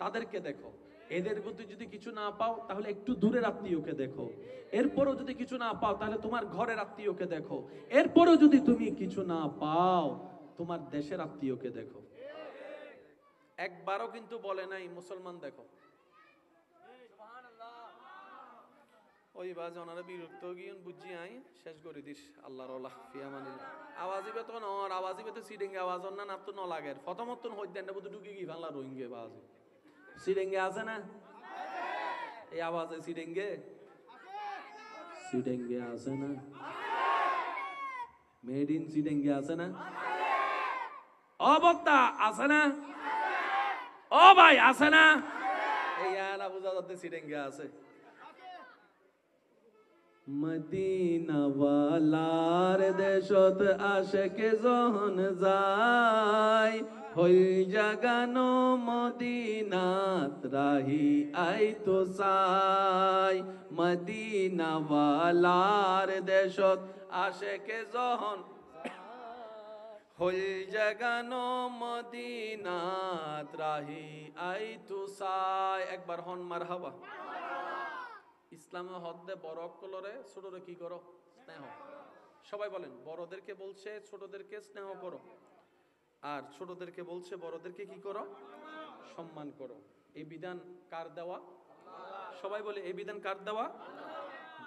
তাদেরকে দেখো। এদের মধ্যে যদি কিছু না পাও তাহলে একটু দূরের আত্মীয়কে দেখো। এরপরও যদি কিছু না পাও তাহলে তোমার ঘরের আত্মীয়কে দেখো। এরপরও যদি তুমি কিছু না পাও তোমার দেশের আত্মীয়কে দেখো। একবারও কিন্তু বলে নাই মুসলমান দেখো। ওই বাজে ওনারা বিরক্ত গিয়ে বুঝি আই শেষ করে দিস আল্লাহর ওলা ফিয়ামানিল্লাহ। আওয়াজিবে তো নর আওয়াজিবে তো সিডিং আওয়াজ না নাপ তো ন লাগের ফতমতন হইতেন না বুঝু ঢুকি গি বাংলা রোহিঙ্গে বাজে সিডিং আছে না? এই আওয়াজে সিডেঙ্গে সিডেঙ্গে আছে না? মেড ইন সিডেঙ্গে আছে না? ও বক্তা আছে না? ও ভাই আছে না? এই আনা বুঝা যাচ্ছে সিডেঙ্গে আছে। মদিনাওয়ালার দেশত আশেকে যখন যায়, হইল জাগানো মদিনাত রাহি আইতো চাই। মদিনাওয়ালার দেশত আশেকে যখন হইল জাগানো মদিনাত রাহি আইতো চাই। একবার হন মারহাবা। ইসলামে হদ্দে বড় অক্কলরে ছোটরে কি করো? স্নেহ। সবাই বলেন, বড়দেরকে বলছে ছোটদেরকে স্নেহ করো, আর ছোটদেরকে বলছে বড়দেরকে কি করো? সম্মান করো। এই বিধান কার দেওয়া? সবাই বলে, এই বিধান কার দেওয়া?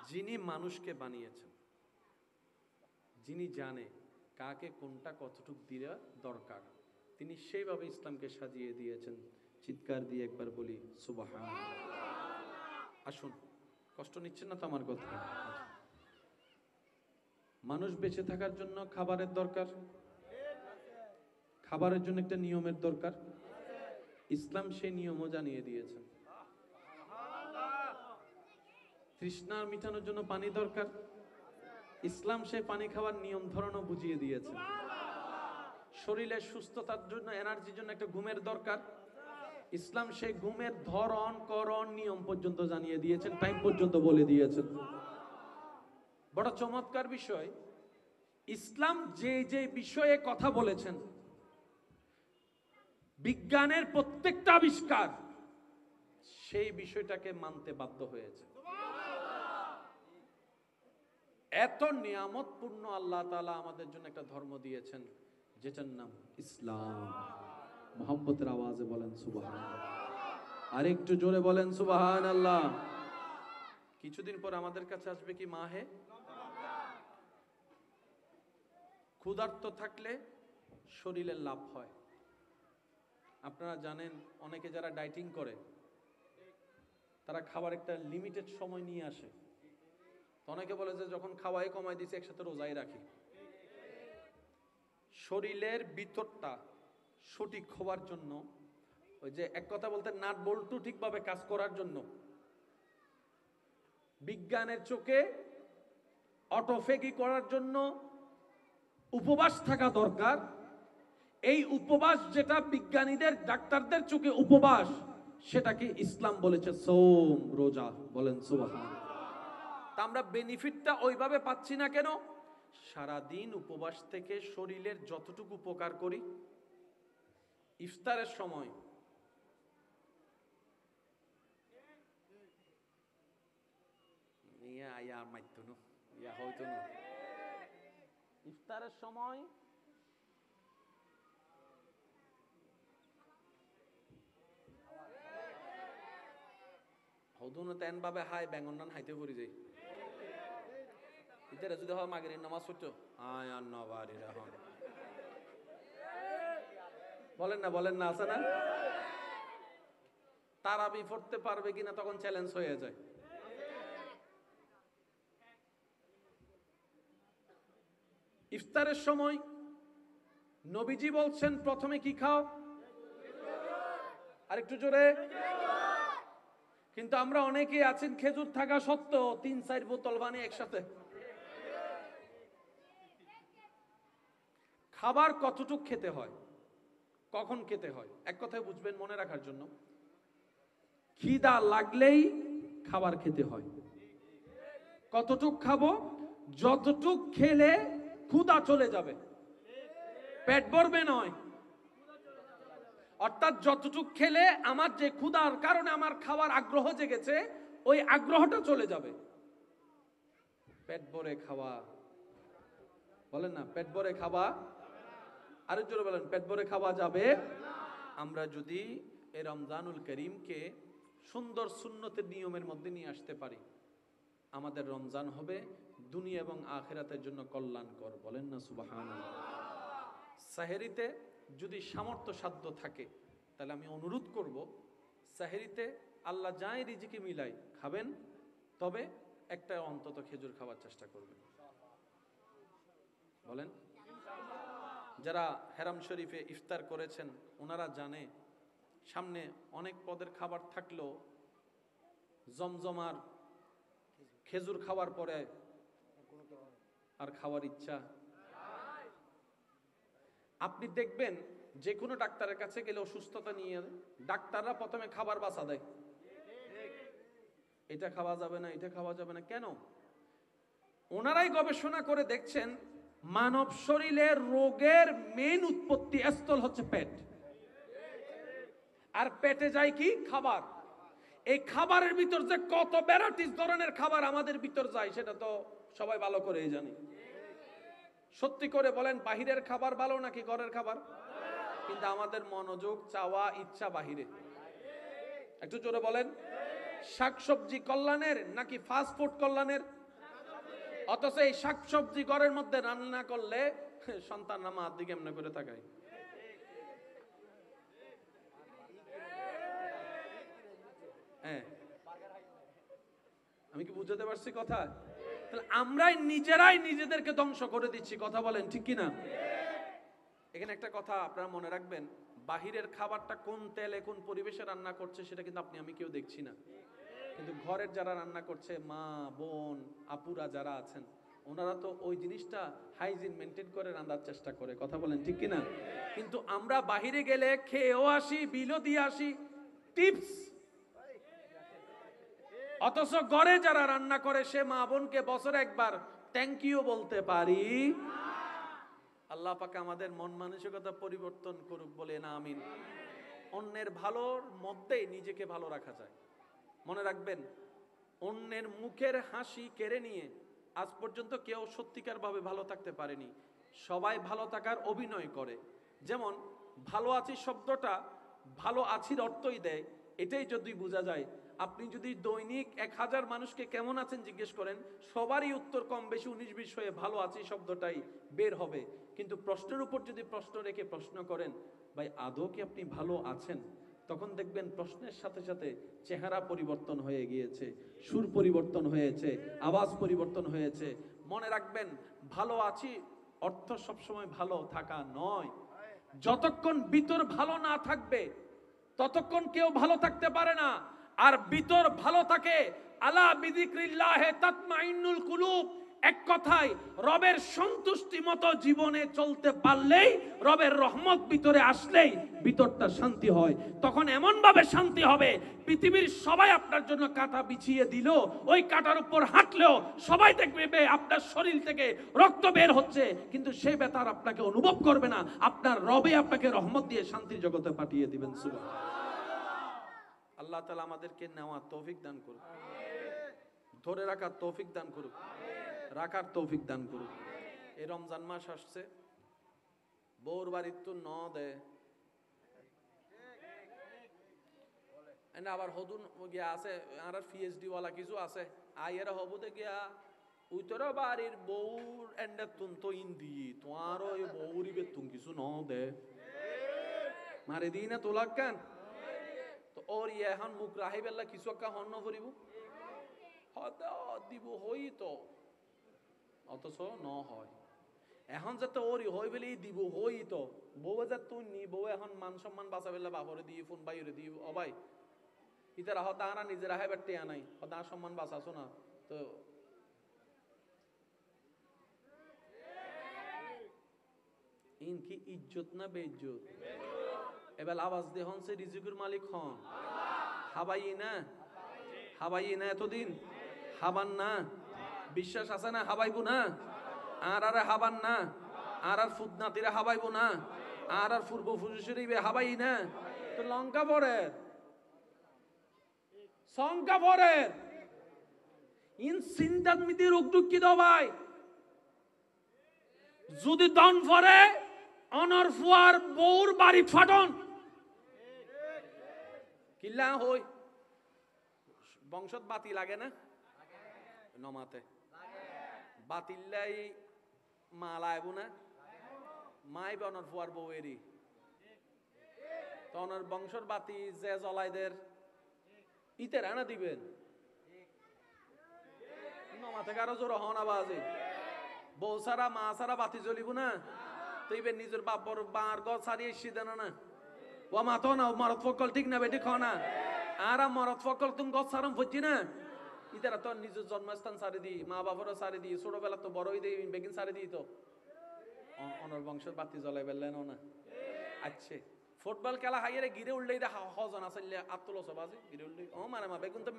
যিনি মানুষকে বানিয়েছেন, যিনি জানে কাকে কোনটা কতটুক দিলে দরকার, তিনি সেইভাবে ইসলামকে সাজিয়ে দিয়েছেন। চিৎকার দিয়ে একবার বলি সুবহানাল্লাহ। আসুন, কষ্ট নিচ্ছেন না তো আমার কথা? মানুষ বেঁচে থাকার জন্য খাবারের দরকার, খাবারের জন্য একটা নিয়মের দরকার। ইসলাম সেই নিয়মও জানিয়ে দিয়েছেন। তৃষ্ণা মিটানোর জন্য পানি দরকার, ইসলাম সেই পানি খাওয়ার নিয়ম ধরনও বুঝিয়ে দিয়েছেন। শরীরের সুস্থতার জন্য, এনার্জির জন্য একটা ঘুমের দরকার, ইসলাম সেই ঘুমের ধরন করণ নিয়ম পর্যন্ত জানিয়ে দিয়েছেন, টাইম পর্যন্ত বলে দিয়েছেন। বড় চমৎকার বিষয়, ইসলাম যে যে বিষয়ে কথা বলেছেন, বিজ্ঞানের প্রত্যেকটা আবিষ্কার সেই বিষয়টাকে মানতে বাধ্য হয়েছে। এত নিয়ামতপূর্ণ আল্লাহ তাআলা আমাদের জন্য একটা ধর্ম দিয়েছেন, যেটার নাম ইসলাম। মোহাম্মতের আওয়াজে বলেন সুবহানাল্লাহ। আর একটু জোরে বলেন সুবহানাল্লাহ। কিছুদিন পর আমাদের কাছে আসবে কি মাহে? ক্ষুধার্ত থাকলে শরীরের লাভ হয়। আপনারা জানেন, অনেকে যারা ডায়েটিং করে তারা খাবার একটা লিমিটেড সময় নিয়ে আসে। তো অনেকে বলে যে যখন খাওয়াই কমাই দিয়েছে একসাথে রোজাই রাখি। শরীরের ভিতরটা সঠিক হওয়ার জন্য, ওই যে এক কথা বলতে নাট বল্টু ঠিকভাবে কাজ করার জন্য, বিজ্ঞানের চোখে অটোফেগি করার জন্য উপবাস থাকা দরকার। এই উপবাস যেটা বিজ্ঞানীদের, ডাক্তারদের চোখে উপবাস, সেটাকে ইসলাম বলেছে সওম, রোজা। বলেন সুবহানাল্লাহ। তা আমরা বেনিফিটটা ওইভাবে পাচ্ছি না কেন? সারাদিন উপবাস থেকে শরীরের যতটুকু উপকার করি, ইফতারের সময় ইফতারের সময় হদুনো তেন ভাবে হাই বেঙ্গন হাইতে পড়ি যাই। ইতারে যদি হয় মাগরিব নামাজ পড়তো আয় আর নবারি রাহন। বলেন না, বলেন না, আছে না? তারাবি পড়তে পারবে কিনা তখন চ্যালেঞ্জ হয়ে যায়। ইফতারের সময় নবীজি বলছেন প্রথমে কি খাও? আর একটু জোরে। কিন্তু আমরা অনেকেই আছেন খেজুর থাকা সত্ত্বেও 3-4 বোতল বানিয়ে একসাথে। খাবার কতটুক খেতে হয়, কখন খেতে হয়, এক কথায় বুঝবেন মনে রাখার জন্য, খিদা লাগলেই খাবার খেতে হয়। কতটুক খাবো? যতটুক খেলে ক্ষুধা চলে যাবে, পেট ভরবে নয়। অর্থাৎ যতটুক খেলে আমার যে ক্ষুধার কারণে আমার খাওয়ার আগ্রহ জেগেছে, ওই আগ্রহটা চলে যাবে। পেট ভরে খাওয়া, বলেন না, পেট ভরে খাওয়া। আরেক জোরে বলেন, পেট ভরে খাওয়া যাবে। আমরা যদি এই রমজানুল করিমকে সুন্দর সুন্নতের নিয়মের মধ্যে নিয়ে আসতে পারি, আমাদের রমজান হবে দুনিয়া এবং আখিরাতের জন্য কল্যাণকর। বলেন না সুবহানাল্লাহ। সাহেরিতে যদি সামর্থ্য সাধ্য থাকে, তাহলে আমি অনুরোধ করব, সাহেরিতে আল্লাহ যাই রিজিকে মিলাই খাবেন, তবে একটা অন্তত খেজুর খাওয়ার চেষ্টা করবেন। বলেন, যারা হেরাম শরীফে ইফতার করেছেন ওনারা জানে সামনে অনেক পদের খাবার থাকলেও জমজমার খেজুর খাওয়ার পরে আর খাওয়ার ইচ্ছা। আপনি দেখবেন যে কোনো ডাক্তারের কাছে গেলে অসুস্থতা নিয়ে ডাক্তাররা প্রথমে খাবার বাছা দেয়, এটা খাওয়া যাবে না, এটা খাওয়া যাবে না। কেন? ওনারাই গবেষণা করে দেখছেন মানব শরীরের রোগের মেইন উৎপত্তি স্থল হচ্ছে পেট, আর পেটে যায় কি? খাবার। এই খাবারের ভিতর যে কত ভ্যারাইটিস ধরনের খাবার আমাদের ভিতর যায় সেটা তো সবাই ভালো করেই জানি। সত্যি করে বলেন, বাহিরের খাবার ভালো নাকি ঘরের খাবার? কিন্তু আমাদের মনোযোগ, চাওয়া, ইচ্ছা বাহিরে। একটু জোরে বলেন, শাকসবজি কল্যাণের নাকি ফাস্ট ফুড কল্যাণের? অথচ এই শাকসবজি ঘরের মধ্যে রান্না করলে সন্তান আমার দিকে এমনি করে তাকায়। হ্যাঁ, আমি কি বুঝাতে পারছি কথা? তাহলে আমরাই নিজেরাই নিজেদেরকে ধ্বংস করে দিচ্ছি। কথা বলেন ঠিক কিনা? এখানে একটা কথা আপনারা মনে রাখবেন, বাহিরের খাবারটা কোন তেলে কোন পরিবেশে রান্না করছে সেটা কিন্তু আপনি আমি কেউ দেখছি না, কিন্তু ঘরের যারা রান্না করছে, মা, বোন, আপুরা যারা আছেন, ওনারা তো ওই জিনিসটা হাইজিন মেনটেন করে রান্নার চেষ্টা করে। কথা বলেন ঠিক কিনা? কিন্তু আমরা বাহিরে গেলে খেয়েও আসি, বিলও দিয়ে আসি, টিপস। অথচ ঘরে যারা রান্না করে সে মা বোনকে বছরে একবার থ্যাংক ইউ বলতে পারি? আল্লাহ পাক আমাদের মন মানসিকতা পরিবর্তন করুক, বলে না আমিন। অন্যের ভালোর মধ্যেই নিজেকে ভালো রাখা যায়। মনে রাখবেন, অন্যের মুখের হাসি কেড়ে নিয়ে আজ পর্যন্ত কেউ সত্যিকার ভাবে ভালো থাকতে পারেনি। সবাই ভালো থাকার অভিনয় করে। যেমন ভালো আছি শব্দটা ভালো আছির অর্থই দেয়। এটাই যদি বোঝা যায়, আপনি যদি দৈনিক 1000 মানুষকে কেমন আছেন জিজ্ঞেস করেন, সবারই উত্তর কম বেশি 19-20 হয়ে ভালো আছি শব্দটাই বের হবে। কিন্তু প্রশ্নের উপর যদি প্রশ্ন রেখে প্রশ্ন করেন, ভাই আদৌ কি আপনি ভালো আছেন, তখন দেখবেন প্রশ্নের সাথে সাথে চেহারা পরিবর্তন হয়ে গিয়েছে, সুর পরিবর্তন হয়েছে, আওয়াজ পরিবর্তন হয়েছে। মনে রাখবেন, ভালো আছি অর্থ সবসময় ভালো থাকা নয়। যতক্ষণ ভিতর ভালো না থাকবে ততক্ষণ কেউ ভালো থাকতে পারে না। আর ভিতর ভালো থাকে, আলা বিযিকরিল্লাহি তাতমাইন্নুল কুলুব। এক কথায়, রবের সন্তুষ্টি মতো জীবনে চলতে পারলেই, রবের রহমত ভিতরে আসলেই ভিতরটা শান্তি হয়। তখন এমন ভাবে শান্তি হবে, পৃথিবীর সবাই আপনার জন্য কাঁটা বিছিয়ে দিল, ওই কাঁটার উপর হাঁটলেও সবাই দেখবে আপনার শরীর থেকে রক্ত বের হচ্ছে, কিন্তু সেই ব্যথা আর আপনাকে অনুভব করবে না। আপনার রবে আপনাকে রহমত দিয়ে শান্তির জগতে পাঠিয়ে দিবেন। সুবহানাল্লাহ। আল্লাহ তাআলা আমাদেরকে নেওয়ার তৌফিক দান করুন, ধরে রাখার তৌফিক দান করুন, রাখার তৌফিক দান করুন। এই রমজান মাস আসছে, বউর বাড়ির তো ন দেয়, আবার হদুন গিয়া আছে, আর পিএইচডি ওয়ালা কিছু আছে, আইয়ের হবুতে গিয়া উইতর বাড়ির বউর এন্ডে তুন তো ইন্দি তোমার ওই বউরি বেতুন কিছু ন দে মারে দিই না তোলাক কেন? তো ওর ইয়ে এখন মুখ রাহি বেলা কিছু একটা হন্য করিব দিব হই তো, অথচ ন হয়। এখন যাতে ওরই হই বলে দিব হই তো, বউ যা তুই নি, বউ এখন মান সম্মান বাঁচা বেলা বাপরে দিয়ে ফোন বাইরে দিয়ে অবাই ইতারা হতারা নিজেরা হাইবার টেয়া নাই, হতা সম্মান বাঁচাছো না তো। ইন কি ইজ্জত না বেইজ্জত? এবার আওয়াজ দিয়ে হন সে রিজিকের মালিক হন, হাবাই না, হাবাই না, এতদিন হাবান না, বিশ্বাস আছে না হাবাইবো না, আর হাবান না, আর ফুদনাতিরা হাবাইবো না, আর পূর্ব ফুজুশরীবে হাবাই না, তো লঙ্কা পরের সংখ্যা পরের ইন সিন্তাত মিতি রোগ দুঃখী দবাই যদি দন পরে অনর ফুয়ার বউর বাড়ি ফাটন কিল্লা হই বংশত বাতি লাগে না নমাতে বাতিল্লাই মালাইবো না মাই অনর ফুয়ার বউয়েরই তো অনর বংশর বাতি যে জ্বলাইদের ইতে রানা দিবেন মাথা কারো জোর হন আবাজে বউ সারা মা সারা বাতি জ্বলিব না তুইবে নিজের বাপর বার গছ সারিয়ে দেন না ও মাথো না মরত ফকল ঠিক না বেটি খাও না আর মরত ফকল তুমি গছ সারম ফুটি না ইতারা তো নিজের জন্মস্থান সারি দি মা বাবারও সারি দি ছোটবেলা তো বড়ই দিই বেগিন সারি দিই তো অনর বংশের বাতি জ্বলাই বেললেন না আচ্ছা ফুটবল খেলা হাইয়ারে গিরে উল্লেই দে হজন আসলে আত্মল সবাজে গিরে উল্লেই ও মানে মা বেগুন তো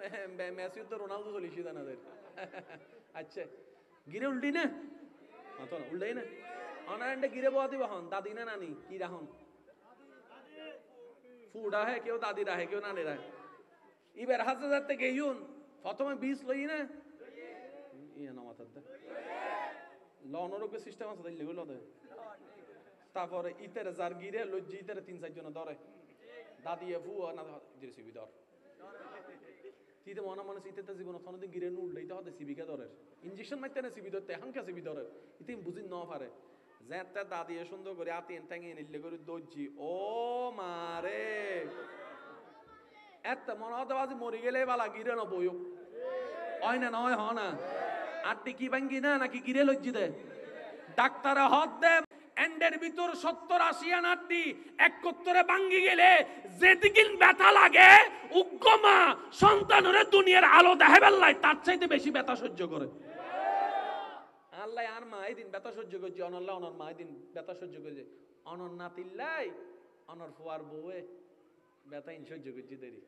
মেসি তো রোনালদো চলিছি জানাদের আচ্ছা গিরে উল্টি না মাতো না উল্লেই না অনারেন্ডে গিরে বয়া দিব হন দাদি না নানি কি রাহন ফুডা হে কেউ দাদি রাহে কেউ নানি রাহে ইবার হাজার হাজার গেইউন প্রথমে 20 লই না ইয়া না মাথার দে লনরকে সিস্টেম আছে তাইলে গেল দে তারপরে ইতের যার গিরে লজ্জি ইতের 3-4 জন ধরে দাদি ফু না দিরে সিবি ধর তিতে মনে মনে ইতেতে জীবন কোনদিন গিরে নুল দেইতে হবে সিবিকে ধরে ইনজেকশন মারতে না সিবি ধরতে হাঙ্কা সিবি ধরে ইতে বুঝি ন পারে যেতে দাদি সুন্দর করে আতিন টাঙিয়ে নিলে করে দজ্জি ও মারে এত মনে হতে বাজি মরি গেলে বালা গিরে না বইও হয় না নয় হ না আটটি কি ভাঙ্গি না নাকি গিরে লজ্জি দে ডাক্তারে হদ দে এন্ডের ভিতর 70-80 আনাটি একত্তরে ভাঙ্গি গেলে যেদিন ব্যথা লাগে উগ্গমা সন্তানরে দুনিয়ার আলো দেখে বেল্লাই তার চাইতে বেশি ব্যথা সহ্য করে আল্লাহ আর মা এই দিন ব্যথা সহ্য করছে অনল্লাহ অনর মা এই দিন ব্যথা সহ্য করছে অনর নাতিল্লাই অনর ফুয়ার বউয়ে ব্যথা ইন সহ্য করছে দেরি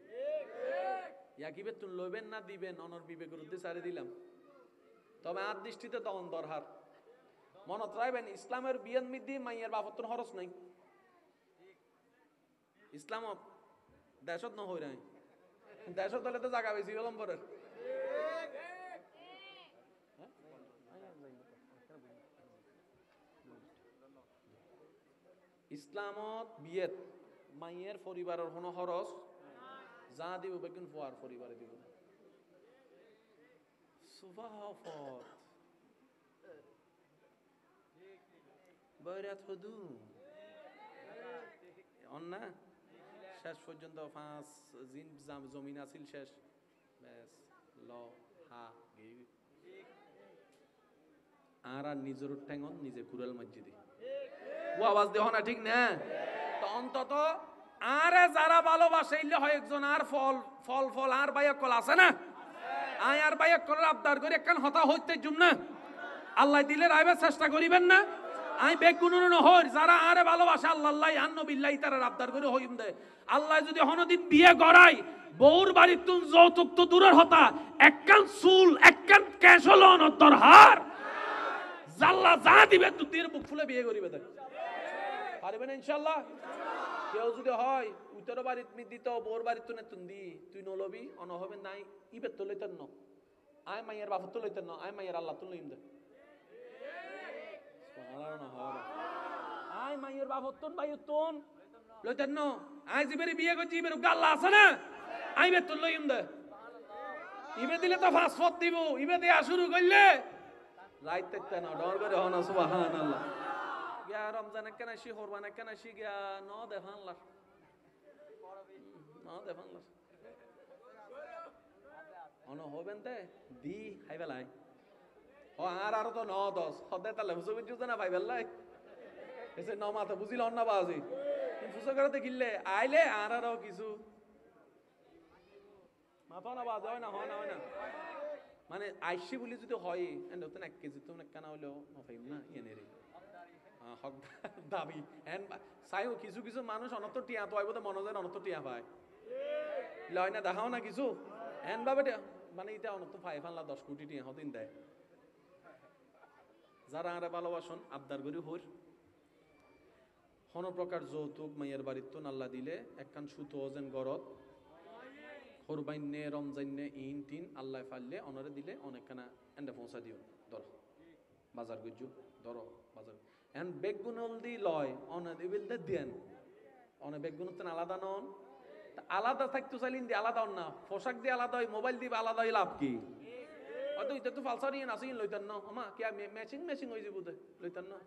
ইয়াকি বেতন লইবেন না দিবেন অনর বিবেকের উদ্দেশ্যে সারি দিলাম তবে আর দৃষ্টিতে তখন দরহার মনত রাখবেন ইসলামের বিয়ান মিদি মাইয়ের বাপত্তর খরচ নাই ইসলামত দেশত ন হই নাই দেশত হলে তো জায়গা বেশি হলাম পরে ইসলামত বিয়েত মাইয়ের পরিবারের কোনো খরচ যা দিব বেগুন ফুয়ার পরিবারে দিব সুবাহত বৈরাত হদু অন্না শেষ পর্যন্ত 5 জিন জমিন আছিল শেষ বেশ ল হা গই আর নিজের ঠ্যাঙন নিজে কুরাল মসজিদে ও আওয়াজ দেহ না ঠিক না তো অন্তত আরে যারা ভালোবাসাইলে হয় একজন আর ফল আর বাইয়া কল আছে না আয় আর বাইয়া কল আবদার করে একখান হতা হইতে জুম না আল্লাহ দিলে রাইবার চেষ্টা করিবেন না আই বেগুনুন হর যারা আরে ভালোবাসে আল্লাহ আন্ন বিল্লাহি তারা আবদার করে হইম দে আল্লাহ যদি হনদিন বিয়ে গড়াই বউর বাড়ির তুন যৌতুক তো দূরের হতা একখান চুল একখান ক্যাশ হলো অনন্তর হার জাল্লা যা দিবে তুই বুক ফুলে বিয়ে করিবে দেখ পারবেন ইনশাআল্লাহ কেউ যদি হয় উত্তর বাড়িত মি দিত বউর বাড়িত তুনে তুন দি তুই নলবি অন হবে নাই ইবে তো লইতেন ন আয় মাইয়ের বাপ তো লইতেন ন আয় মাইয়ের আল্লাহ তুন লইম দে আয় মাইয়ের বাপ তুন ভাই তুন লইতেন ন আয় জিবের বিয়ে করছি ইবের গাল্লা আছে না আই বে তুন লইম দে ইবে দিলে তো ফাসফত দিব ইবে দেয়া শুরু করলে রাইত তেতে না ডর করে হনা সুবহানাল্লাহ গিয়া রমজানে কেন শি কুরবানে কেন শি গিয়া ন দেখানলা ন দেখানলা অন হবেন তে দি খাইবেলাই ও আর তো 9-10 হদে তালে হুজুর বুঝু না পাইবেলাই এসে ন মাথা বুঝিল না বাজি ফুসো করতে গিললে আইলে আরো কিছু মাথা না বাজে হয় না মানে আইসি বলি যদি হয় এন্ড তো 1 কেজি তো কেনা হলো নফাইম না এনে রে হক দাবি এন্ড সাইও কিছু মানুষ অনন্ত টিয়া তো আইবো তো মনোজের অনন্ত টিয়া পায় লয় না দেখাও না কিছু এন্ড বাবা মানে এটা অনন্ত পায় ফানলা 10 কোটি টিয়া হদিন দেয় যারা আরে ভালোবাসন আবদার করি হর কোনো প্রকার যৌতুক মাইয়ের বাড়ির তো আল্লাহ দিলে একখান সুতো ওজেন গরত কোরবাইনে রমজাইনে ইন টিন আল্লাহ ফাললে অনরে দিলে অনেকখানা এন্ডে পৌঁছা দিও ধরো বাজার গুজু ধরো বাজার এন্ড বেগুনল দি লয় অনে দিবিল দে দেন অনে বেগুনতে আলাদা নন আলাদা থাকতো চাইলিন দি আলাদা না পোশাক দিয়ে আলাদা হয় মোবাইল দিবে আলাদা হয় লাভ কি হয়তো এটা তো ফালসারি নাসিন লইতেন না আমা কি ম্যাচিং হয়ে যাবো লইতেন না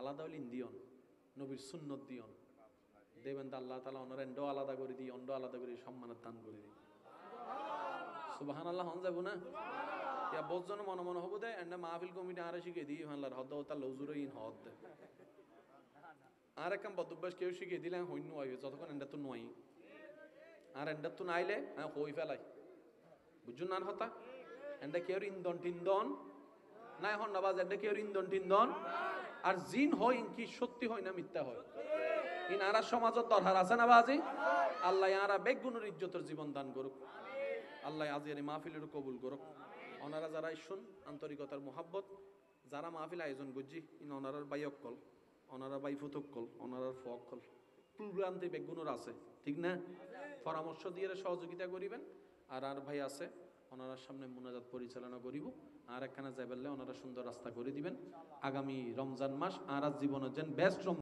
আলাদা হইলিন দিয়ন নবীর সুন্নত দিয়ন দেবেন তো আল্লাহ তাআলা অনর এন্ড আলাদা করে দিই অন্ড আলাদা করে সম্মানের দান করে দিই সুবহানাল্লাহ হন যাব না ইয়া বজন মনে মনে হবো দে এন্ড মাহফিল কমিটি আরে শিখে দিই হানলার হদ তা লজুরে ইন হদ আর একম বদুব্বাস কেউ শিখে দিলে হইন নয় যতক্ষণ এন্ড তো নয় আর এন্ড তো নাইলে হই ফেলাই বুঝুন না হতা এন্ড কেউ ইন্দন টিন্দন নাই হন নাবাজ এন্ড কেউ ইন্দন টিন্দন আর জিন হয় কি সত্যি হয় না মিথ্যা হয় ইনারা সমাজত দরকার আছে না বাজি আল্লাহ ইয়ারা বেগুনের ইজ্জতের জীবন দান করুক আল্লাহ আজিয়ারি মাহফিলের কবুল করুক ওনারা যারা শুন আন্তরিকতার মোহাব্বত যারা মাহফিল আয়োজন করছি ওনারার বাই অক্কল ওনারা বাই ফুতক্কল ওনারার ফকল প্রোগ্রামতে বেগুনের আছে ঠিক না পরামর্শ দিয়ে সহযোগিতা করিবেন আর ভাই আছে ওনার সামনে মুনাজাত পরিচালনা করিব আর একখানা যাইবেললে ওনারা সুন্দর রাস্তা করে দিবেন আগামী রমজান মাস আর জীবনের যেন বেস্ট